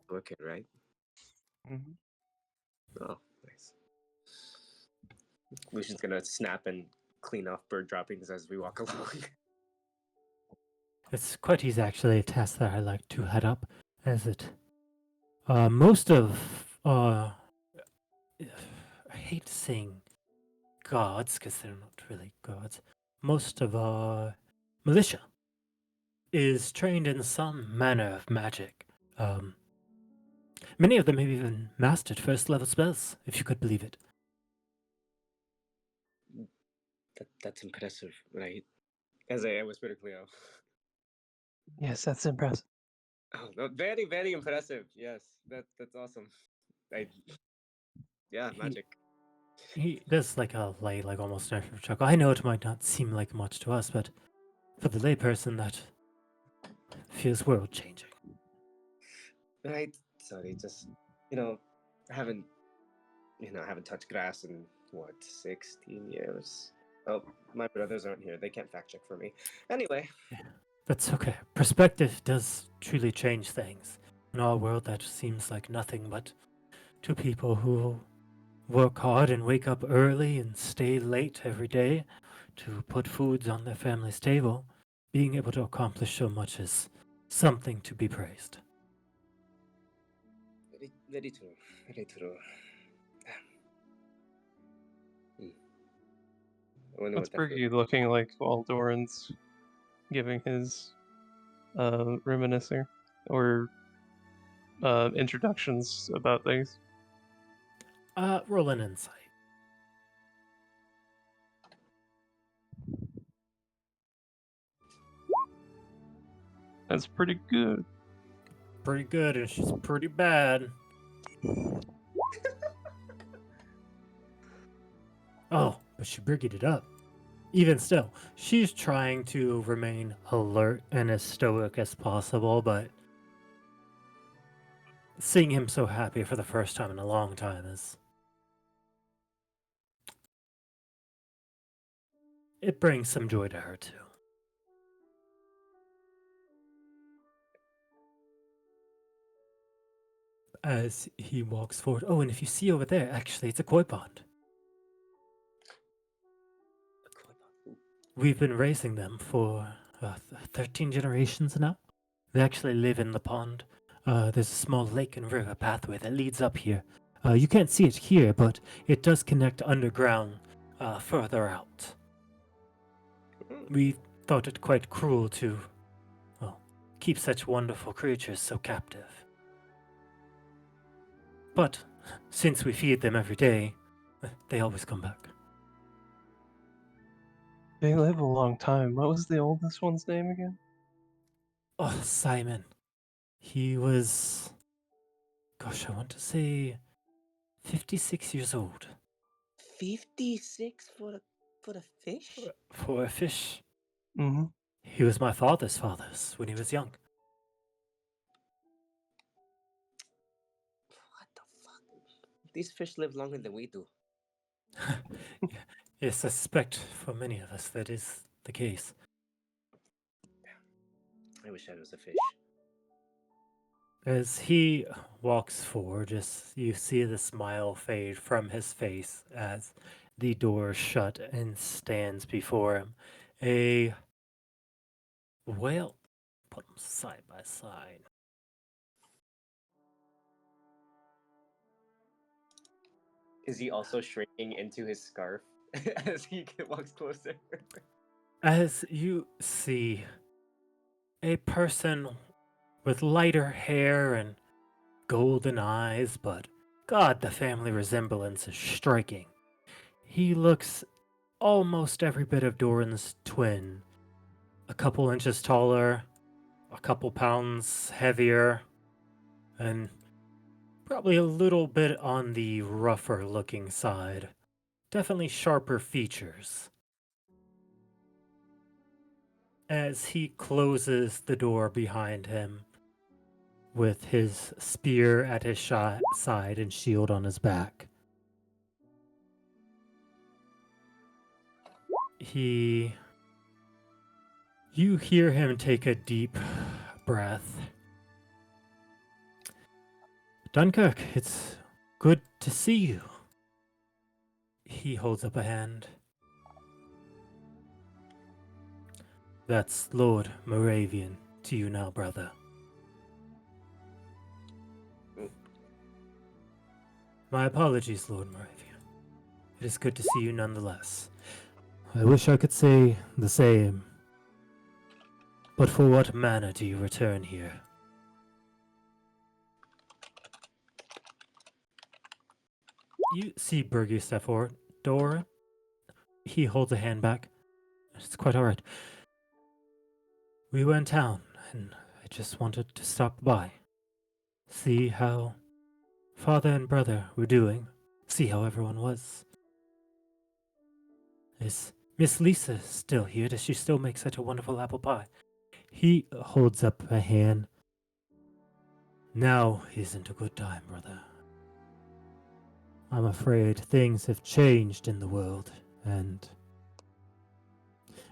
work it, right? Mm-hmm. Oh, nice. Lucian's gonna snap and clean off bird droppings as we walk along. It's quite easy, actually, a task that I like to head up, as it... most of... I hate saying gods, because they're not really gods. Most of our militia is trained in some manner of magic. Many of them have even mastered first-level spells, if you could believe it. That's impressive, right? As I whisper to Cleo. Yes, that's impressive. Oh, no, very, very impressive. Yes, that's awesome. Magic. He does a light, almost nervous chuckle. I know it might not seem like much to us, but for the layperson, that feels world-changing. Right. Sorry, just I haven't touched grass in what 16 years. Oh, my brothers aren't here. They can't fact check for me. Anyway. That's okay. Perspective does truly change things. In our world, that seems like nothing, but to people who work hard and wake up early and stay late every day to put foods on their family's table, being able to accomplish so much is something to be praised. Very, very true. Very true. Hmm. I wonder What's what that Bergie looking like while Doran's giving his reminiscing or introductions about things? Roll an insight. That's pretty good. Pretty good, and she's pretty bad. Oh, but she briggied it up. Even still, she's trying to remain alert and as stoic as possible, but seeing him so happy for the first time in a long time is... it brings some joy to her, too. As he walks forward, oh, and if you see over there, actually, it's a koi pond. We've been raising them for 13 generations now. They actually live in the pond. There's a small lake and river pathway that leads up here. You can't see it here, but it does connect underground further out. We thought it quite cruel to, well, keep such wonderful creatures so captive. But since we feed them every day, they always come back. They live a long time. What was the oldest one's name again? Oh, Simon. He was, gosh, I want to say 56 years old. 56 for the fish? For a fish. Mm-hmm. He was my father's when he was young. What the fuck? These fish live longer than we do. Yes, I suspect for many of us that is the case. I wish I was a fish. As he walks forward, you see the smile fade from his face as the door shut and stands before him. Well, put them side by side. Is he also shrinking into his scarf as he walks closer? As you see a person with lighter hair and golden eyes, but God, the family resemblance is striking. He looks almost every bit of Doran's twin. A couple inches taller, a couple pounds heavier, and probably a little bit on the rougher looking side. Definitely sharper features. As he closes the door behind him, with his spear at his side and shield on his back. You hear him take a deep breath. Dunkirk, it's good to see you. He holds up a hand. That's Lord Moravian to you now, brother. My apologies, Lord Moravian. It is good to see you nonetheless. I wish I could say the same. But for what manner do you return here? You see Bergie step forward. Dora? He holds a hand back. It's quite alright. We were in town, and I just wanted to stop by. See how father and brother were doing. See how everyone was. Is Miss Lisa still here? Does she still make such a wonderful apple pie? He holds up a hand. Now isn't a good time, brother. I'm afraid things have changed in the world, and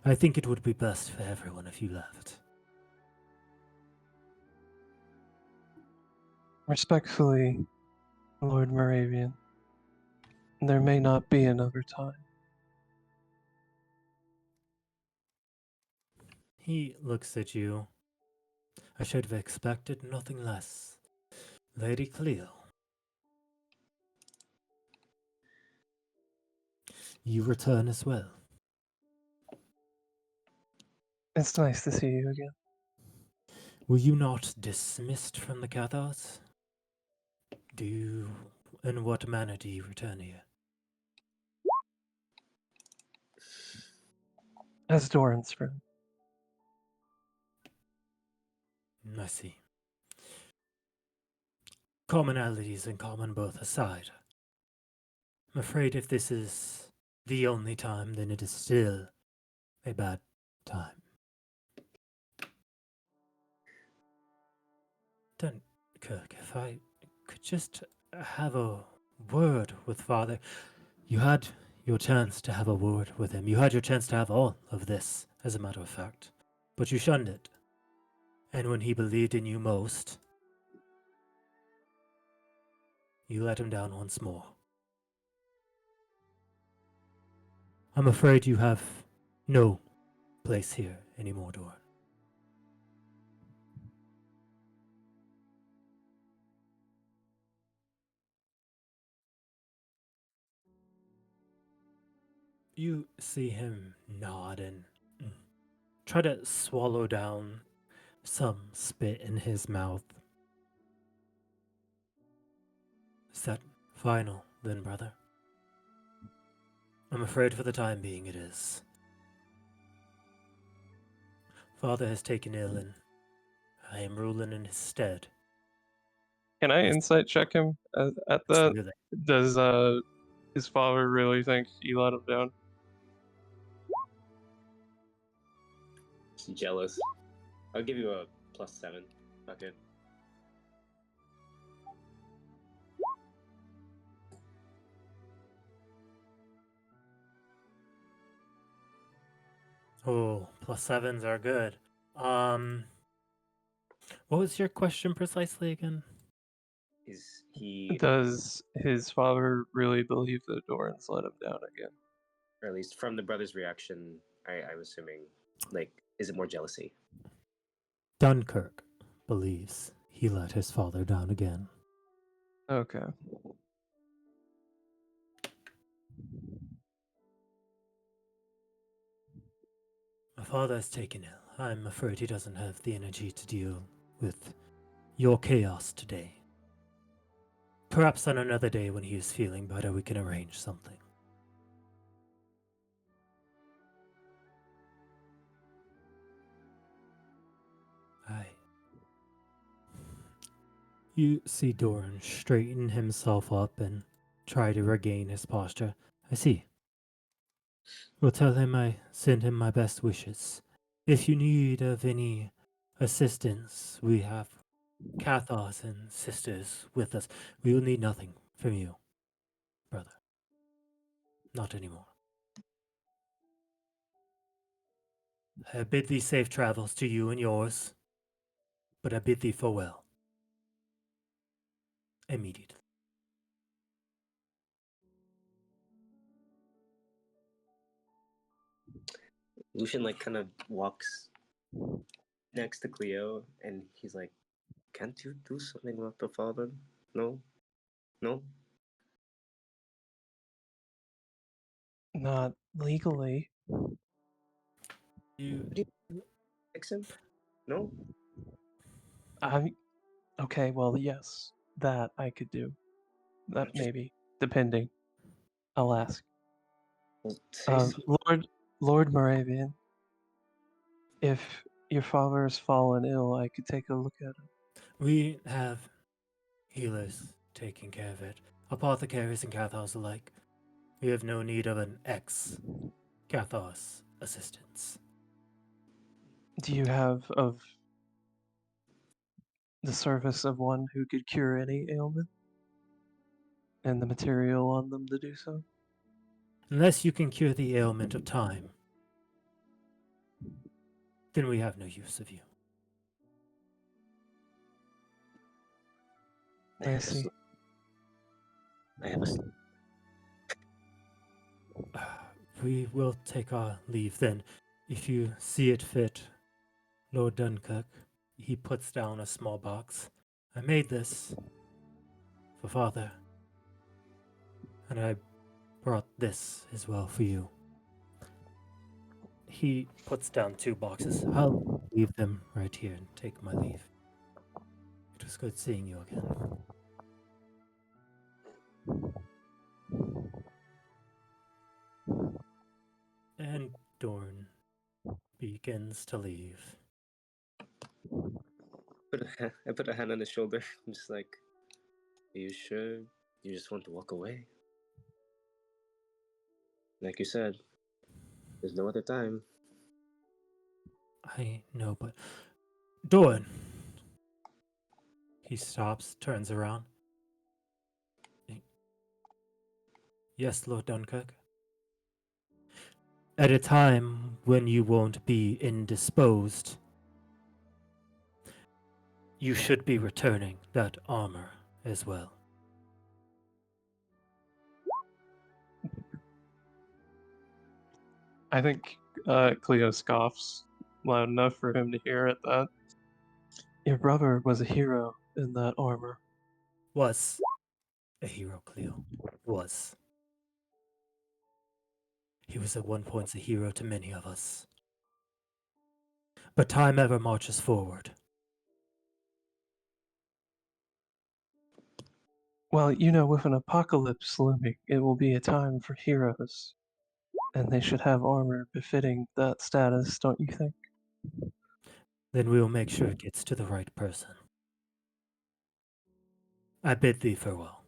I think it would be best for everyone if you left. Respectfully, Lord Moravian. There may not be another time. He looks at you. I should have expected nothing less. Lady Cleo. You return as well. It's nice to see you again. Were you not dismissed from the Cathars? In what manner do you return here? As Doran's friend. I see. Commonalities in common both aside. I'm afraid if this is the only time, then it is still a bad time. Dunkirk, if I could just have a word with Father. You had your chance to have a word with him. You had your chance to have all of this, as a matter of fact. But you shunned it. And when he believed in you most, you let him down once more. I'm afraid you have no place here anymore, Doran. You see him nod and try to swallow down some spit in his mouth. Is that final, then, brother? I'm afraid for the time being it is. Father has taken ill and I am ruling in his stead. Can I insight check him at that? Absolutely. Does his father really think he let him down? She's jealous. I'll give you a +7. Fuck it. Oh, +7s are good. What was your question precisely again? Is he, Does his father really believe that Doran's let him down again? or at least from the brother's reaction, I'm assuming, like, is it more jealousy? Dunkirk believes he let his father down again. Okay. My father has taken ill. I'm afraid he doesn't have the energy to deal with your chaos today. Perhaps on another day when he is feeling better, we can arrange something. You see Doran straighten himself up and try to regain his posture. I see. We'll tell him I send him my best wishes. If you need of any assistance, we have Cathars and sisters with us. We will need nothing from you, brother. Not anymore. I bid thee safe travels to you and yours, but I bid thee farewell. Immediately. Lucian like kind of walks next to Cleo, and he's like, "Can't you do something about the father? No, no." Not legally. You What do you fix him? No. Okay, well, yes. That I could do. That Just maybe. Depending. I'll ask. well, say so. Lord Moravian, if your father has fallen ill, I could take a look at him. We have healers taking care of it. Apothecaries and Cathars alike. We have no need of an ex-Cathar's assistance. Do you have of the service of one who could cure any ailment? And the material on them to do so? Unless you can cure the ailment of time, then we have no use of you. I see. I have a. We will take our leave then. If you see it fit, Lord Dunkirk, he puts down a small box. I made this for Father, and I brought this as well for you. He puts down 2 boxes. I'll leave them right here and take my leave. It was good seeing you again. And Dorn begins to leave. I put a hand on his shoulder. I'm just like, are you sure you just want to walk away? Like you said, there's no other time. I know, but Dorn! He stops, turns around. Yes, Lord Dunkirk? At a time when you won't be indisposed, you should be returning that armor as well. I think Cleo scoffs loud enough for him to hear it that your brother was a hero in that armor. Was a hero, Cleo. Was. He was at one point a hero to many of us. But time ever marches forward. Well, you know, with an apocalypse looming, it will be a time for heroes. And they should have armor befitting that status, don't you think? Then we will make sure it gets to the right person. I bid thee farewell.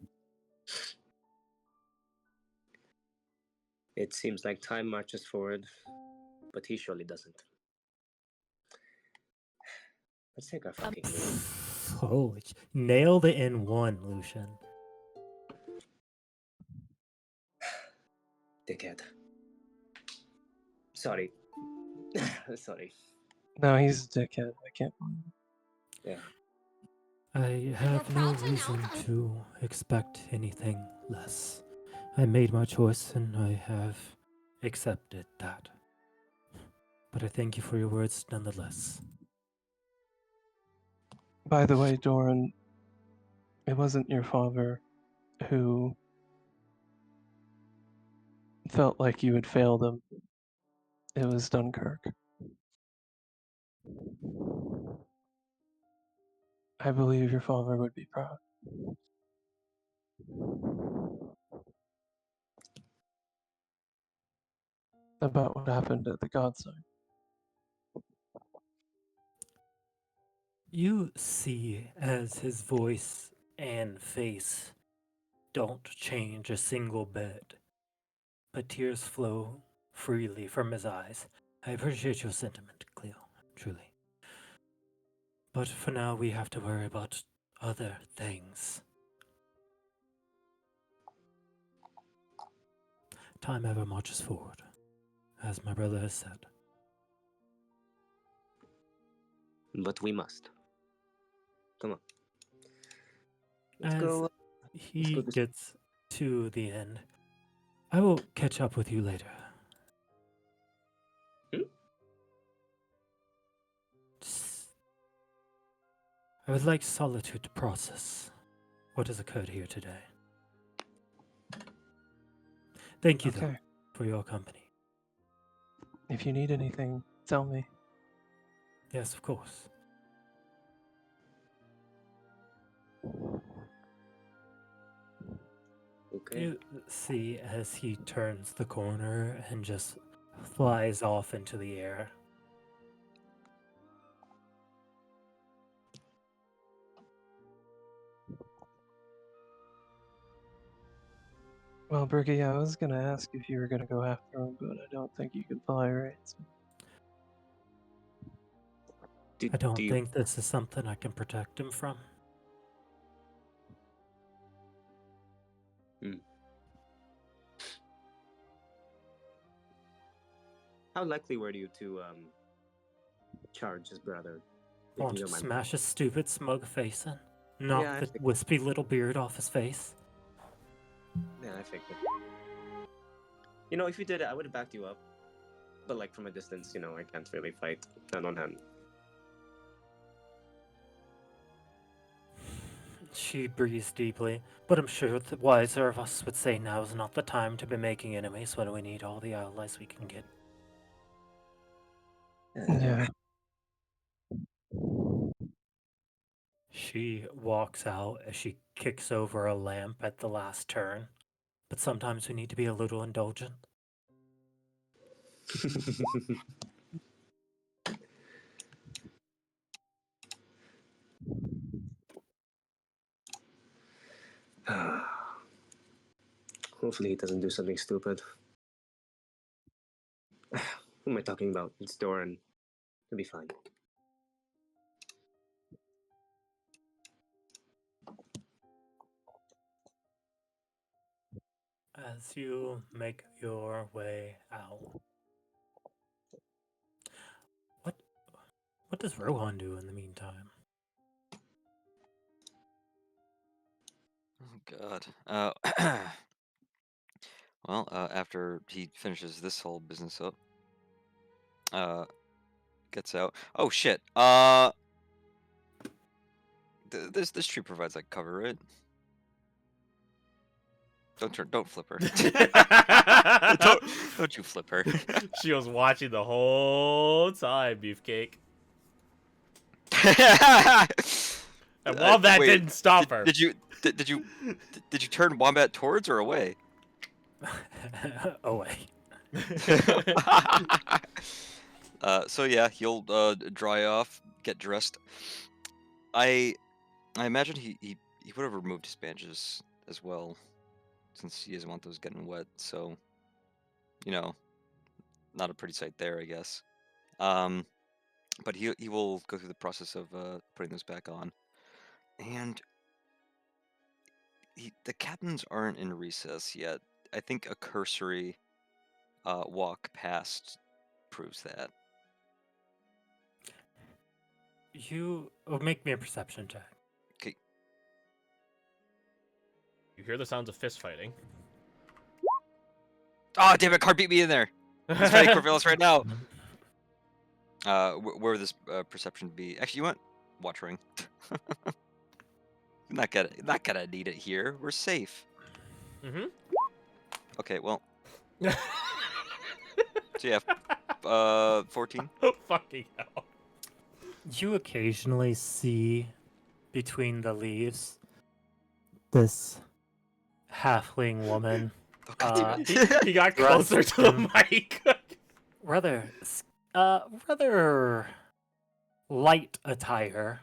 It seems like time marches forward, but he surely doesn't. Let's take our fucking leave. Holy, nailed it in one, Lucian. Dickhead. Sorry. Sorry. No, he's a dickhead. I can't blame him. Yeah. I have no reason to expect anything less. I made my choice and I have accepted that. But I thank you for your words nonetheless. By the way, Doran, it wasn't your father who felt like you had failed him. It was Dunkirk. I believe your father would be proud. About what happened at the Godside. You see as his voice and face don't change a single bit, but tears flow freely from his eyes. I appreciate your sentiment, Cleo, truly. But for now, we have to worry about other things. Time ever marches forward, as my brother has said. But we must. Come on. Let's As go. he gets to the end, I will catch up with you later. I would like solitude to process what has occurred here today. Thank you, though, for your company. If you need anything, tell me. Yes, of course. Okay. You see as he turns the corner and just flies off into the air. Well, Berkey, I was gonna ask if you were gonna go after him, but I don't think you can fly, right? So... I don't think this is something I can protect him from. How likely were you to charge his brother? Want to smash his stupid smug face in? Knock Yeah, the wispy little beard off his face? Yeah, I figured. You know, if you did it, I would have backed you up. But like from a distance, you know, I can't really fight hand on hand. She breathes deeply, but I'm sure the wiser of us would say now is not the time to be making enemies when we need all the allies we can get. Yeah. She walks out as she kicks over a lamp at the last turn, but sometimes we need to be a little indulgent. Hopefully he doesn't do something stupid. Who am I talking about? It's Doran. He'll be fine. As you make your way out, what does Rohan do in the meantime? Oh God. Well, after he finishes this whole business up, gets out. Oh shit. This tree provides like cover, right? Don't flip her. don't you flip her. She was watching the whole time, Beefcake. And Wombat Wait, didn't stop her. Did you turn Wombat towards or away? Away. So yeah, he'll dry off, get dressed. I imagine he would have removed his bandages as well, since he doesn't want those getting wet. So, you know, not a pretty sight there, I guess. But he will go through the process of putting those back on, and the captains aren't in recess yet. I think a cursory walk past proves that. Make me a perception check. Okay. You hear the sounds of fist fighting. Oh damn it! Card beat me in there. He's fighting Corvallis right now. Where would this perception be? Actually, you want watch ring? not gonna need it here. We're safe. Mm-hmm. Okay, well. So yeah, 14. Oh, fucking hell. You occasionally see between the leaves this halfling woman. He got closer to the mic. rather light attire,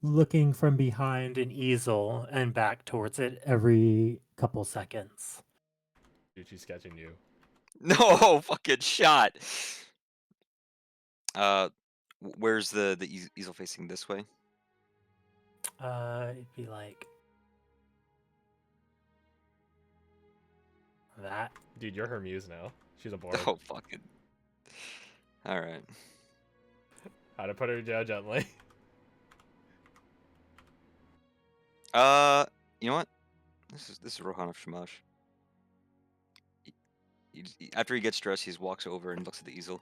looking from behind an easel and back towards it every couple seconds. Dude, she's sketching you. No fucking shot. Where's the easel facing this way? It'd be like that. Dude, you're her muse now. She's a board. Oh fucking. All right. How to put her down gently. You know what? This is Rohan of Shamash. After he gets dressed, he just walks over and looks at the easel.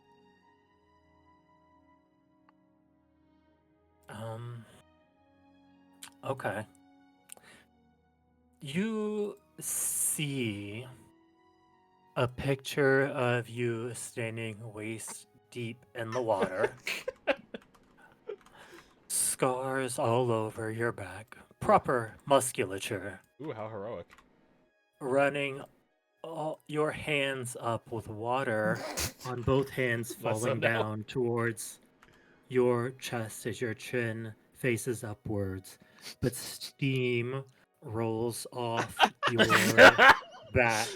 Okay. You see a picture of you standing waist deep in the water. Scars all over your back. Proper musculature. Ooh, how heroic. Running all your hands up with water on both hands Let falling some know. down towards your chest as your chin faces upwards, but steam rolls off your back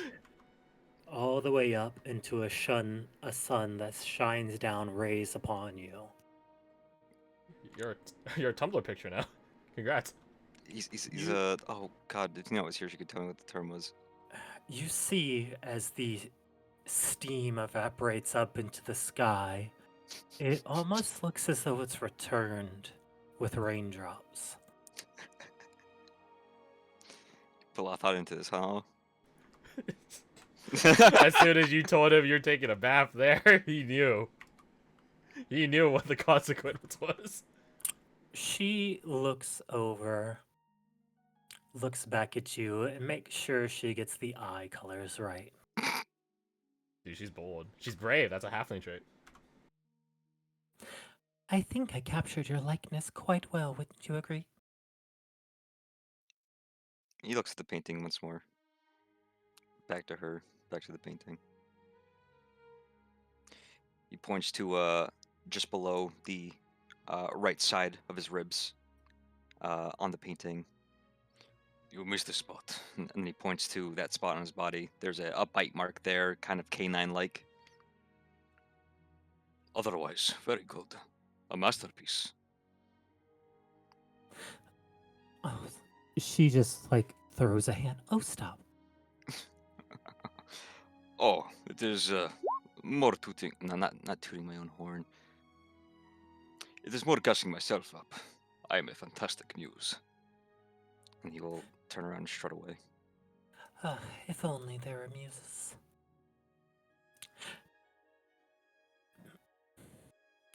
all the way up into a sun that shines down rays upon you. You're a Tumblr picture now. Congrats. He's oh god, if Tina was here, she could tell me what the term was. You see as the steam evaporates up into the sky, it almost looks as though it's returned with raindrops. Put a lot of thought into this, huh? As soon as you told him you're taking a bath there, he knew. He knew what the consequence was. She looks over, looks back at you, and makes sure she gets the eye colors right. Dude, she's bold. She's brave. That's a halfling trait. I think I captured your likeness quite well, wouldn't you agree? He looks at the painting once more. Back to her. Back to the painting. He points to just below the right side of his ribs on the painting. You missed a spot. And he points to that spot on his body. There's a bite mark there, kind of canine-like. Otherwise, very good. A masterpiece. Oh, she just like throws a hand. Oh, stop. Oh, it is more tooting. No, not tooting my own horn. It is more gassing myself up. I am a fantastic muse. And he will turn around and strut away. If only there were muses.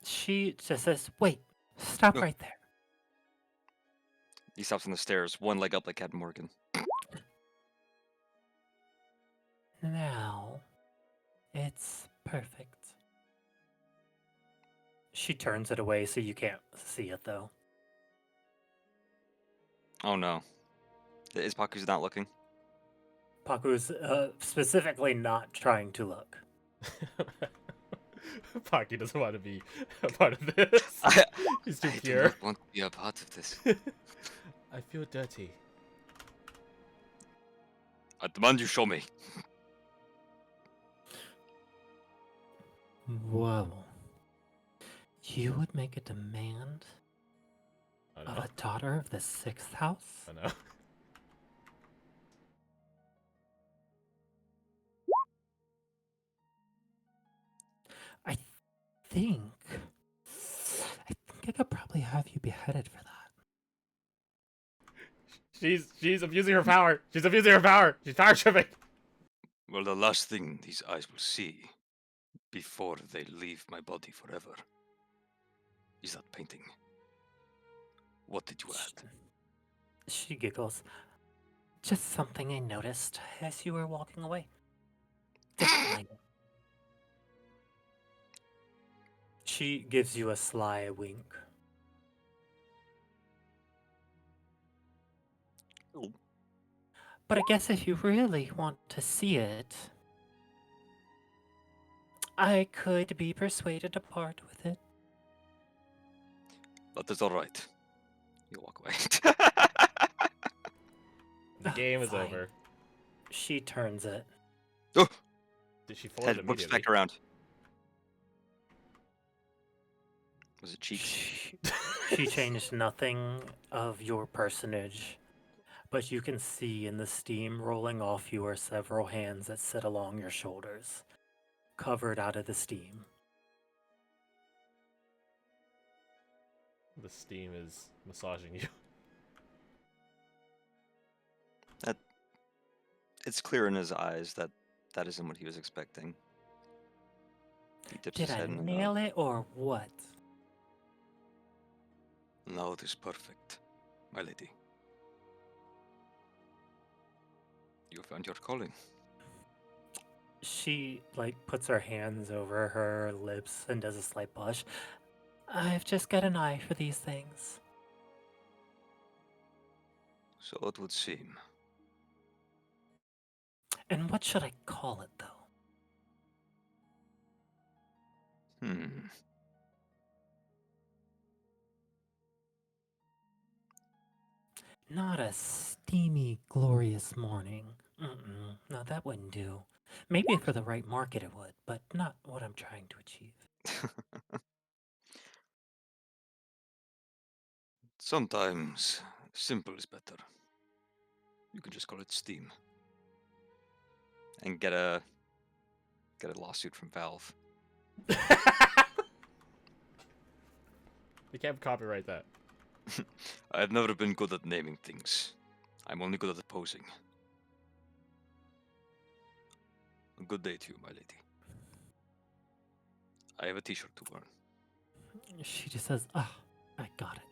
She just says, wait, stop right there. He stops on the stairs, one leg up like Captain Morgan. Now, it's perfect. She turns it away so you can't see it, though. Oh no. Is Paku's not looking? Paku's specifically not trying to look. Pocky doesn't want to be a part of this. He's too I do pure. not want to be a part of this. I feel dirty. I demand you show me. Whoa. You would make a demand I of know. a daughter of the 6th house? I know. I think I could probably have you beheaded for that. She's abusing her power. She's abusing her power. She's power tripping. Well, the last thing these eyes will see before they leave my body forever is that painting. What did you add? She giggles. Just something I noticed as you were walking away. Just minor. She gives you a sly wink. Oh. But I guess if you really want to see it, I could be persuaded to part with it. That is all right. You walk away. The game is Fine. over. She turns it. Oh, Did she fold it Head whips immediately? back around. Was it cheeks? She changed nothing of your personage, but you can see in the steam rolling off you are several hands that sit along your shoulders, covered out of the steam. The steam is massaging you. It's clear in his eyes that that isn't what he was expecting. He dips Did his I head in the nail it or what? now it is perfect, my lady. You found your calling. She puts her hands over her lips and does a slight blush. I've just got an eye for these things. So it would seem. And what should I call it, though? Not a steamy, glorious morning. No, that wouldn't do. Maybe for the right market it would, but not what I'm trying to achieve. Sometimes simple is better. You can just call it steam. And get a lawsuit from Valve. You can't copyright that. I've never been good at naming things. I'm only good at opposing. Good day to you, my lady. I have a t-shirt to burn. She just says, "Ah, I got it."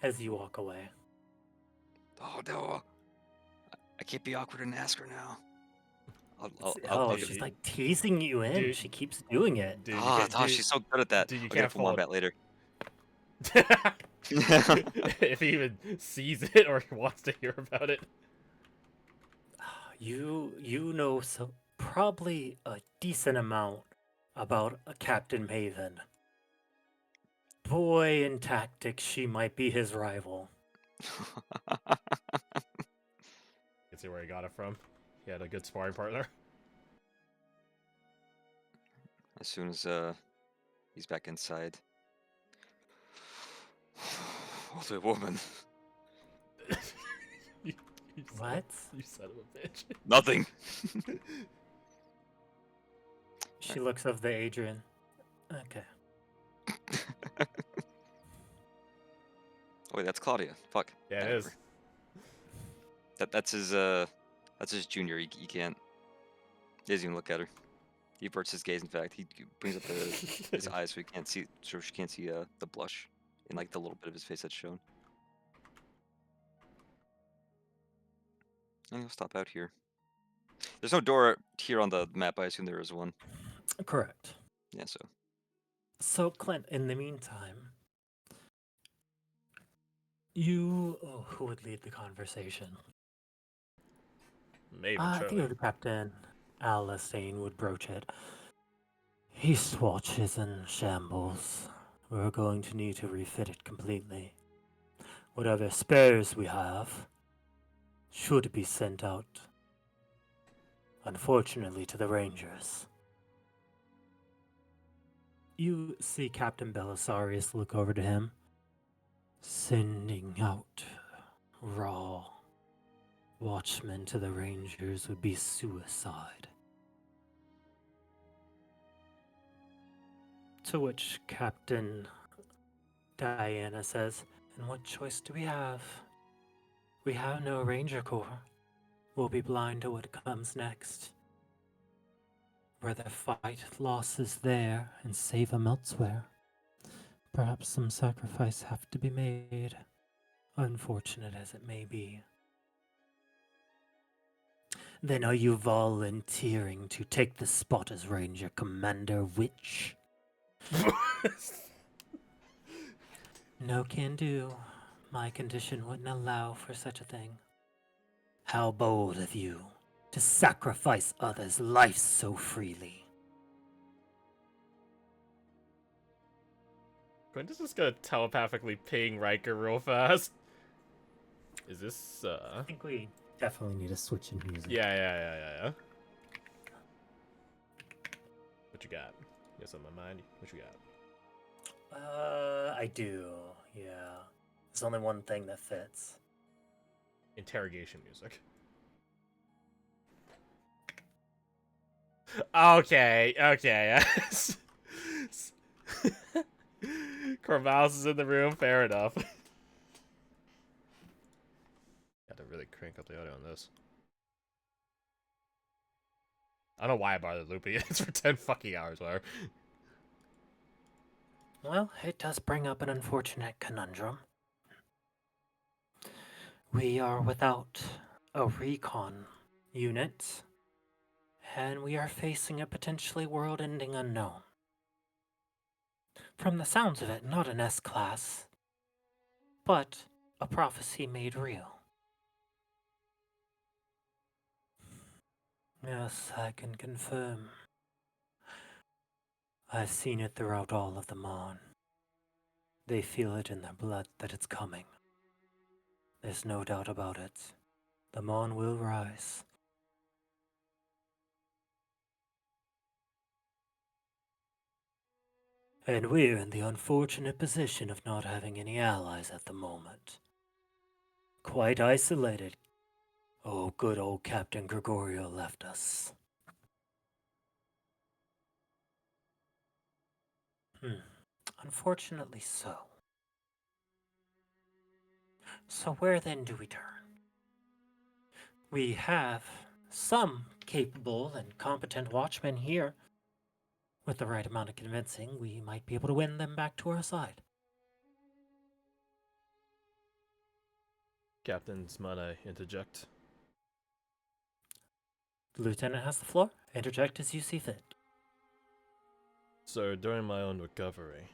As you walk away. Oh no, I can't be awkward and ask her now. Oh, she's like teasing you in. Dude. She keeps doing it. Dude, She's so good at that. Dude, you I'll get a can't full on fall. bat later. If he even sees it or wants to hear about it. You know so probably a decent amount about a Captain Maven. Boy, in tactics, she might be his rival. You can see where he got it from. He had a good sparring partner. As soon as he's back inside. What a woman. You What? You son of a bitch. Nothing. She looks over the Adrian. Okay. Oh wait, that's Claudia. Fuck. Yeah, it Whatever. is. That's his junior. He can't. He doesn't even look at her. He averts his gaze. In fact, he brings up his eyes so he can't see. So she can't see the blush in like the little bit of his face that's shown. And he'll stop out here. There's no door here on the map. I assume there is one. Correct. Yeah. So, Clint, in the meantime, who would lead the conversation? Maybe, I think the Captain Alistane would broach it. Eastwatch is in shambles. We're going to need to refit it completely. Whatever spares we have should be sent out, unfortunately, to the Rangers. You see Captain Belisarius look over to him. Sending out raw watchmen to the Rangers would be suicide. To which Captain Diana says, "And what choice do we have? We have no Ranger Corps. We'll be blind to what comes next. Rather fight losses there and save them elsewhere. Perhaps some sacrifice have to be made, unfortunate as it may be." "Then are you volunteering to take the spot as Ranger Commander Witch?" "No can do. My condition wouldn't allow for such a thing." "How bold of you to sacrifice others' lives so freely." Quintus is gonna telepathically ping Riker real fast. Is this, I think we definitely need to switch in music. Yeah. What you got? You got something in mind? What you got? I do, yeah. There's only one thing that fits. Interrogation music. Okay. Corvallis is in the room, fair enough. Got to really crank up the audio on this. I don't know why I bothered looping it. It's for 10 fucking hours, whatever. Well, it does bring up an unfortunate conundrum. We are without a recon unit, and we are facing a potentially world-ending unknown. From the sounds of it, not an S-class, but a prophecy made real. Yes, I can confirm. I've seen it throughout all of the Mon. They feel it in their blood that it's coming. There's no doubt about it. The Mon will rise. And we're in the unfortunate position of not having any allies at the moment. Quite isolated. Oh, good old Captain Gregorio left us. Unfortunately so. So where then do we turn? We have some capable and competent watchmen here. With the right amount of convincing, we might be able to win them back to our side. Captains, might I interject? The lieutenant has the floor. Interject as you see fit. So, during my own recovery,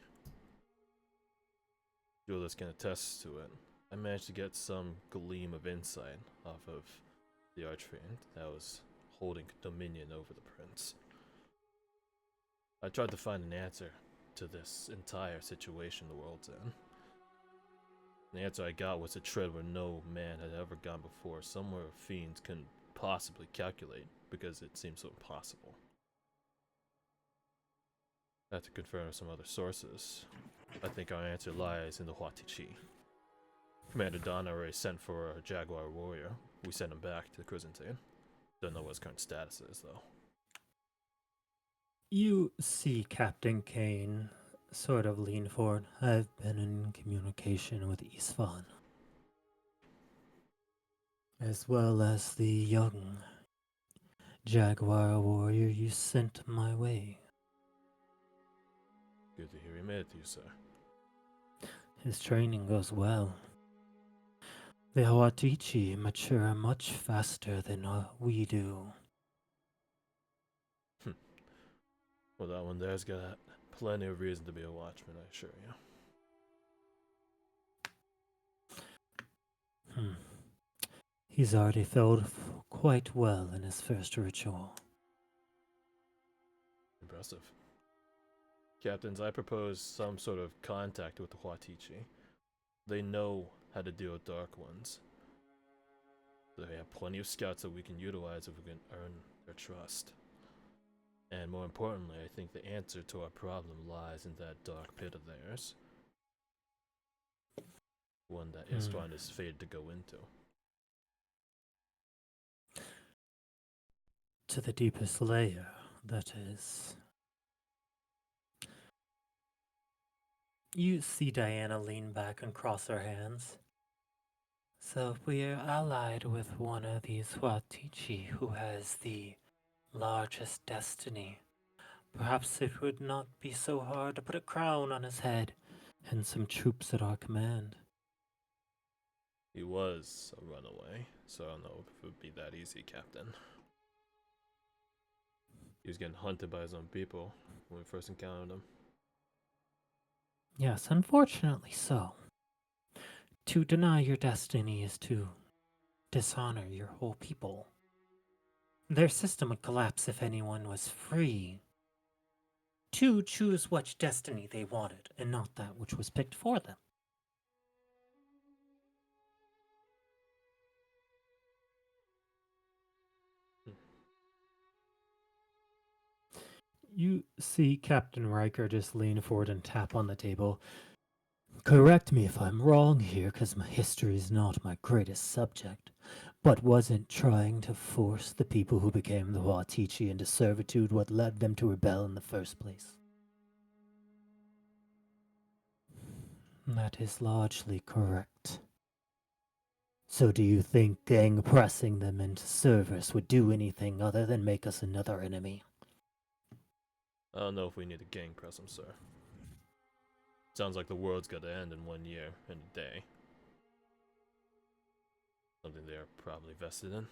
Julius can attest to it, I managed to get some gleam of insight off of the Archfiend that was holding dominion over the prince. I tried to find an answer to this entire situation the world's in. The answer I got was a tread where no man had ever gone before, somewhere fiends couldn't possibly calculate, because it seemed so impossible. I had to confirm with some other sources. I think our answer lies in the Huatichi. Commander Don already sent for a Jaguar warrior. We sent him back to the Chrysantine. Don't know what his current status is, though. You see Captain Kane sort of lean forward. I've been in communication with Isfan, as well as the young Jaguar warrior you sent my way. Good to hear he made it to you, sir. His training goes well. The Hawatichi mature much faster than we do. Well, that one there's got plenty of reason to be a watchman, I assure you. He's already failed quite well in his first ritual. Impressive. Captains, I propose some sort of contact with the Huatichi. They know how to deal with Dark Ones. They have plenty of scouts that we can utilize if we can earn their trust. And more importantly, I think the answer to our problem lies in that dark pit of theirs. One that Istvan is fated to go into. To the deepest layer, that is. You see Diana lean back and cross her hands. So if we are allied with one of these Huatichi who has the largest destiny, perhaps it would not be so hard to put a crown on his head and some troops at our command. He was a runaway, so I don't know if it would be that easy, Captain. He was getting hunted by his own people when we first encountered him. Yes, unfortunately so. To deny your destiny is to dishonor your whole people. Their system would collapse if anyone was free to choose which destiny they wanted, and not that which was picked for them. You see Captain Riker just lean forward and tap on the table. Correct me if I'm wrong here, because my history is not my greatest subject, but wasn't trying to force the people who became the Huatichi into servitude what led them to rebel in the first place? That is largely correct. So do you think gang pressing them into service would do anything other than make us another enemy? I don't know if we need to gang press him, sir. Sounds like the world's got to end in 1 year and a day. Something they're probably vested in.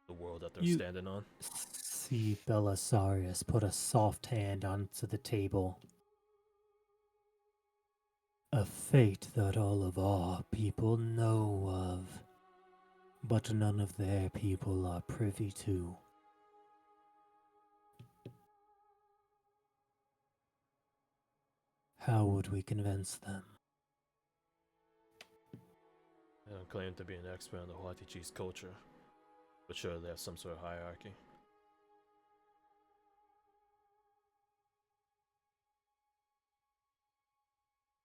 The world that they're standing on. See Belisarius put a soft hand onto the table. A fate that all of our people know of, but none of their people are privy to. How would we convince them? I don't claim to be an expert on the Huatichi's culture, but sure they have some sort of hierarchy.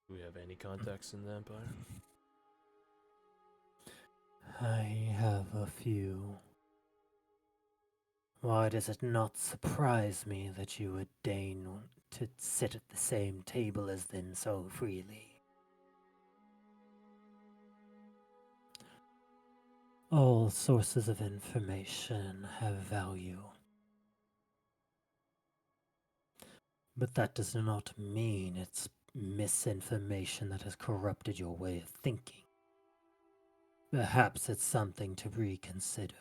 Do we have any contacts in the Empire? I have a few. Why does it not surprise me that you would deign to sit at the same table as them so freely? All sources of information have value. But that does not mean it's misinformation that has corrupted your way of thinking. Perhaps it's something to reconsider.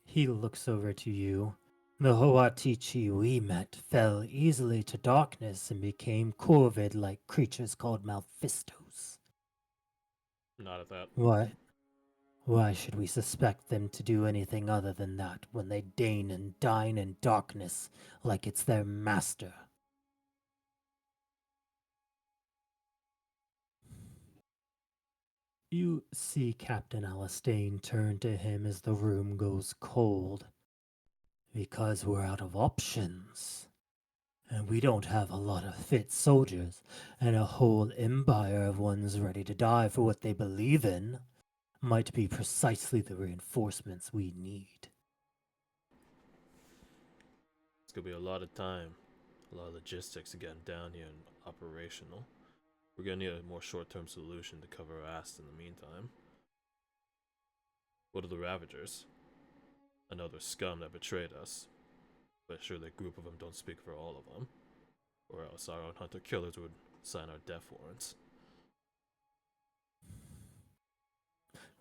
He looks over to you. The Hoatichi we met fell easily to darkness and became corvid-like creatures called Malfistos. Not at that. Why should we suspect them to do anything other than that when they deign and dine in darkness like it's their master? You see Captain Alistane turn to him as the room goes cold. Because we're out of options. And we don't have a lot of fit soldiers, and a whole empire of ones ready to die for what they believe in might be precisely the reinforcements we need. It's gonna be a lot of time, a lot of logistics to get down here and operational. We're gonna need a more short-term solution to cover our ass in the meantime. What are the Ravagers? Another scum that betrayed us. But sure, the group of them don't speak for all of them. Or else our own hunter-killers would sign our death warrants.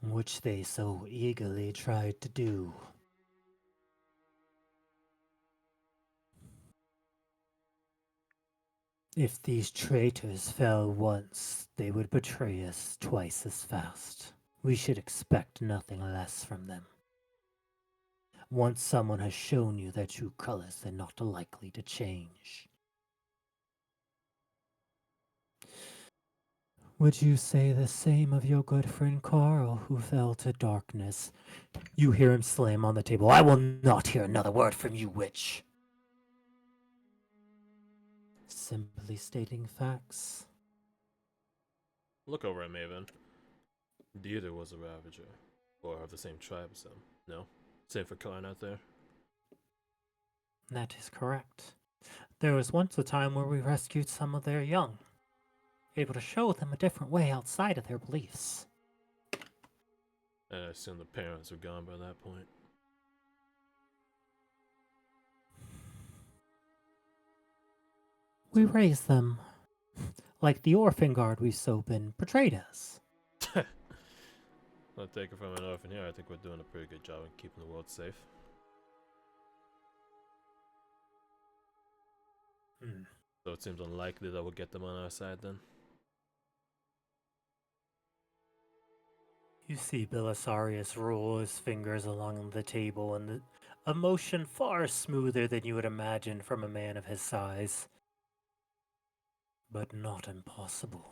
Which they so eagerly tried to do. If these traitors fell once, they would betray us twice as fast. We should expect nothing less from them. Once someone has shown you their true colors, they're not likely to change. Would you say the same of your good friend Carl, who fell to darkness? You hear him slam on the table. I will not hear another word from you, witch. Simply stating facts. Look over at Maven. Neither was a Ravager. Or of the same tribe as them. No? Same for Karn out there? That is correct. There was once a time where we rescued some of their young, able to show them a different way outside of their beliefs. And I assume the parents were gone by that point. We raised them like the orphan guard we so been portrayed as. I'll take it from an orphan here. I think we're doing a pretty good job in keeping the world safe. So it seems unlikely that we'll get them on our side then. You see Belisarius roll his fingers along the table in a motion far smoother than you would imagine from a man of his size. But not impossible.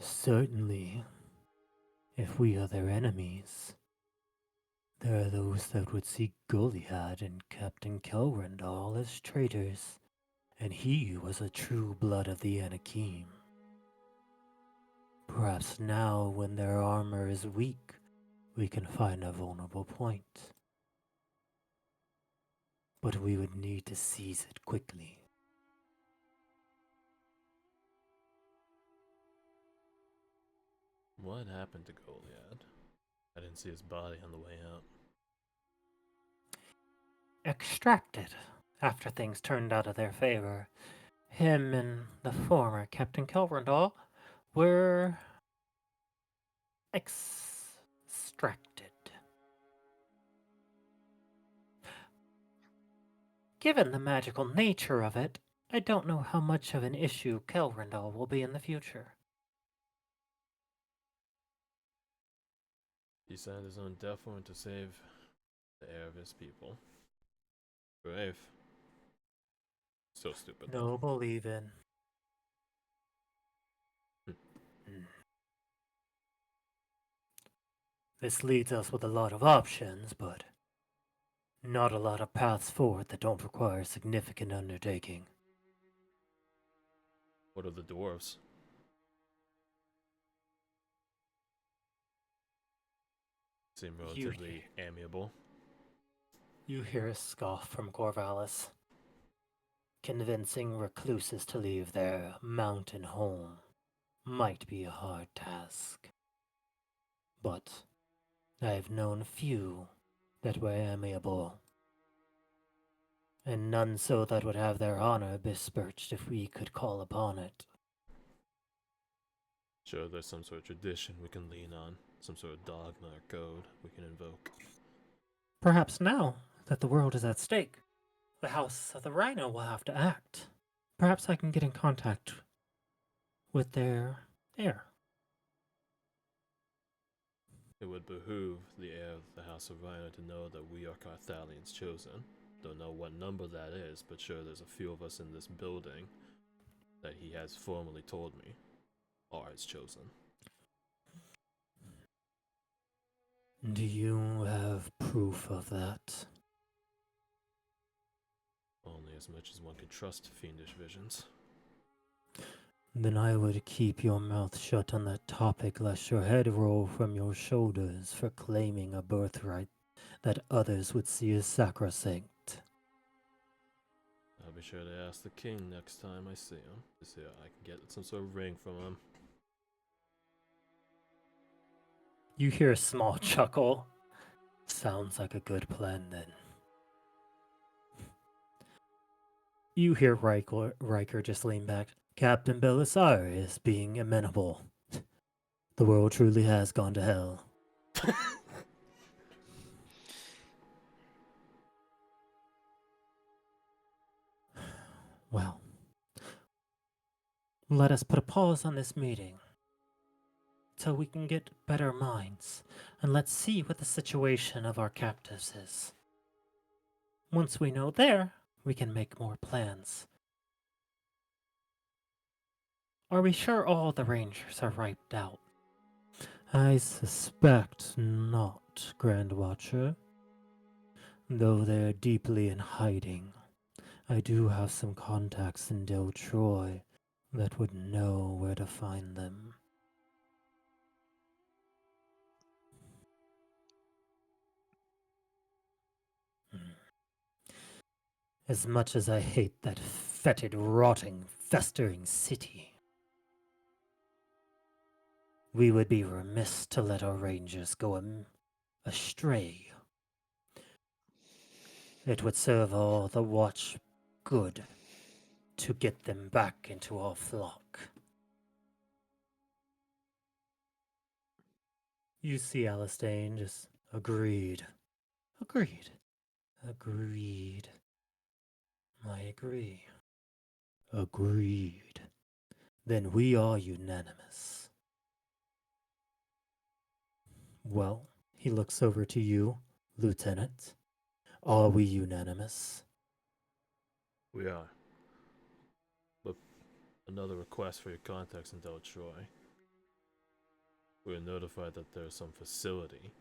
Certainly, if we are their enemies, there are those that would see Goliad and Captain Kelrandall as traitors, and he was a true blood of the Anakim. Perhaps now, when their armor is weak, we can find a vulnerable point. But we would need to seize it quickly. What happened to Goliad? I didn't see his body on the way out. Extracted after things turned out of their favor. Him and the former Captain Kelrandall were extracted. Given the magical nature of it, I don't know how much of an issue Kelrandall will be in the future. He signed his own death warrant to save the heir of his people. Brave. So stupid. Noble even. This leaves us with a lot of options, but not a lot of paths forward that don't require significant undertaking. What of the dwarves? Seem relatively amiable. You hear a scoff from Corvallis. Convincing recluses to leave their mountain home might be a hard task. But I've known few that were amiable, and none so that would have their honor besmirched if we could call upon it. Sure, there's some sort of tradition we can lean on, some sort of dogma or code we can invoke. Perhaps now that the world is at stake, the House of the Rhino will have to act. Perhaps I can get in contact with their heir. It would behoove the heir of the House of Rhino to know that we are Carthalians chosen. Don't know what number that is, but sure there's a few of us in this building that he has formally told me are his chosen. Do you have proof of that? Only as much as one could trust fiendish visions. Then I would keep your mouth shut on that topic, lest your head roll from your shoulders for claiming a birthright that others would see as sacrosanct. I'll be sure to ask the king next time I see him, to see if I can get some sort of ring from him. You hear a small chuckle. Sounds like a good plan then. You hear Riker just lean back. Captain Belisar is being amenable. The world truly has gone to hell. Well, let us put a pause on this meeting till we can get better minds, and let's see what the situation of our captives is. Once we know there, we can make more plans. Are we sure all the rangers are wiped out? I suspect not, Grand Watcher. Though they're deeply in hiding, I do have some contacts in Del Troy that would know where to find them. As much as I hate that fetid, rotting, festering city, we would be remiss to let our rangers go astray. It would serve all the watch good to get them back into our flock. You see Alistane just agreed. Agreed. Agreed. I agree. Agreed. Then we are unanimous. Well, he looks over to you, Lieutenant. Are we unanimous? We are. But another request for your contacts in Del Troy. We were notified that there's some facility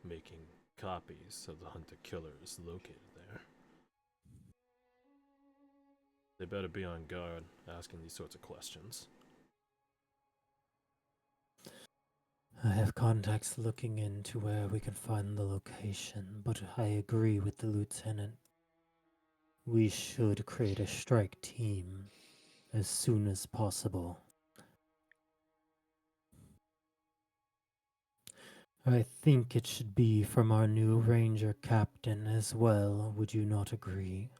making copies of the hunter-killers located there. They better be on guard asking these sorts of questions. I have contacts looking into where we can find the location, but I agree with the lieutenant. We should create a strike team as soon as possible. I think it should be from our new ranger captain as well, would you not agree?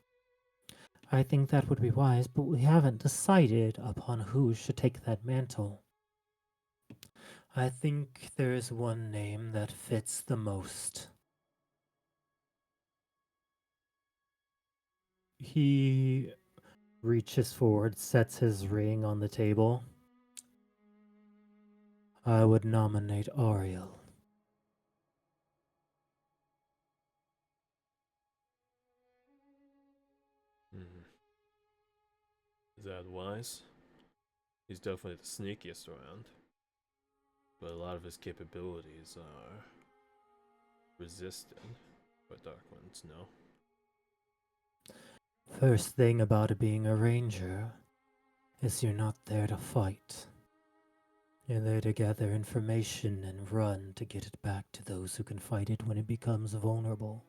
I think that would be wise, but we haven't decided upon who should take that mantle. I think there is one name that fits the most. He reaches forward, sets his ring on the table. I would nominate Ariel. Is that wise? He's definitely the sneakiest around. But a lot of his capabilities are resisted by Dark Ones, no? First thing about it being a ranger is you're not there to fight. You're there to gather information and run to get it back to those who can fight it when it becomes vulnerable.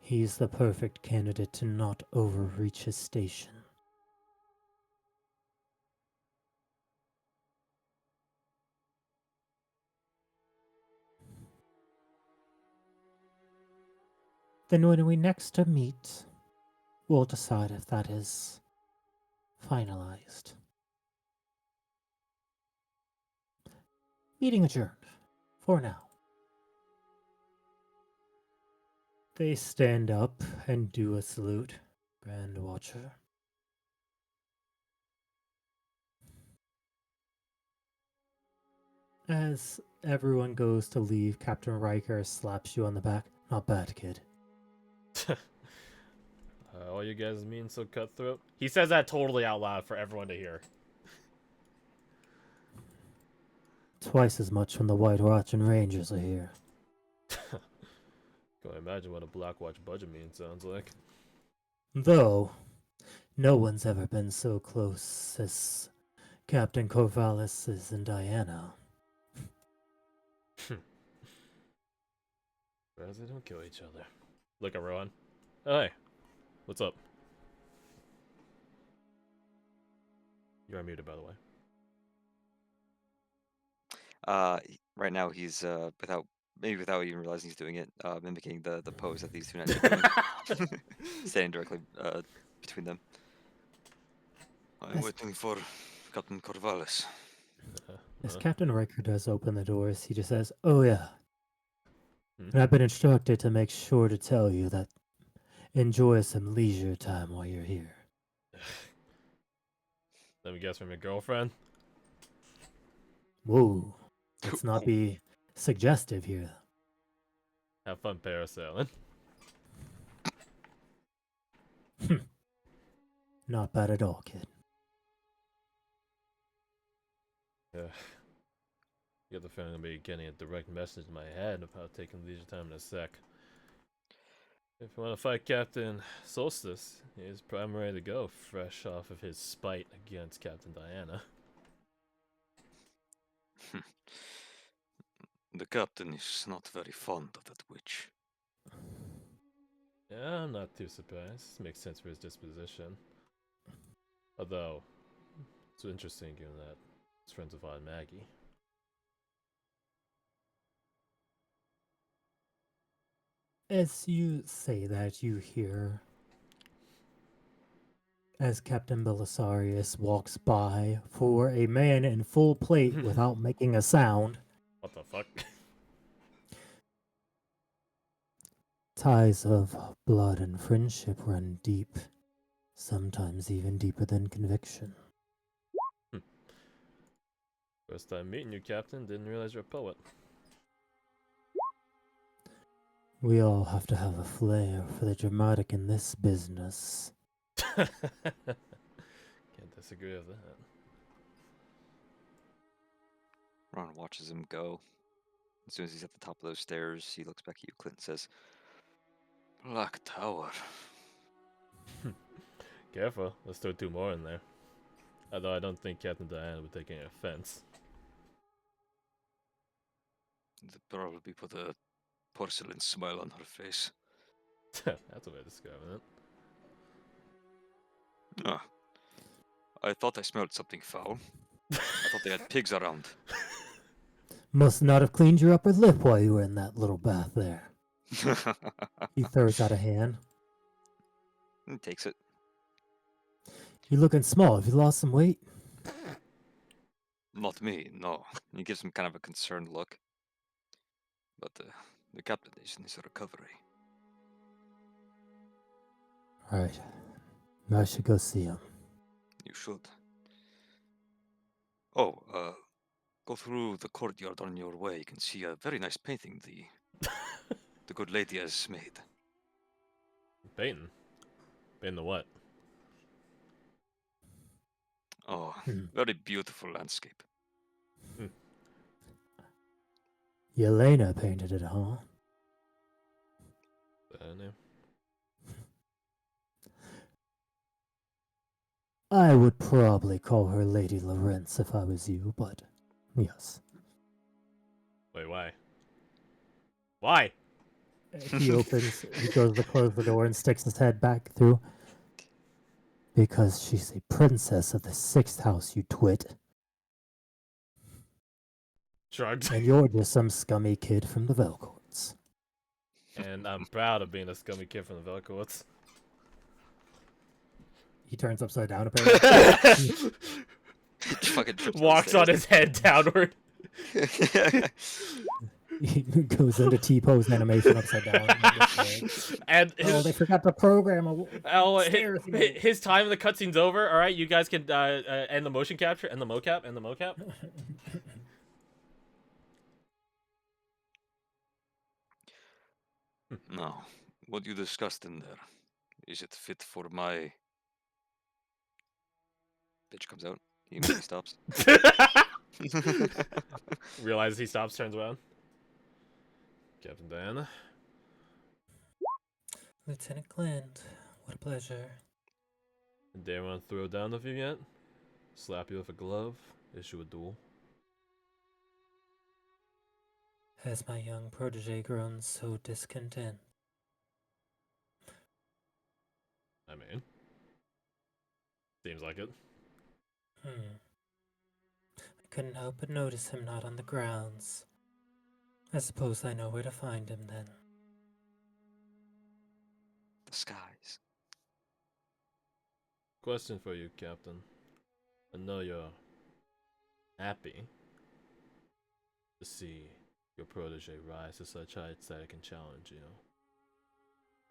He's the perfect candidate to not overreach his station. Then when we next meet, we'll decide if that is finalized. Meeting adjourned. For now. They stand up and do a salute, Grand Watcher. As everyone goes to leave, Captain Riker slaps you on the back. Not bad, kid. All you guys mean so cutthroat? He says that totally out loud for everyone to hear. Twice as much when the White Watch and Rangers are here. Can't imagine what a Black Watch budget means sounds like. Though, no one's ever been so close as Captain Corvallis and Diana. Whereas they don't kill each other. Look at Rowan. Oh, hey. What's up? You're unmuted, by the way. Right now he's without even realizing he's doing it, mimicking the pose that these two knights are doing, standing directly between them. I'm waiting for Captain Corvallis. As Captain Riker does open the doors, he just says, "Oh yeah, and I've been instructed to make sure to tell you that enjoy some leisure time while you're here." Let me guess, from your girlfriend? Whoa, let's not be suggestive here. Have fun parasailing. Not bad at all, kid. Yeah. You get the feeling I'm gonna be getting a direct message in my head about taking leisure time in a sec. If you want to fight Captain Solstice, he's prime ready to go, fresh off of his spite against Captain Diana. The captain is not very fond of that witch. Yeah, I'm not too surprised. Makes sense for his disposition. Although, it's interesting given that he's friends with Aunt Maggie. As you say that, you hear as Captain Belisarius walks by for a man in full plate without making a sound. What the fuck? Ties of blood and friendship run deep, sometimes even deeper than conviction. First time meeting you, Captain. Didn't realize you're a poet. We all have to have a flair for the dramatic in this business. Can't disagree with that. Ron watches him go. As soon as he's at the top of those stairs, he looks back at you, Clint, and says, Black Tower. Careful, let's throw 2 more in there. Although I don't think Captain Diana would take any offense. They'd probably put a porcelain smile on her face. That's a way of describing it. Ah, I thought I smelled something foul. I thought they had pigs around. Must not have cleaned your upper lip while you were in that little bath there. He throws out a hand. He takes it. You're looking small. Have you lost some weight? Not me, no. He gives him kind of a concerned look. But the captain needs a recovery. Right. I should go see him. You should. Oh, go through the courtyard on your way. You can see a very nice painting the good lady has made. Painting? Painting the what? Oh, very beautiful landscape. Yelena painted it, huh? Name? I would probably call her Lady Lawrence if I was you, but yes. Wait, why? Why? He goes to close the door and sticks his head back through. Because she's a princess of the 6th house, you twit. Shrugged. And you're just some scummy kid from the Velcourts. And I'm proud of being a scummy kid from the Velcourts. He turns upside down apparently. Fucking trips Walks on downstairs. his head downward. He goes into T-pose animation upside down. And Oh, they forgot to program a stairs. his time in the cutscene's over. All right, you guys can end the motion capture, end the mocap, end the mocap. Now, what you discussed in there, is it fit for my... Bitch comes out. He immediately stops. Realizes he stops, turns around. Captain Diana. Lieutenant Clint, what a pleasure. Did anyone throw down with you yet? Slap you with a glove? Issue a duel? Has my young protege grown so discontent? I mean, seems like it. I couldn't help but notice him not on the grounds. I suppose I know where to find him then. The skies. Question for you, Captain. I know you're happy to see your protege rise to such heights that it can challenge you.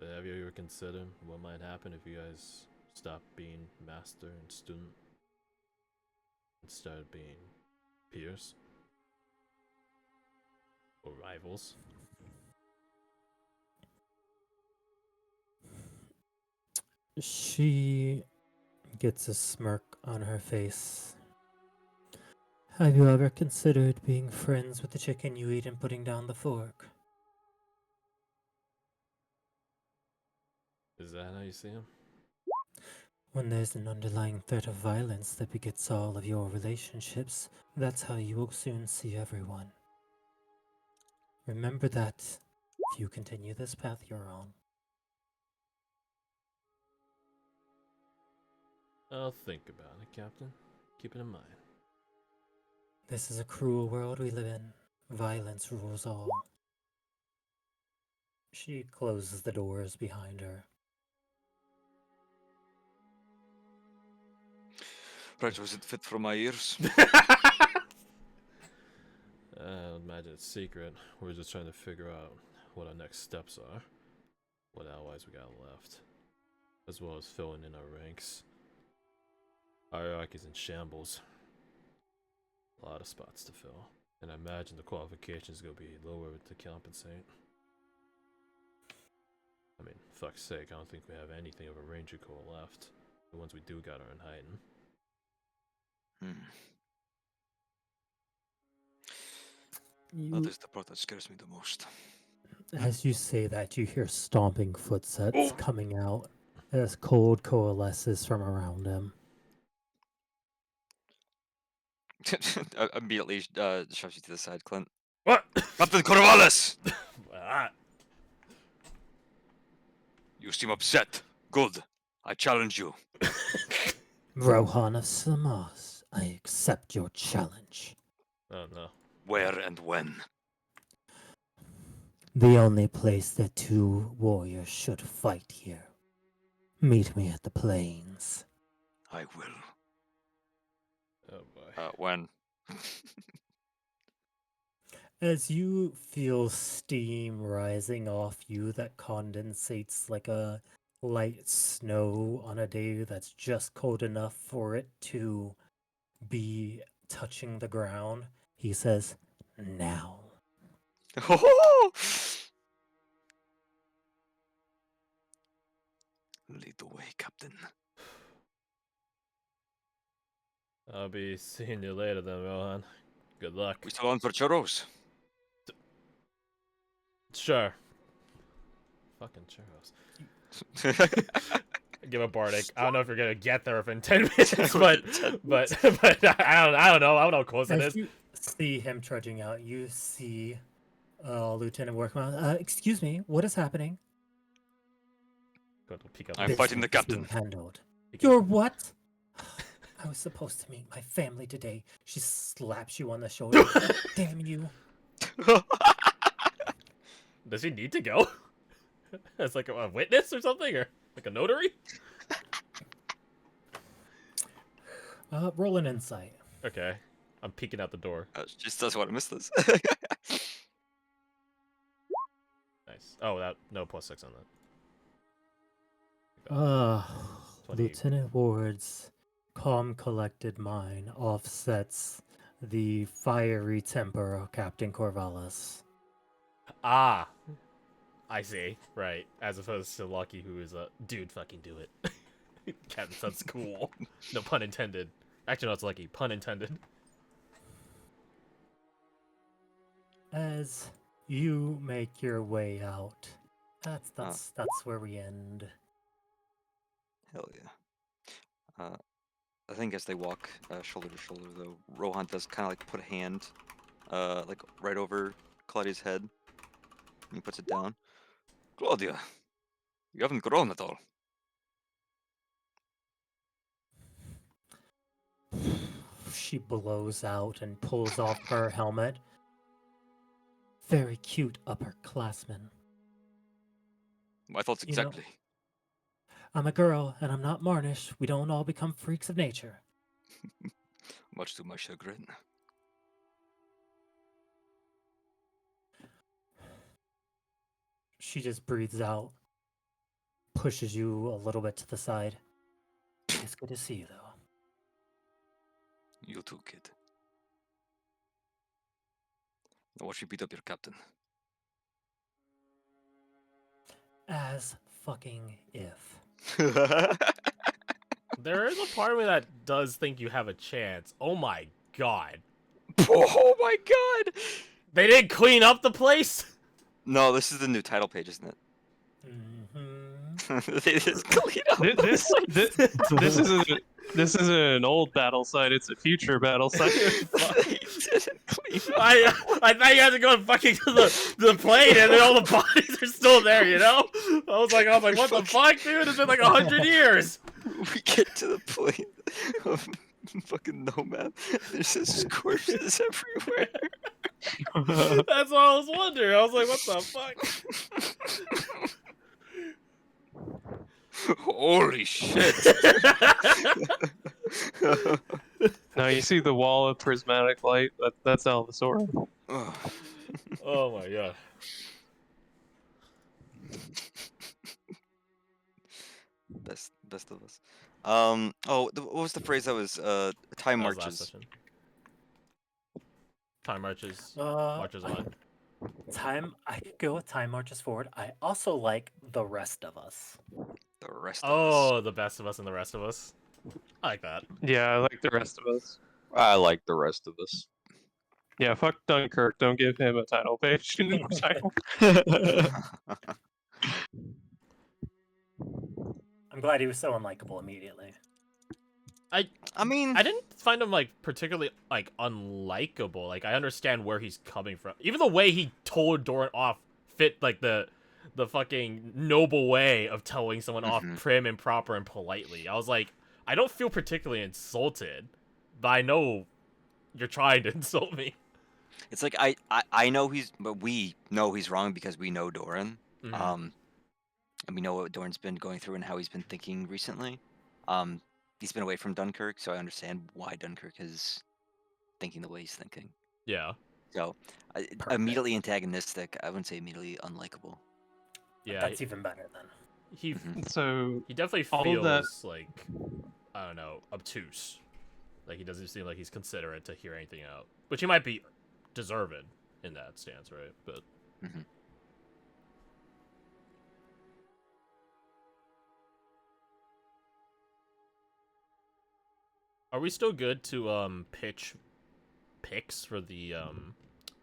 But have you ever considered what might happen if you guys stop being master and student and started being peers? Or rivals? She gets a smirk on her face. Have you ever considered being friends with the chicken you eat and putting down the fork? Is that how you see him? When there's an underlying threat of violence that begets all of your relationships, that's how you will soon see everyone. Remember that if you continue this path you're on. I'll think about it, Captain. Keep it in mind. This is a cruel world we live in. Violence rules all. She closes the doors behind her. Right, was it fit for my ears? I imagine it's secret. We're just trying to figure out what our next steps are. What allies we got left. As well as filling in our ranks. Our hierarchy's in shambles. A lot of spots to fill. And I imagine the qualifications gonna be lower to compensate. I mean, fuck's sake, I don't think we have anything of a Ranger Corps left. The ones we do got are in hiding. That is the part that scares me the most. As you say that, you hear stomping footsteps coming out as cold coalesces from around him. Immediately shoves you to the side, Clint. What? Captain Corvallis! Ah, You seem upset. Good. I challenge you. Rohan of Samas, I accept your challenge. oh no. Where and when? The only place that two warriors should fight here. Meet me at the plains. I will. Oh boy. When? As you feel steam rising off you that condensates like a light snow on a day that's just cold enough for it to be touching the ground, he says, now. Lead the way, Captain. I'll be seeing you later then, Rohan. Good luck. We still on for churros? Sure. Fucking churros. Give a Bardic. I don't know if you're gonna get there within 10 minutes, but I don't know. I don't know how close it As is. you see him trudging out, you see Lieutenant Workman. Excuse me, what is happening? Go to peek out I'm the fighting the Business is being captain. handled. peek out You're the- what? I was supposed to meet my family today. She slaps you on the shoulder. Damn you. Does he need to go? As like a witness or something, or like a notary? Roll an insight. Okay, I'm peeking out the door. Just doesn't want to miss this. Nice. Oh, that no +6 on that. 28. Lieutenant Ward's calm, collected mind offsets the fiery temper of Captain Corvallis. Ah, I see. Right, as opposed to Lucky, who is a dude. Fucking do it. Captain sounds cool. No pun intended. Actually, no, it's Lucky. Pun intended. As you make your way out, that's where we end. Hell yeah. I think as they walk shoulder to shoulder, though, Rohan does kind of like put a hand, like right over Claudia's head, and he puts it down. Claudia, you haven't grown at all. She blows out and pulls off her helmet. Very cute upperclassman. My thoughts You know- exactly. I'm a girl, and I'm not Marnish. We don't all become freaks of nature. Much to my chagrin. She just breathes out, pushes you a little bit to the side. It's good to see you, though. You too, kid. Now watch you beat up your captain. As fucking if. There is a part of me that does think you have a chance. Oh my god. Oh my god! They didn't clean up the place? No, this is the new title page, isn't it? Mm-hmm. They just clean up. This isn't an old battle site. It's a future battle site. They didn't clean up. I thought you had to go fucking to the plane and then all the bodies are still there, you know? I was like, what the fuck, dude? It's been like 100 years. We get to the point of fucking Nomad. There's just corpses everywhere. That's what I was wondering. I was like, what the fuck? Holy shit! Now you see the wall of prismatic light. That's Alvasaur. Oh my god. Best of us. What was the phrase that was time That was last marches? session. Time marches. Uh, Marches on. I could go with time marches forward. I also like the rest of us. The rest of Oh, us. the best of us and the rest of us. I like that. Yeah, I like the rest of us. I like the rest of us. Yeah, fuck Dunkirk. Don't give him a title page. Title. I'm glad he was so unlikable immediately. I mean, I didn't find him like particularly like unlikable. Like I understand where he's coming from. Even the way he told Doran off fit like the fucking noble way of telling someone off prim and proper and politely. I was like, I don't feel particularly insulted, but I know you're trying to insult me. it's like I know but we know he's wrong because we know Doran. Mhm. And we know what Doran's been going through and how he's been thinking recently. He's been away from Dunkirk, so I understand why Dunkirk is thinking the way he's thinking. Yeah. So, immediately antagonistic. I wouldn't say immediately unlikable. Yeah. That's even better then. He So he definitely all feels that- like, I don't know, obtuse. Like he doesn't seem like he's considerate to hear anything out, which he might be deserved in that stance, right? But are we still good to pitch picks for the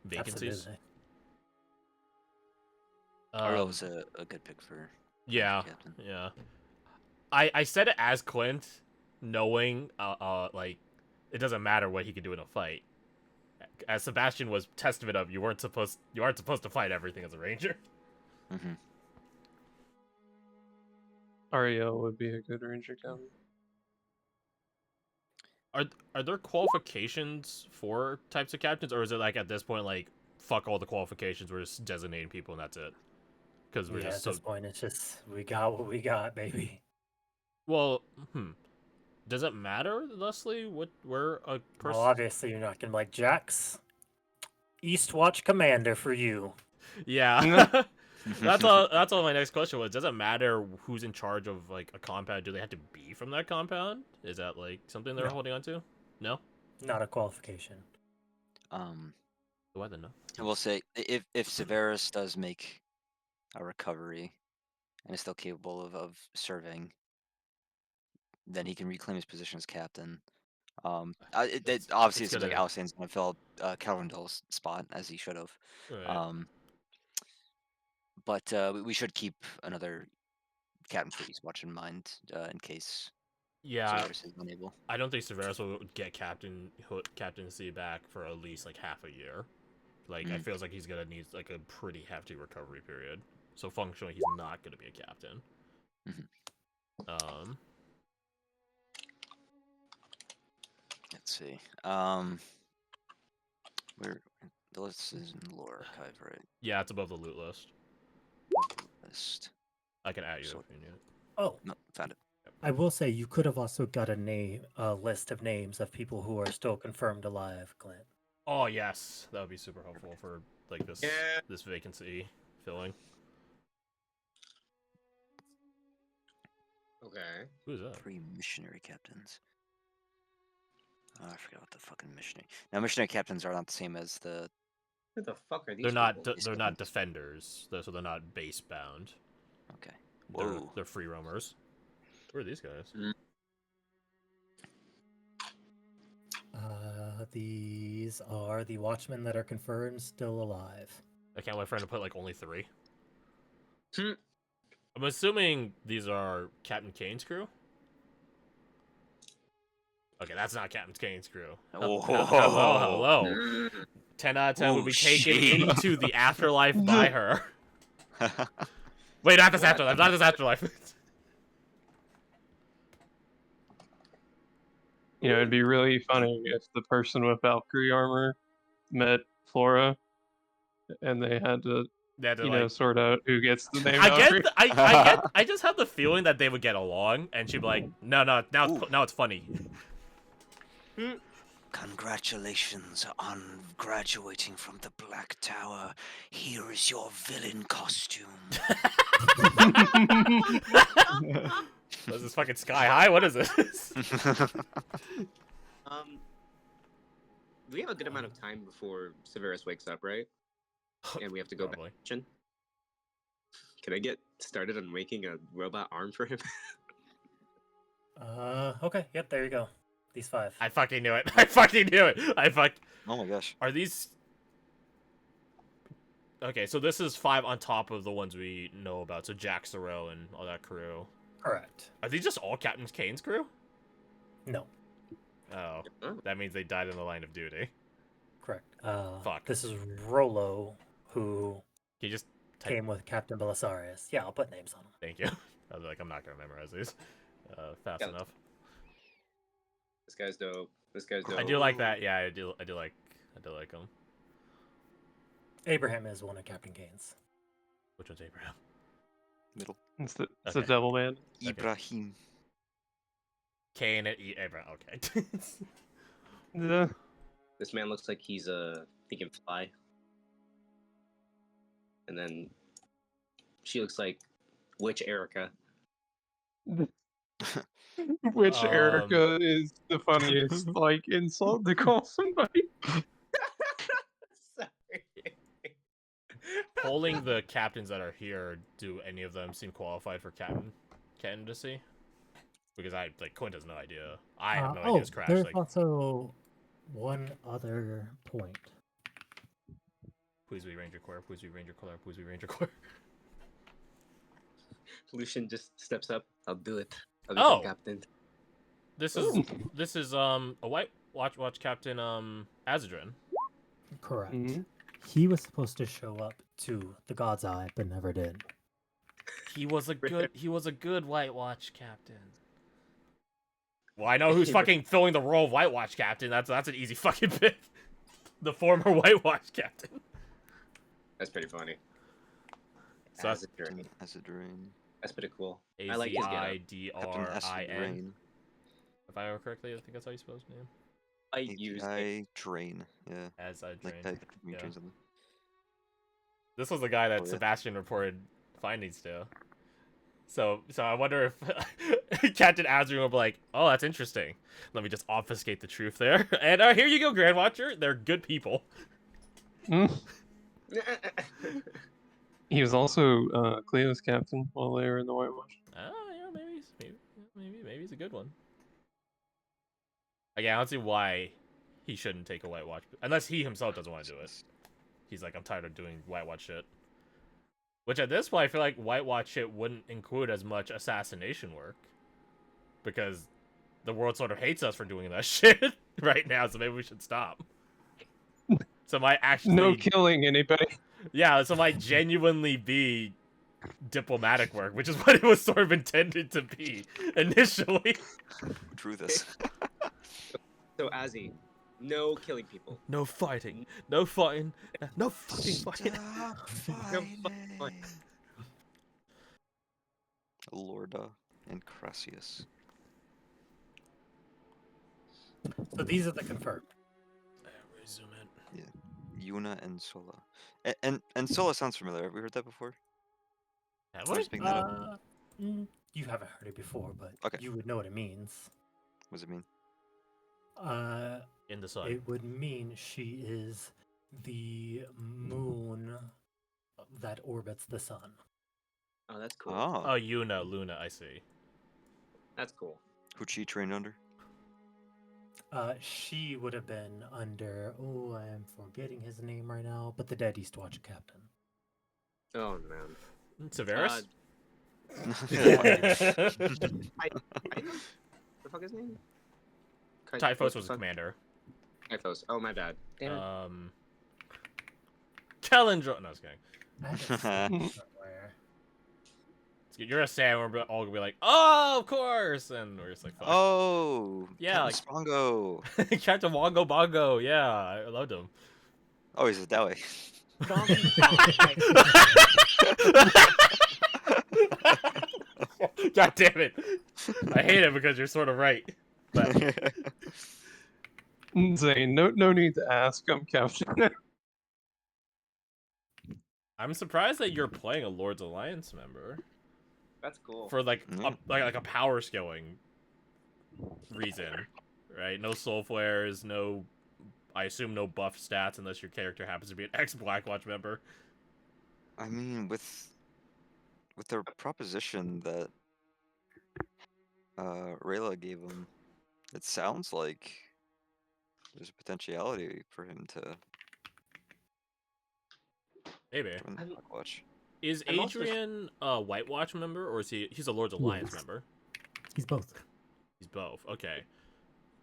vacancies? Absolutely. Ariel was a good pick for Yeah, captain. yeah. I said it as Clint, knowing like it doesn't matter what he could do in a fight, as Sebastian was testament of, you aren't supposed to fight everything as a ranger. Mm-hmm. Ariel would be a good ranger captain. Are there qualifications for types of captains, or is it like at this point like fuck all the qualifications, we're just designating people and that's it? Because we're Yeah, just at so this point, it's just we got what we got, baby. well. Does it matter, Leslie? Where a person? Well, obviously, you're not gonna like Jax. Eastwatch Commander for you. Yeah. That's all my next question was. Does it matter who's in charge of like a compound? Do they have to be from that compound? Is that like something they're No. holding on to? No? Not a qualification. Why then no? I will say, if Severus does make a recovery and is still capable of serving, then he can reclaim his position as captain. Obviously, it seems like Alexander's going to fill Calvindal's spot, as he should have. Right. But we should keep another captain for Eastwatch in mind in case Severus is unable. I don't think Severus will get captaincy back for at least like half a year. Like I feels like he's gonna need like a pretty hefty recovery period. So functionally, he's not gonna be a captain. Let's see. Where the list is in the lore archive, right? Yeah, it's above the loot list. List. I can add you if you need it. Oh, no, found it. I will say you could have also got a list of names of people who are still confirmed alive, Clint. Oh yes, that would be super helpful for like this vacancy filling. Okay. Who's that? 3 missionary captains. Oh, I forgot what the fucking missionary. Now, missionary captains are not the same as the. Who the fuck are these? They're not. people? They're not defenders, so they're not base bound. Okay. They're free roamers. Who are these guys? These are the watchmen that are confirmed still alive. I can't wait for him to put like only 3. I'm assuming these are Captain Kane's crew. Okay, that's not Captain Kane's crew. Hello. 10 out of 10 will be taken into the afterlife by her. Wait, not this afterlife. Not this afterlife. You know, it'd be really funny if the person with Valkyrie armor met Flora, and they had to, sort out who gets the name. I just have the feeling that they would get along, and she'd be like, no, now it's funny. Congratulations on graduating from the Black Tower. Here is your villain costume. What is this fucking Sky High? What is this? We have a good amount of time before Severus wakes up, right? And we have to go back. Can I get started on making a robot arm for him? Okay. Yep. There you go. These 5. I fucking knew it. Oh my gosh. Are these? Okay, so this is 5 on top of the ones we know about. So Jack Sorrell and all that crew. Correct. Are these just all Captain Kane's crew? No. Oh, that means they died in the line of duty. Correct. Fuck. This is Rolo, who he just came with Captain Belisarius. Yeah, I'll put names on them. Thank you. I was like, I'm not gonna memorize these fast enough. This guy's dope. I do like that. Yeah, I do like him. Abraham is one of Captain Kane's. Which one's Abraham? Middle. It's the devil man. Ibrahim. Kane and Abraham. Okay. Yeah. This man looks like he can fly. And then she looks like Witch Erica. Which Erica is the funniest like insult to call somebody. Sorry. Polling the captains that are here, do any of them seem qualified for candidacy? Because Quinn has no idea. I have no idea who's crashed. There's also one other point. Please be Ranger Corps. Please be Ranger Corps. Please be Ranger Corps. Lucian just steps up. I'll do it. I'll be captain. This is a white watch captain Azadrin. Correct. Mhm. He was supposed to show up to the God's Eye, but never did. He was a good White Watch captain. Well, I know who's fucking filling the role of White Watch captain. That's an easy fucking pick. The former White Watch captain. That's pretty funny. So As a drain. As a drain. That's pretty cool. I like his getup. Captain Acid AZIDRIN. Drain. If I remember correctly, I think that's how you spell his name. I used API Drain. Yeah. As I Like drain. that. You Yeah. drain something. This was the guy that Oh, yeah. Sebastian reported findings to. So I wonder if Captain Azrin will be like, "Oh, that's interesting. Let me just obfuscate the truth there." And here you go, Grand Watcher. They're good people. He was also Cleo's captain while they were in the White Watch. Oh, yeah, maybe he's a good one. Again, I don't see why he shouldn't take a White Watch, unless he himself doesn't want to do it. He's like, I'm tired of doing White Watch shit. Which at this point, I feel like White Watch shit wouldn't include as much assassination work, because the world sort of hates us for doing that shit right now. So maybe we should stop. So it might actually No killing anybody. Yeah, so it might genuinely be diplomatic work, which is what it was sort of intended to be initially. Drew this. So Azzy, no killing people. No fighting. No fighting. No fucking fighting. Lorda and Crassius. So these are the confirmed. Resume it. Yeah. Yuna and Sola. And Sola sounds familiar. Have we heard that before? Have Or we? just making that up? You haven't heard it before, but Okay. you would know what it means. What does it mean? In the sun. It would mean she is the moon that orbits the sun. Oh, that's cool. Oh. Oh, Luna, I see. That's cool. Who'd she train under? She would have been under, I am forgetting his name right now, but the dead East Watch captain. Oh man. Severus? I know the fuck his name? Typhos was the commander. Typhos. Oh my bad. Damn it. Kellandro. No, I was kidding. I had it somewhere. You're a Sam, we're all gonna be like, oh, of course, and we're just like, fuck. Oh, yeah, Captain Spongo. Captain Wongo Bongo, yeah, I loved him. Oh, he's that way. God damn it! I hate it because you're sort of right. But Zane, no need to ask. I'm captain. I'm surprised that you're playing a Lord's Alliance member. That's cool. For like a power scaling reason, right? No soul flares, no. I assume no buff stats unless your character happens to be an ex-Blackwatch member. I mean, with their proposition that Rayla gave him, it sounds like there's a potentiality for him to maybe join the Blackwatch. Is Adrian a White Watch member, or is he's a Lord's Alliance member? He's both. He's both. Okay.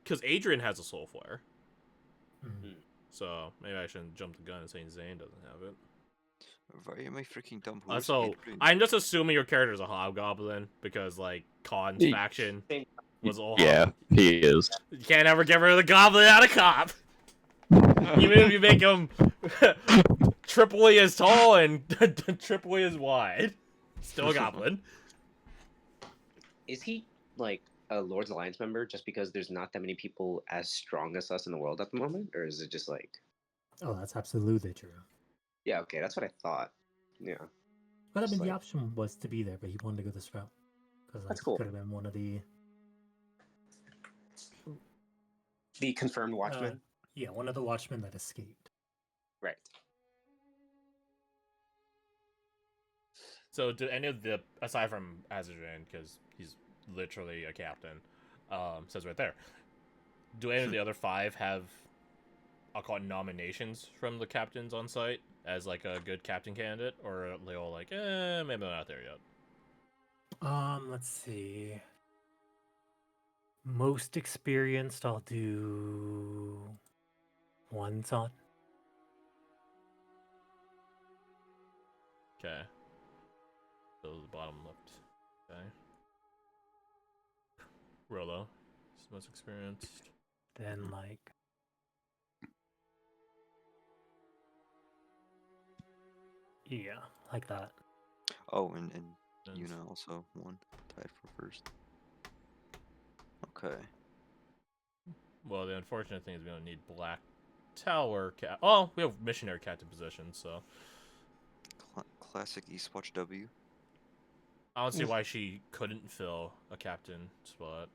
Because Adrian has a soul flare. Mm-hmm. So maybe I shouldn't jump the gun and say Zane doesn't have it. Why am I freaking dumb? So I'm just assuming your character is a hobgoblin because like Khan's faction was all. Yeah, he is. You can't ever get rid of the goblin out of cop. Even if you make him triply as tall and triply as wide, still a goblin. Is he like a Lord's Alliance member just because there's not that many people as strong as us in the world at the moment, or is it just like? Oh, that's absolutely true. Yeah, okay, that's what I thought. Yeah. But I mean, Just the like- option was to be there, but he wanted to go this route because That's cool. Could have been one of the confirmed Watchmen. Yeah, one of the Watchmen that escaped. Right. So, do any of the, aside from Azadrin, because he's literally a captain, says right there, do any of the other 5 have, I'll call it nominations from the captains on site as like a good captain candidate, or are they all like, maybe they're not there yet? Let's see. Most experienced, I'll do one son. Okay. So the bottom left. Okay. Rolo, he's the most experienced. Then like yeah, like that. Oh, and Yuna also won, tied for first. Okay. Well, the unfortunate thing is we don't need Black Tower cat. Oh, we have missionary captain position, so Classic Eastwatch W. I don't see why she couldn't fill a captain spot.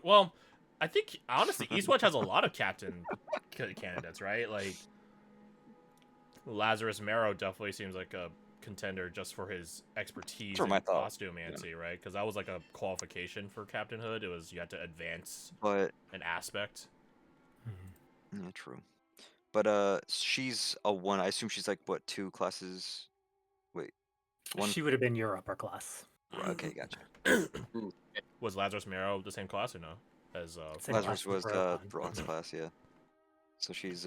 Well, I think honestly, Eastwatch has a lot of captain candidates, right? Like Lazarus Marrow definitely seems like a contender just for his expertise in costumancy, right? Because that was like a qualification for captainhood. It was you had to advance an aspect. Yeah, true. But she's a 1. I assume she's like what, 2 classes? Wait, 1. She would have been your upper class. Okay, gotcha. Was Lazarus Marrow the same class or no? As Lazarus was Rohan's class, yeah. So she's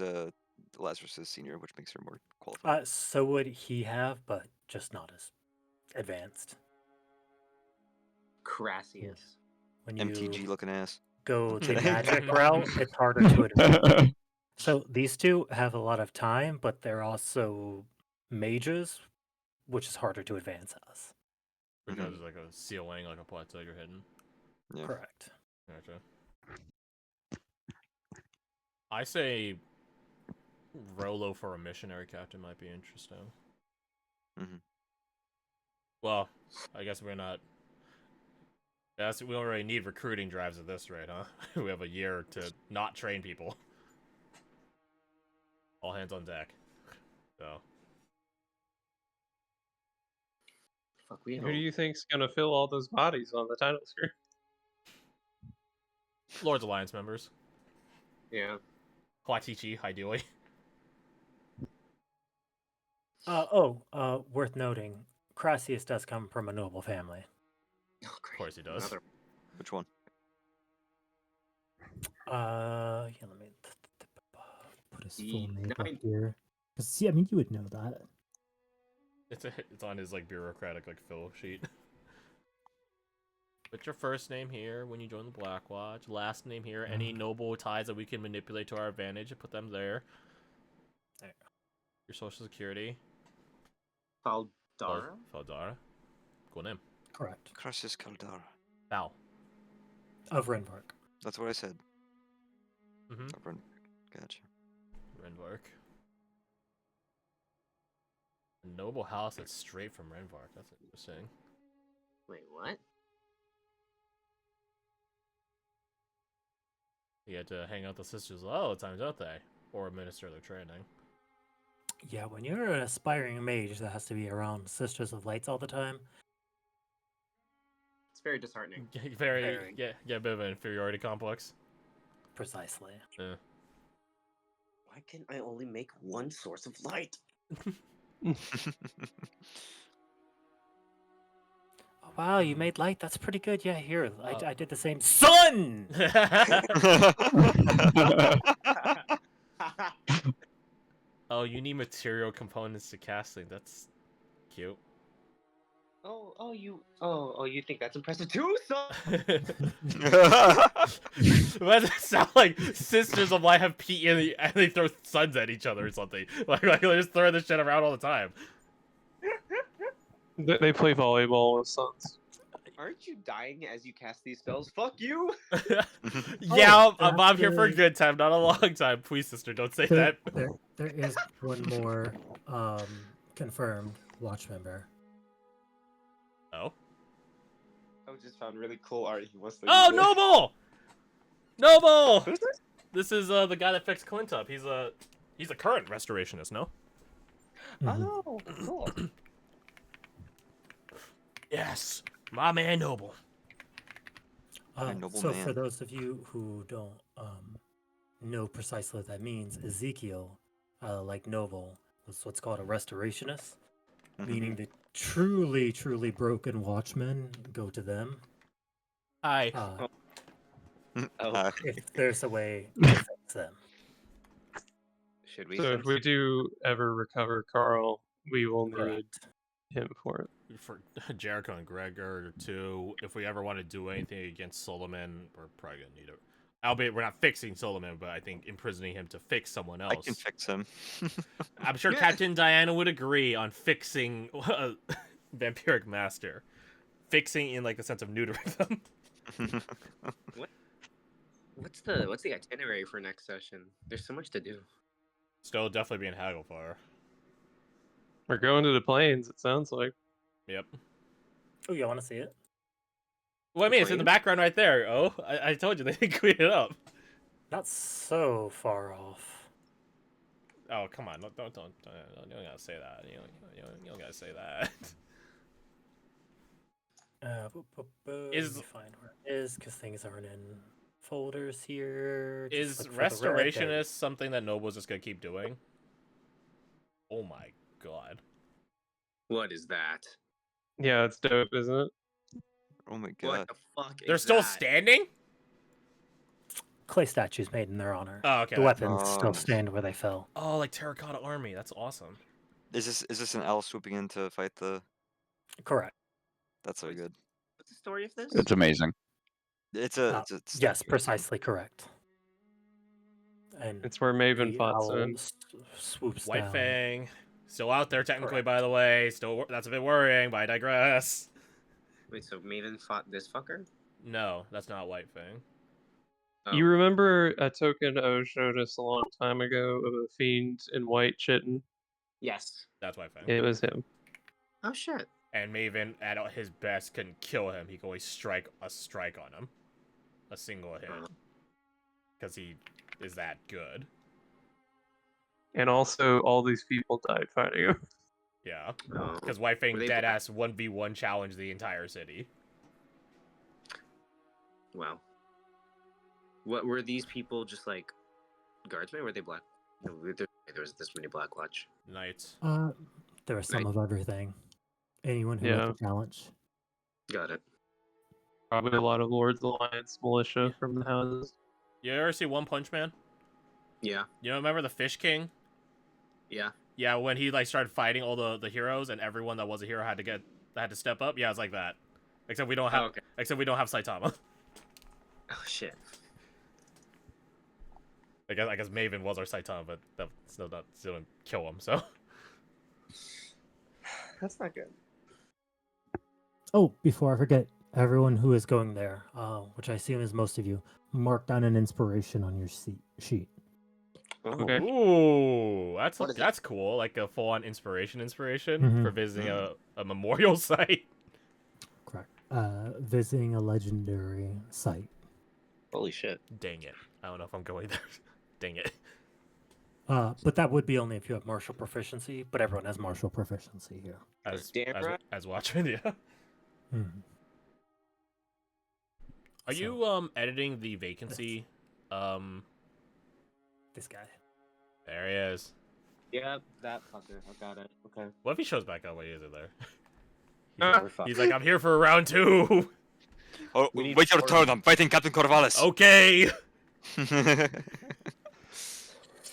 Lazarus is senior, which makes her more qualified. So would he have, but just not as advanced. Crassius. When you MTG looking ass. go the magic route, it's harder to advance. So these two have a lot of time, but they're also mages, which is harder to advance as. Because like a ceiling, like a plateau you're hitting. Yeah. Correct. Gotcha. I say Rolo for a missionary captain might be interesting. Well, I guess we're not. We already need recruiting drives at this rate, huh? We have a year to not train people. All hands on deck. So. Who do you think's gonna fill all those bodies on the title screen? Lord's Alliance members. Yeah. Huatichi, ideally. Worth noting, Crassius does come from a noble family. Oh, of course he does. Which one? Yeah, let me put his full name up here. See, I mean, you would know that. It's on his like bureaucratic like fill sheet. Put your first name here when you join the Black Watch. Last name here. Any noble ties that we can manipulate to our advantage and put them there. Your social security. Faldara? Faldara. Cool name. Correct. Crassius Caldara. Val. Of Renvark. That's what I said. Mm-hmm. Gotcha. Renvark. A noble house that's straight from Renvark. That's interesting. Wait, what? You had to hang out the sisters a lot of times, don't they? Or administer their training. Yeah, when you're an aspiring mage that has to be around Sisters of Lights all the time. It's very disheartening. Very. Yeah, a bit of an inferiority complex. Precisely. Yeah. Why can I only make one source of light? Wow, you made light. That's pretty good. Yeah, here. I did the same. Sun! Oh, you need material components to casting. That's cute. You think that's impressive too, son? Why does it sound like Sisters of Light have Pete and they throw suns at each other or something? Like they just throw this shit around all the time. They play volleyball with suns. Aren't you dying as you cast these spells? Fuck you! Yeah, I'm here for a good time, not a long time. Please, sister, don't say that. There is one more confirmed watch member. Oh? I just found really cool art. He wants to Noble! Noble! Who's this? This is the guy that fixed Clint up. He's a current restorationist, no? Oh, cool. Yes, my man Noble. So for those of you who don't know precisely what that means, Ezekiel, like Noble, was what's called a restorationist, meaning the truly, truly broken watchmen go to them. Hi. If there's a way to fix them. Should we? So if we do ever recover Carl, we will need him for it. For Jericho and Gregor too, if we ever want to do anything against Solomon, we're probably gonna need it. Albeit we're not fixing Solomon, but I think imprisoning him to fix someone else. I can fix him. I'm sure Captain Diana would agree on fixing Vampiric Master. Fixing in like the sense of neutering them. What's the itinerary for next session? There's so much to do. Still definitely being Hagglefire. We're going to the plains, it sounds like. Yep. Oh, you want to see it? Well, I mean, it's in the background right there. Oh, I told you they didn't clean it up. Not so far off. Oh, come on! Don't you don't gotta say that. You don't gotta say that. Let me find where it is because things aren't in folders here. Is Restorationist something that Noble's just gonna keep doing? Oh my god! What is that? Yeah, it's dope, isn't it? Oh my god. What the fuck? They're still standing? Clay statues made in their honor. Oh, okay. The weapons still stand where they fell. Oh, like Terracotta Army. That's awesome. Is this an L swooping in to fight the? Correct. That's so good. What's the story of this? It's amazing. It's a yes, precisely correct. And it's where Maven the fought owl Sin. Swoops White down. Fang. Still out there, technically, Correct. by the way. Still, that's a bit worrying, but I digress. Wait, so Maven fought this fucker? No, that's not White Fang. Oh. You remember a token O showed us a long time ago of a fiend in white chitten? Yes. That's White Fang. It was him. Oh shit. And Maven, at his best, can kill him. He can always strike on him. A single hit. Because he is that good. And also, all these people died fighting him. Yeah. Oh. Because White Fang Were they deadass 1v1 challenged the entire city. Wow. What were these people just like guardsmen? Were they black? No, there was this many Black Watch. Knights. There was some Right. of everything. Anyone who Yeah. had the challenge. Got it. Probably a lot of Lord's Alliance militia from the houses. You ever see One Punch Man? Yeah. You know, remember the Fish King? Yeah. Yeah, when he like started fighting all the heroes and everyone that was a hero had to step up. Yeah, it's like that. Except we don't have except we don't have Saitama. Oh shit. I guess Maven was our Saitama, but that still didn't kill him. So That's not good. Oh, before I forget, everyone who is going there, which I assume is most of you, mark down an inspiration on your sheet. Okay. Ooh, What is that's cool. Like a full-on inspiration Mhm. for visiting a memorial site. Correct. Visiting a legendary site. Holy shit. Dang it! I don't know if I'm going there. Dang it! But that would be only if you have martial proficiency. But everyone has martial proficiency here. As Watchman, yeah. Mhm. Are you editing the vacancy? This guy. There he is. Yeah, that fucker. I got it. Okay. What if he shows back up when he isn't there? We're fucked. He's like, I'm here for round 2. Oh, We need wait your to turn. I'm fighting Captain Corvallis. Okay.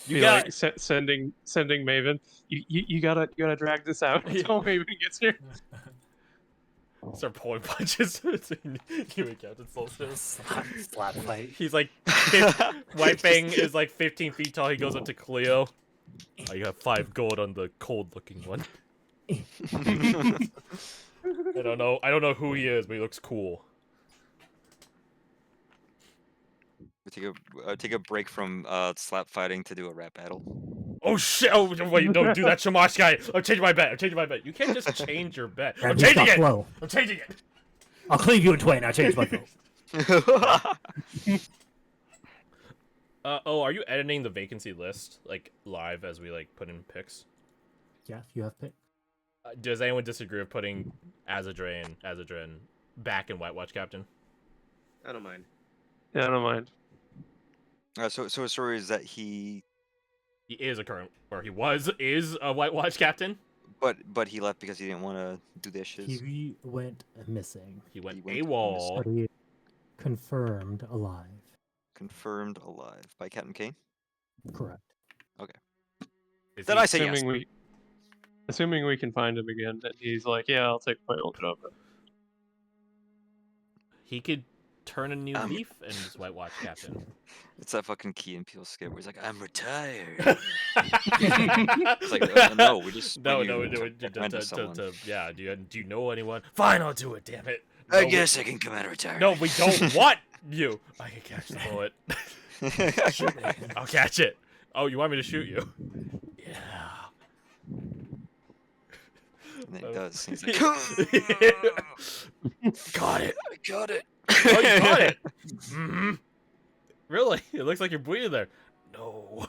You like sending Maven. You gotta drag this out until Maven gets here. Start pulling punches. You and Captain Solstice. Slap fight. He's like, White Fang is like 15 feet tall. He goes up to Cleo. Oh, you have 5 gold on the cold-looking one. I don't know who he is, but he looks cool. We take a break from slap fighting to do a rap battle. Oh shit! Oh wait, don't do that, Shamash guy. I'm changing my bet. You can't just change your bet. I'm changing it. I'm changing it. I'll cleave you in twain. I changed my vote. Oh, are you editing the vacancy list like live as we like put in picks? Yeah, if you have pick. Does anyone disagree with putting Azadrin back in White Watch Captain? I don't mind. Yeah, I don't mind. So his story is that he is a White Watch Captain. But he left because he didn't want to do the issues. He went missing. He went AWOL. But he confirmed alive. Confirmed alive by Captain Kane? Correct. Okay. Is Then he I say yes. Assuming we can find him again, and he's like, "Yeah, I'll take my old job." He could turn a new leaf and just White Watch Captain. It's that fucking Key and Peele skit where he's like, "I'm retired." It's like, no, we just no. Yeah. Do you know anyone? Fine, I'll do it. Damn it. I guess I can come out of retirement. No, we don't want you. I can catch the bullet. Shoot me. I'll catch it. Oh, you want me to shoot you? Yeah. And then he does. He's like, Got it. I got it. Oh, you got it. Mm-hmm. Really? It looks like you're bleeding there. No.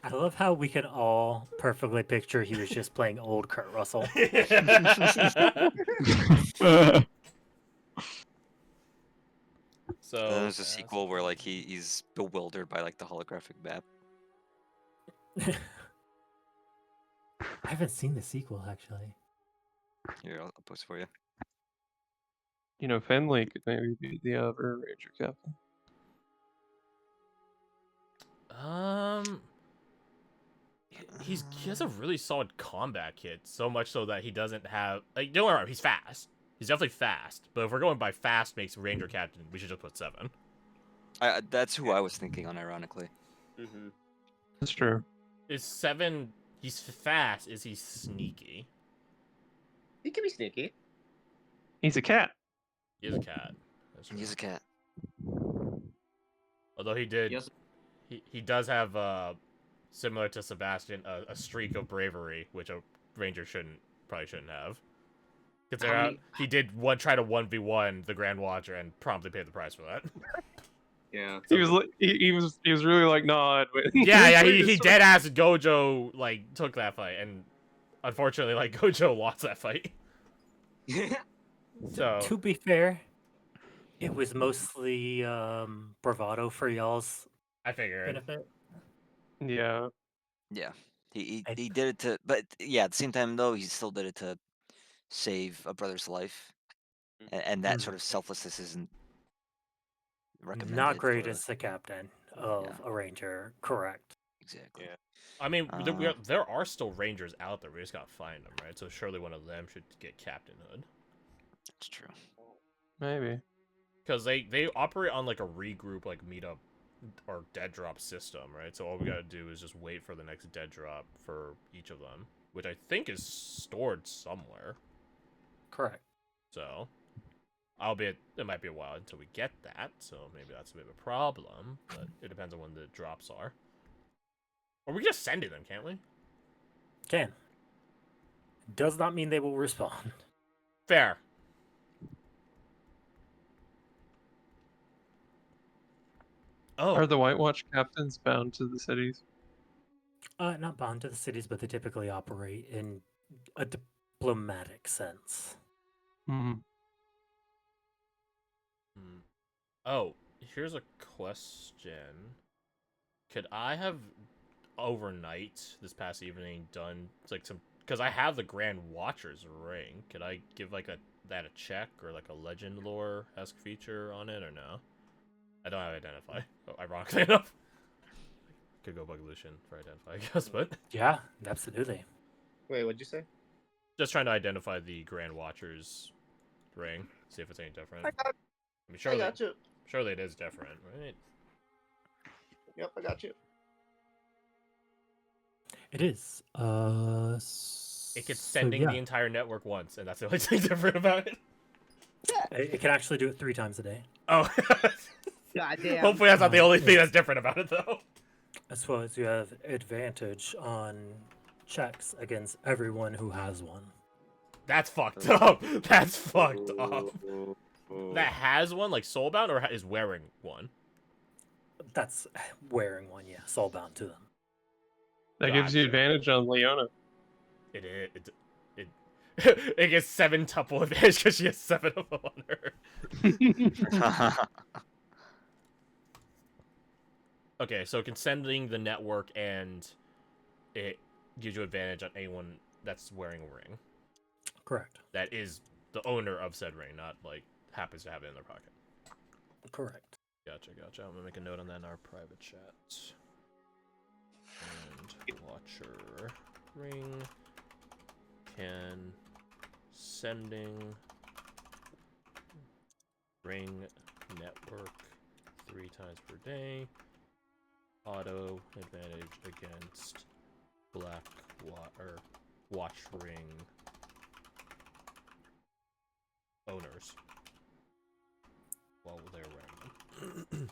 I love how we can all perfectly picture he was just playing old Kurt Russell. So then there's a sequel where like he's bewildered by like the holographic map. I haven't seen the sequel actually. Here, I'll post it for you. You know, Finley could maybe be the other Ranger captain. He has a really solid combat kit, so much so that he doesn't have like. Don't worry, he's fast. He's definitely fast. But if we're going by fast makes Ranger Captain, we should just put 7. That's who I was thinking, unironically. Mm-hmm. That's true. Is 7? He's fast. Is he sneaky? He can be sneaky. He's a cat. He is a cat. That's He's a true. cat. Although he did, Yes. he does have similar to Sebastian a streak of bravery, which a Ranger probably shouldn't have. Considering he did try to 1v1 the Grand Watcher and promptly paid the price for that. Yeah. He was really like, "Nah, I'd win." Yeah, he dead ass Gojo like took that fight, and unfortunately, like Gojo lost that fight. So To be fair, it was mostly bravado for y'all's I figured. benefit. Yeah. Yeah, he did it to, but yeah, at the same time though, he still did it to save a brother's life, and that sort of selflessness isn't recommended. Not great for- as the captain of a ranger, correct? Exactly. Yeah. I mean, there are still Rangers out there. We just gotta find them, right? So surely one of them should get captainhood. That's true. Maybe. Because they operate on like a regroup, like meetup or dead drop system, right? So all we gotta do is just wait for the next dead drop for each of them, which I think is stored somewhere. Correct. So, albeit it might be a while until we get that, so maybe that's a bit of a problem. But it depends on when the drops are. Or we can just send to them, can't we? Can. Does not mean they will respond. Fair. Oh, Are the White Watch captains bound to the cities? Not bound to the cities, but they typically operate in a diplomatic sense. Hmm. Oh, here's a question. Could I have overnight this past evening done like some? Because I have the Grand Watcher's ring. Could I give like that a check or like a legend lore-esque feature on it or no? I don't have identify. Ironically enough, could go bug Lucian for identify, I guess. But Yeah, absolutely. Wait, what'd you say? just trying to identify the Grand Watcher's ring, see if it's any different. I got, I mean, surely, I got you. surely it is different, right? Yep, I got you. It is. It gets sending the entire network once, and that's the only thing different about it. It can actually do it 3 times a day. Oh, Goddamn. hopefully that's not the only thing that's different about it, though. As well as you have advantage on checks against everyone who has one. That's fucked up. That's fucked up. That has one, like soulbound, or is wearing one? That's wearing one, yeah. Soulbound to them. That gives you advantage on Leona. It gets 7 tuple advantage because she has 7 of them on her. Okay, so sending the network, and it gives you advantage on anyone that's wearing a ring. Correct. That is the owner of said ring, not like happens to have it in their pocket. Correct. Gotcha. I'm gonna make a note on that in our private chat. And Watcher ring. Can sending ring network 3 times per day. Auto advantage against black watch ring owners while they're wearing them.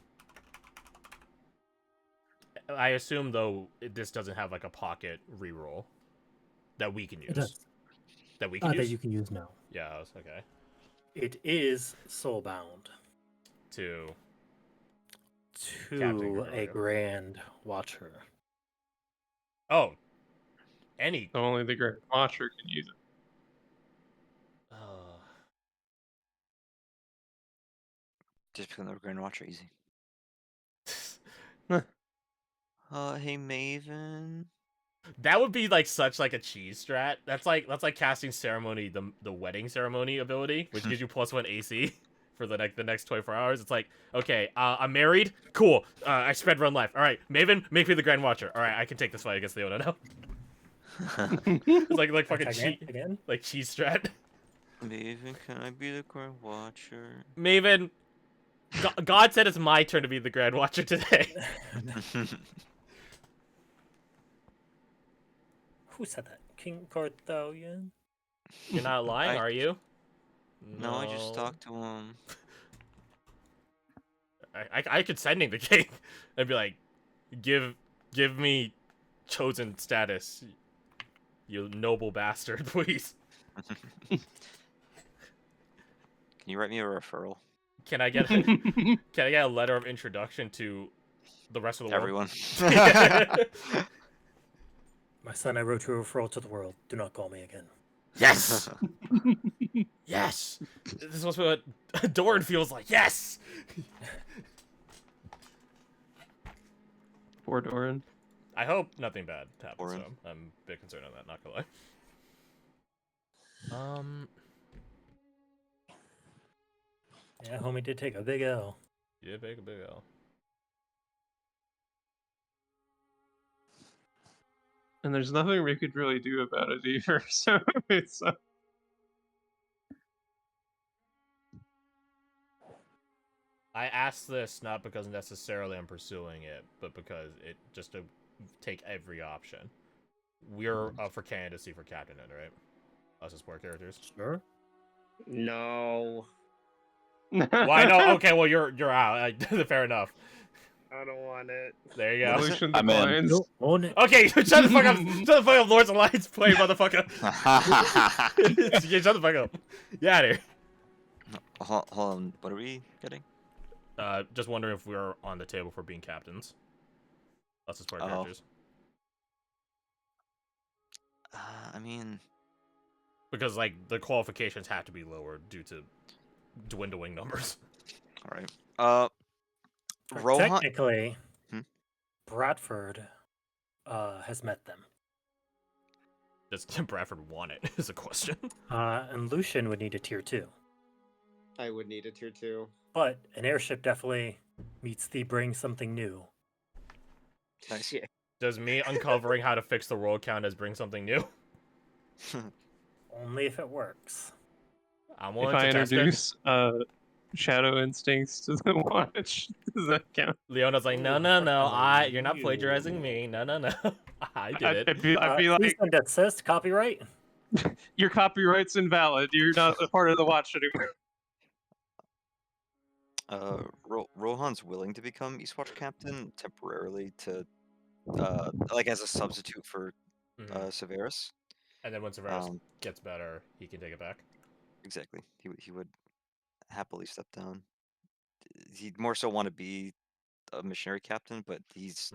I assume though this doesn't have like a pocket reroll that we can use. It does. That we can use. That you can use now. Yeah, okay. It is soulbound To a Grand Watcher. Oh, any. Only the Grand Watcher can use it. Just become the Grand Watcher easy. Hey Maven. That would be like such like a cheese strat. That's like casting ceremony, the wedding ceremony ability, which gives you +1 AC for the next 24 hours. It's like, okay, I'm married, cool. I spread run life. All right, Maven, make me the Grand Watcher. All right, I can take this fight against Leona now. It's like fucking cheese again, like cheese strat. Maven, can I be the Grand Watcher? Maven, God said it's my turn to be the Grand Watcher today. Who said that? King Cartholian? You're not lying, are you? No, I just talked to him. I could sending the king. I'd be like, give me chosen status, you noble bastard, please. Can you write me a referral? Can I get a letter of introduction to the rest of the world? Everyone. My son, I wrote you a referral to the world. Do not call me again. Yes! Yes! This is what Doran feels like. Yes! Poor Doran. I hope nothing bad happens Doran. to him. I'm a bit concerned on that, not gonna lie. Yeah, homie did take a big L. Yeah, take a big L. And there's nothing we could really do about it either, so it's... I asked this not because necessarily I'm pursuing it, but because it just to take every option. We're up for candidacy for captain, right? Us as support characters. Sure. No. Why no? Okay, well you're out. Fair enough. I don't want it. There you go. Lucian I'm in. declines. Okay, shut the fuck up. Shut the fuck up, Lords Alliance play, motherfucker. Shut the fuck up. Get out of here. Hold on, what are we getting? Just wondering if we're on the table for being captains. Us as support characters. I mean, because like the qualifications have to be lower due to dwindling numbers. All right. Rohan... Technically, Bradford has met them. Does Bradford want it? Is a question. And Lucian would need a tier 2. I would need a tier 2. But an airship definitely meets the bring something new. Nice. Does me uncovering how to fix the world count as bring something new? Only if it works. I'm if I introduce Shadow Instincts to the watch, does that count? Leona's like, no, you're not plagiarizing me. No. I did it. I'd be like, please don't assist copyright. Your copyright's invalid. You're not a part of the watch anymore. Rohan's willing to become Eastwatch captain temporarily to, like as a substitute for Severus. And then when Severus gets better, he can take it back. Exactly. He would happily step down. He'd more so want to be a missionary captain, but his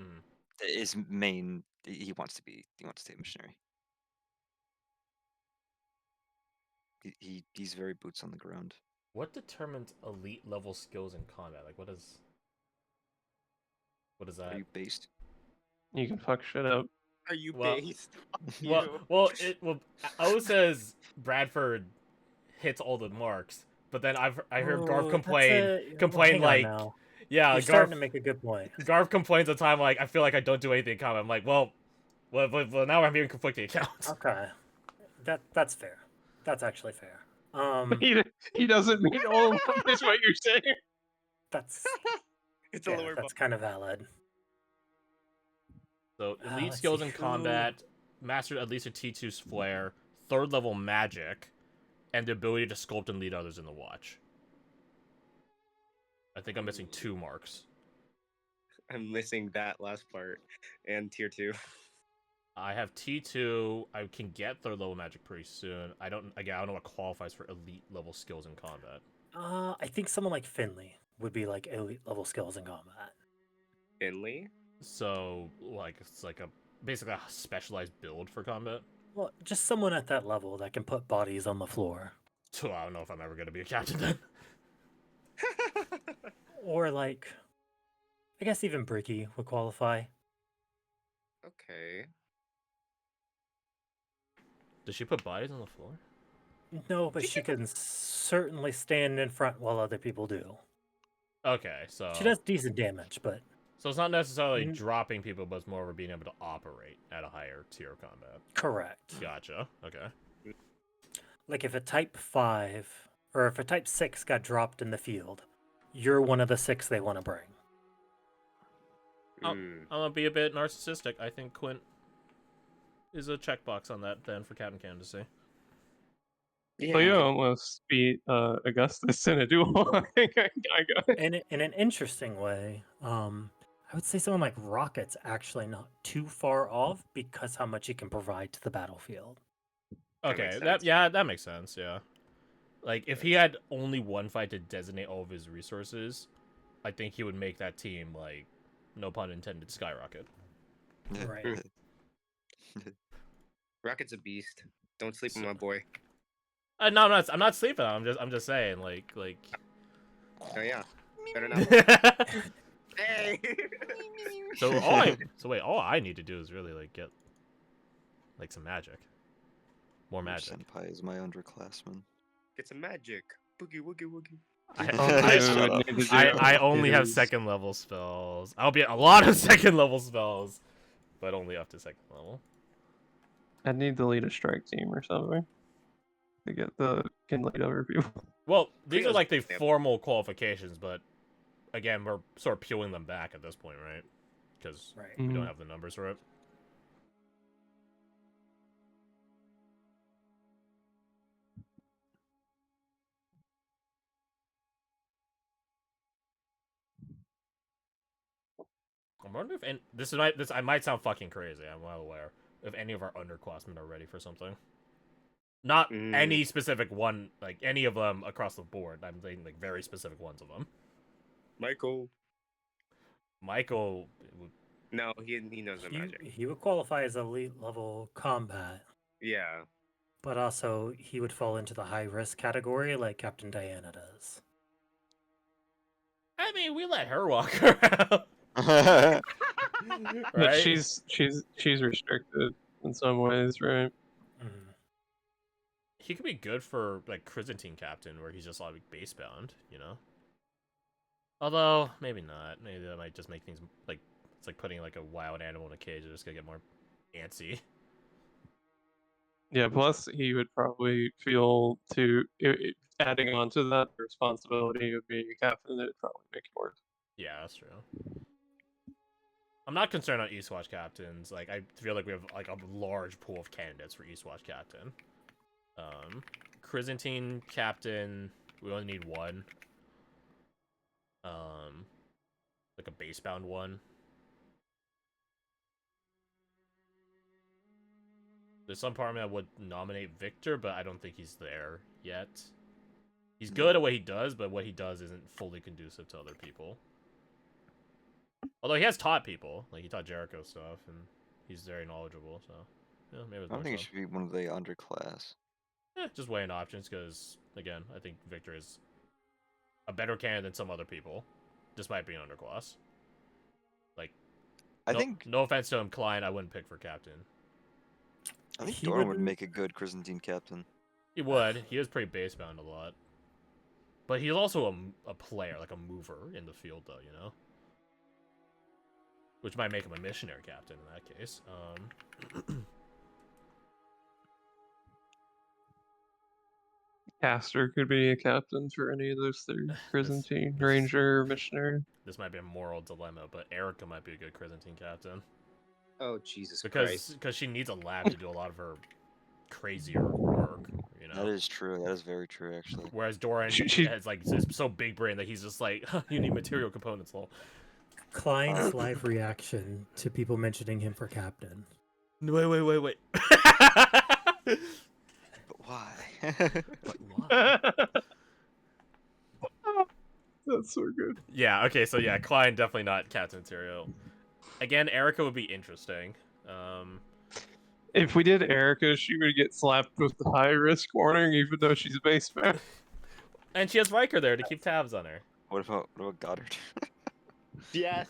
main he wants to be a missionary. He's very boots on the ground. What determines elite level skills in combat? Like what is that? Are you based? You can fuck shit up. Are you based? Well, O says Bradford hits all the marks, but then I heard Garth complain like, now. yeah, You're starting to make a good point. Garth complains at the time like I feel like I don't do anything in combat. I'm like, well, Well, now I'm hearing conflicting accounts. Okay, that's fair. That's actually fair. He doesn't mean all of them, is what you're saying. That's It's a yeah, lower that's bar. kind of valid. So elite let's skills see, in combat, mastered at least a T2's flare, 3rd level magic, and the ability to sculpt and lead others in the watch. I think I'm missing 2 marks. I'm missing that last part and tier 2. I have T2. I can get 3rd level magic pretty soon. I don't know what qualifies for elite level skills in combat. I think someone like Finley would be like elite level skills in combat. Finley? So, like, it's like basically a specialized build for combat. Well, just someone at that level that can put bodies on the floor. So I don't know if I'm ever going to be a captain then. Or like, I guess even Bricky would qualify. Okay. Does she put bodies on the floor? No, but she can certainly stand in front while other people do. Okay, so... She does decent damage, but... So it's not necessarily dropping people, but it's more of being able to operate at a higher tier of combat. Correct. Gotcha, okay. Like if a type 5, or if a type 6 got dropped in the field, you're one of the 6 they want to bring. I'm gonna be a bit narcissistic. I think Quint is a checkbox on that then for Captain Candidacy. Yeah. Well, you almost beat Augustus in a duel. I think I got it. In an interesting way, I would say someone like Rocket's actually not too far off because how much he can provide to the battlefield. Okay, that makes sense, yeah. Like, if he had only one fight to designate all of his resources, I think he would make that team, like, no pun intended, skyrocket. Right. Rocket's a beast. Don't sleep on my boy. No, I'm not sleeping. I'm just saying, like. Oh yeah. Better not. Hey. So wait, all I need to do is really like get like some magic. More magic. Senpai is my underclassman. Get some magic. Boogie woogie woogie. I only have 2nd level spells. I'll be a lot of 2nd level spells, but only up to 2nd level. I'd need to lead a strike team or something to get the can lead over people. Well, these are like the formal qualifications, but again, we're sort of peeling them back at this point, right? Because we don't have the numbers for it. I'm wondering if I might sound fucking crazy. I'm well aware if any of our underclassmen are ready for something. Not any specific one, like any of them across the board. I'm thinking like very specific ones of them. Michael. No, he knows the magic. He would qualify as elite level combat. Yeah. But also, he would fall into the high risk category like Captain Diana does. I mean, we let her walk around. Right? But Right? she's restricted in some ways, right? He could be good for like Chrysantine Captain, where he's just like base bound, you know. Although maybe not. Maybe that might just make things like it's like putting like a wild animal in a cage. It's just gonna get more antsy. Yeah. Plus, he would probably feel adding on to that the responsibility of being a captain. It'd probably make it worse. Yeah, that's true. I'm not concerned on Eastwatch captains. Like, I feel like we have like a large pool of candidates for Eastwatch captain. Chrysantine captain, we only need one. Like a base-bound one. There's some part of me that would nominate Victor, but I don't think he's there yet. He's good at what he does, but what he does isn't fully conducive to other people. Although he has taught people, like he taught Jericho stuff, and he's very knowledgeable. So, yeah, maybe. I don't think it should be one of the underclass. Yeah, just weighing options, because again, I think Victor is a better candidate than some other people, despite being underclass. Like, no offense to him, Klein, I wouldn't pick for captain. I think Doran would make a good Chrysantine captain. He would. He is pretty base bound a lot. But he's also a player, like a mover in the field, though, you know? which might make him a missionary captain in that case. Caster could be a captain for any of those three. Chrysantine, Ranger, Missionary. This might be a moral dilemma, but Erica might be a good Chrysantine captain. Oh, Jesus Christ. Because she needs a lab to do a lot of her crazier work, you know? That is true. That is very true, actually. Whereas Doran has, like, is so big brain that he's just like, you need material components, lol. Klein's live reaction to people mentioning him for captain. Wait. But why? But why? That's so good. Yeah, okay, so yeah, Klein definitely not captain material. Again, Erica would be interesting. If we did Erica, she would get slapped with the high risk warning, even though she's a base man. And she has Riker there to keep tabs on her. What about Goddard? Yes.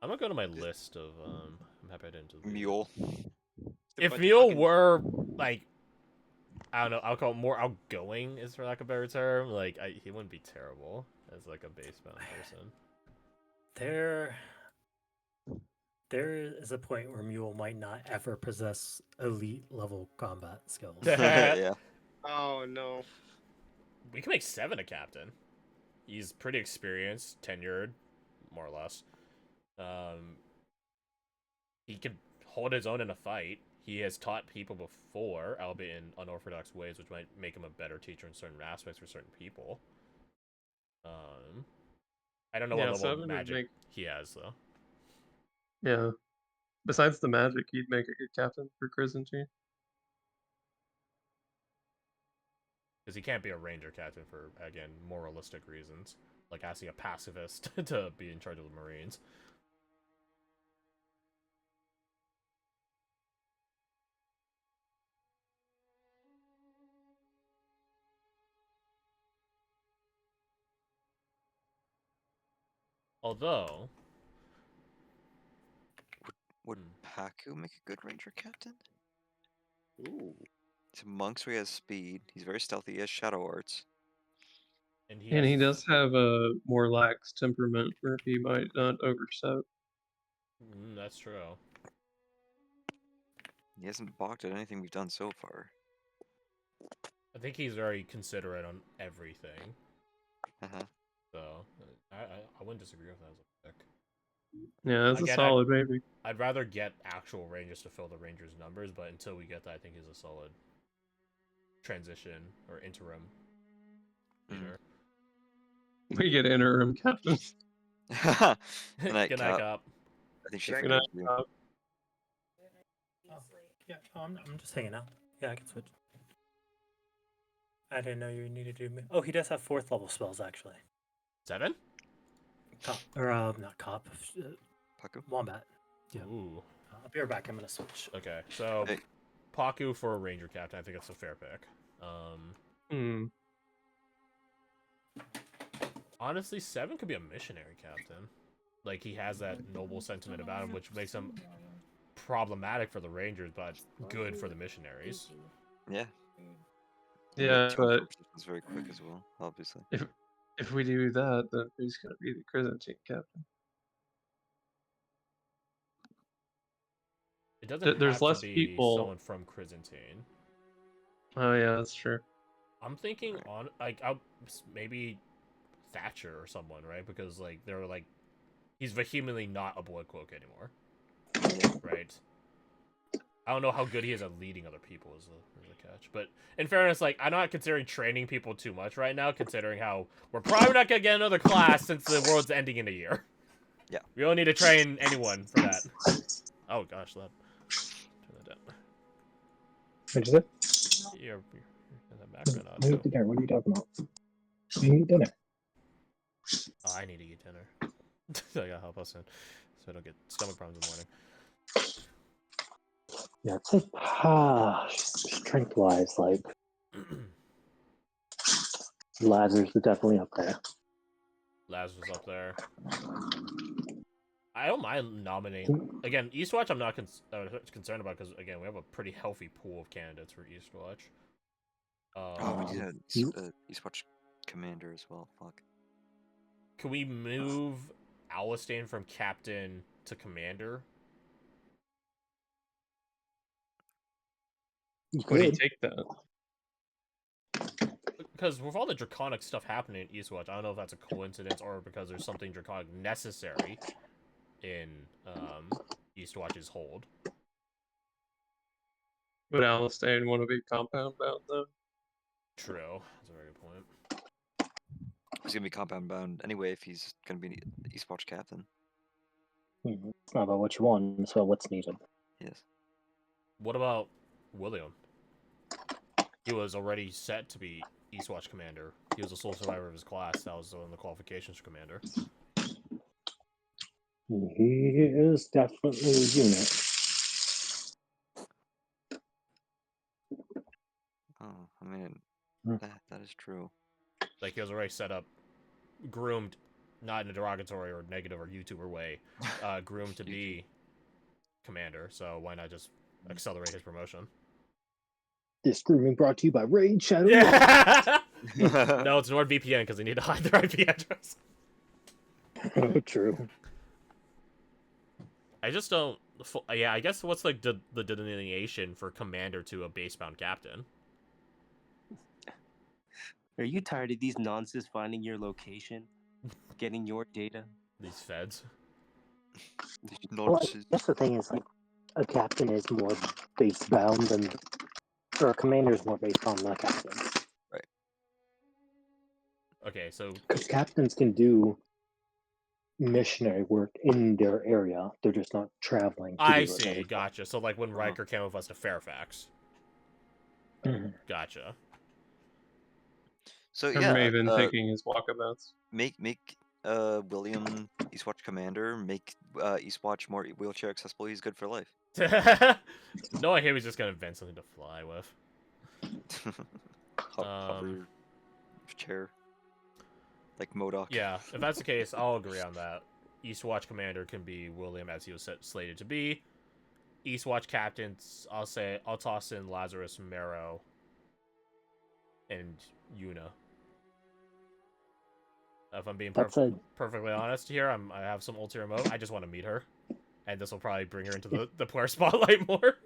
I'm gonna go to my list of I'm happy I didn't delete it. Mule. If Mule were like, I don't know, I'll call it more outgoing, is for lack of a better term. Like, he wouldn't be terrible as like a basebound person. There is a point where Mule might not ever possess elite level combat skills. Yeah. Oh, no. We can make 7 a captain. He's pretty experienced, tenured, more or less. He can hold his own in a fight. He has taught people before, albeit in unorthodox ways, which might make him a better teacher in certain aspects for certain people. I don't know what level of magic he has, though. Yeah. Besides the magic, he'd make a good captain for Chrysantine. Because he can't be a ranger captain for, again, moralistic reasons. Like asking a pacifist to be in charge of the Marines. Although... Would Paku make a good ranger captain? Ooh. He's a monk, so he has speed. He's very stealthy. He has shadow arts. And he does have a more lax temperament where he might not overstep. That's true. He hasn't balked at anything we've done so far. I think he's very considerate on everything. So, I wouldn't disagree with that as a pick. Yeah, that's a solid baby. I'd rather get actual Rangers to fill the Rangers' numbers, but until we get that, I think he's a solid transition or interim leader. We get interim captains. Good night, Cop. I think she forgot you. Oh, yeah, I'm just hanging out. Yeah, I can switch. I didn't know you needed to do... Oh, he does have 4th level spells, actually. 7? Cop, or, not Cop. Paku? Wombat. Yeah. Ooh. I'll be right back. I'm going to switch. Okay, so Paku for a Ranger Captain, I think that's a fair pick. Honestly, 7 could be a Missionary Captain. Like, he has that noble sentiment about him, which makes him problematic for the Rangers, but good for the Missionaries. Yeah. Yeah, but it's very quick as well, obviously. If we do that, then he's going to be the Chrysantine captain. It doesn't There's have less to be people. someone from Chrysantine. Oh yeah, that's true. I'm thinking on maybe Thatcher or someone, right? Because like they're like he's vehemently not a blood cloak anymore, right? I don't know how good he is at leading other people as a catch, but in fairness, like I'm not considering training people too much right now, considering how we're probably not gonna get another class since the world's ending in a year. Yeah, we don't need to train anyone for that. Oh gosh, turn that down. What is it? You're in the background I audio. need dinner. What are you talking about? I need dinner. Oh, I need to eat dinner. So I gotta help us in, so I don't get stomach problems in the morning. Yeah, it's like strength-wise, like Lazarus is definitely up there. Lazarus up there. I don't mind nominating again. Eastwatch, I'm not concerned about because again we have a pretty healthy pool of candidates for Eastwatch. We did Eastwatch commander as well. Fuck. Can we move Alistain from captain to commander? Would he take that? Because with all the draconic stuff happening in Eastwatch, I don't know if that's a coincidence or because there's something draconic necessary in Eastwatch's hold. Would Alistair want to be compound bound though? True. That's a very good point. He's gonna be compound bound anyway if he's gonna be an Eastwatch captain. It's not about what you want, it's about what's needed. Yes. What about William? He was already set to be Eastwatch commander. He was a sole survivor of his class. That was one of the qualifications for commander. He is definitely a unit. Oh, I mean, that is true. Like, he was already set up, groomed, not in a derogatory or negative or YouTuber way, groomed to be commander, so why not just accelerate his promotion? This grooming brought to you by Raid Shadow. Yeah! No, it's NordVPN because they need to hide their IP address. Oh, true. I just don't... Yeah, I guess what's like the delineation for commander to a basebound captain? Are you tired of these nonsense finding your location? Getting your data? These feds? Well, I guess the thing is, like, a captain is more base-bound than... Or a commander is more based-bound than a captain. Right. Okay, so... Because captains can do missionary work in their area. They're just not traveling to I do it. see, gotcha. So, like, when Riker came with us to Fairfax. Gotcha. So, Or yeah. Maven taking his walkabouts. Make William Eastwatch commander, make Eastwatch more wheelchair accessible. He's good for life. No, I hear he's just gonna invent something to fly with. Hover chair. Like MODOK. Yeah, if that's the case, I'll agree on that. Eastwatch commander can be William as he was slated to be. Eastwatch captains, I'll toss in Lazarus, Marrow, and Yuna. If I'm being perfectly honest here, I have some ulterior motive. I just want to meet her, and this will probably bring her into the player spotlight more.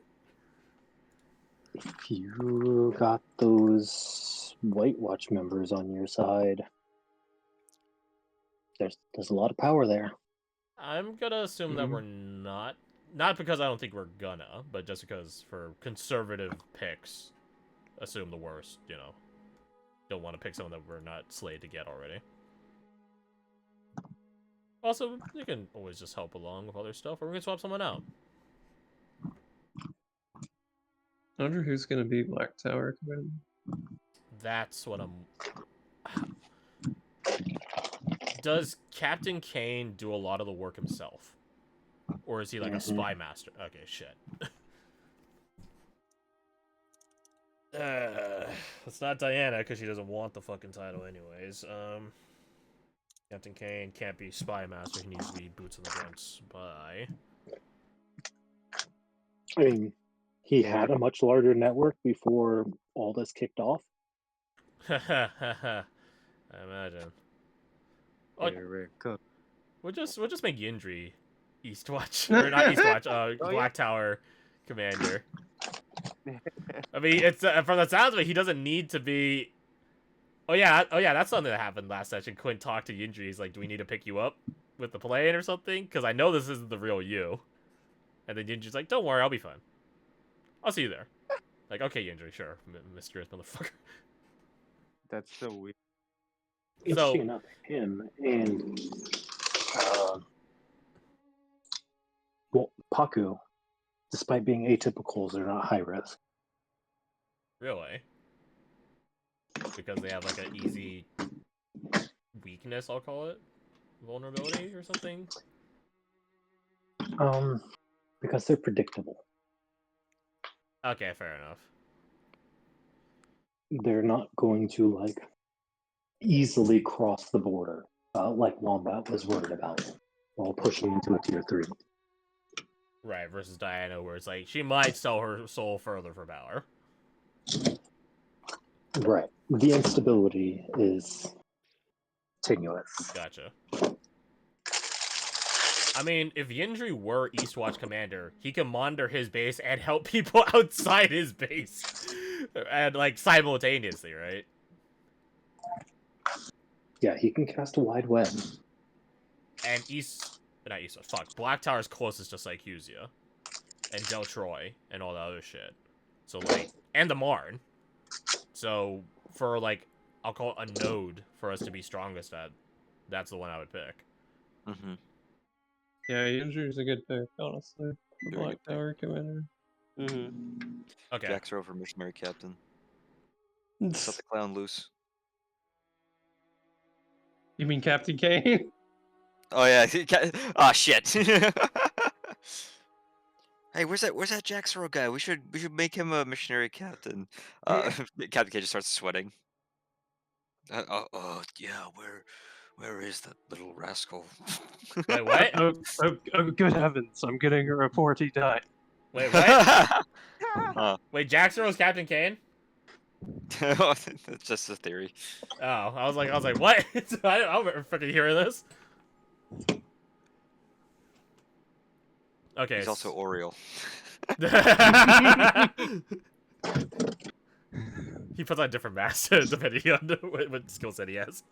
If you got those White Watch members on your side, there's a lot of power there. I'm gonna assume that we're not because I don't think we're gonna, but just because for conservative picks, assume the worst. You know, don't want to pick someone that we're not slated to get already. Also, you can always just help along with other stuff, or we can swap someone out. I wonder who's gonna be Black Tower commander. That's what I'm... Does Captain Kane do a lot of the work himself? Or is he like a spy master? Okay, shit. It's not Diana, because she doesn't want the fucking title anyways. Captain Kane can't be spy master, he needs to be boots on the ground spy. I mean, he had a much larger network before all this kicked off. I imagine. Oh, we'll just make Yindri Eastwatch, or not Eastwatch, Black Tower commander. I mean, it's from the sounds of it, he doesn't need to be. Oh yeah, that's something that happened last session. Quinn talked to Yindri. He's like, "Do we need to pick you up with the plane or something? Because I know this isn't the real you." And then Yindri's like, "Don't worry, I'll be fine. I'll see you there." Like, okay, Yindri, sure, mysterious motherfucker. That's so weird. Interesting enough, him and Paku, despite being atypicals, they're not high risk. Really? Because they have like an easy weakness, I'll call it, vulnerability or something. Because they're predictable. Okay, fair enough. They're not going to like easily cross the border, like Wombat was worried about while pushing into a tier 3. Right, versus Diana, where it's like she might sell her soul further for Valor. Right. The instability is tenuous. Gotcha. I mean, if Yindri were Eastwatch commander, he can monitor his base and help people outside his base, and like simultaneously, right? Yeah, he can cast a wide web. And Black Tower's closest to Sycusia, and Del Troy, and all the other shit. So like, and the Marn. So for like, I'll call it a node for us to be strongest at. That's the one I would pick. Mm-hmm. Yeah, Yinju's a good pick, honestly. The Very Black good pick. Tower commander. Okay. Jax over missionary captain. Set the clown loose. You mean Captain Kane? Oh yeah. Oh shit. Hey, where's that Jaxero guy? We should make him a missionary captain. Captain K just starts sweating. Yeah. Where is that little rascal? Wait, what? Oh, good heavens! I'm getting a report he died. Wait, what? Oh. Wait, Jaxero's Captain Kane? It's just a theory. Oh, I was like, what? I don't remember freaking hearing this. Okay. He's also Oriole. He puts on different masks depending on what skill set he has.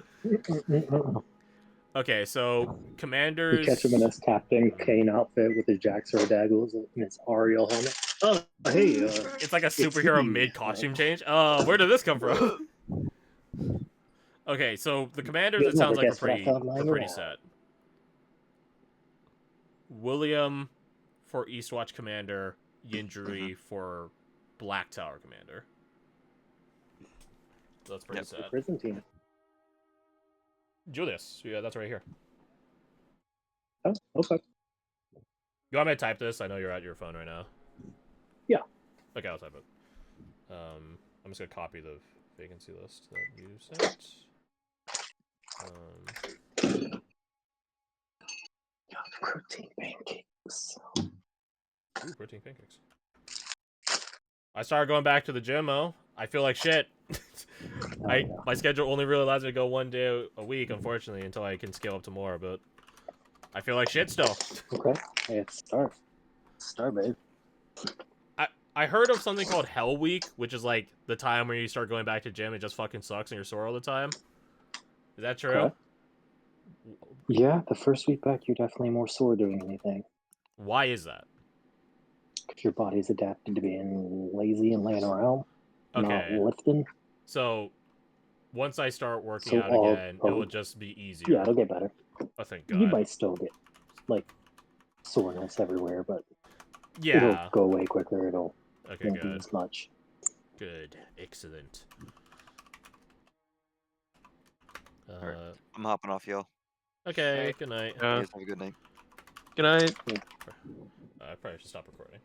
Okay, so commanders. You catch him in his Captain Kane outfit with his Jaxer daggers and his Ariel helmet. Oh, hey. It's like a superhero mid costume change. Where did this come from? Okay, so the commanders, it sounds like we're pretty set. William for Eastwatch commander, Yinjuri for Black Tower commander. So that's pretty set. Prison team. Julius, yeah, that's right here. Oh, okay. You want me to type this? I know you're at your phone right now. Yeah. Okay, I'll type it. I'm just gonna copy the vacancy list that you sent. Protein pancakes. Ooh, protein pancakes. I started going back to the gym, I feel like shit. My schedule only really allows me to go 1 day a week, unfortunately, until I can scale up to more, but I feel like shit still. Okay. Hey, it's start. Start, babe. I heard of something called Hell Week, which is like the time where you start going back to gym, it just fucking sucks and you're sore all the time. Is that true? Okay. Yeah, the first week back, you're definitely more sore doing anything. Why is that? Because your body's adapted to being lazy and laying around, not lifting. So, once I start working out again, it will just be easier. Yeah, it'll get better. Oh, thank God. You might still get, like, soreness everywhere, but yeah, it'll go away quicker. It'll won't be as much. Good. Excellent. Alright, I'm hopping off, y'all. Okay, good night. You guys have a good night. Good night. I probably should stop recording.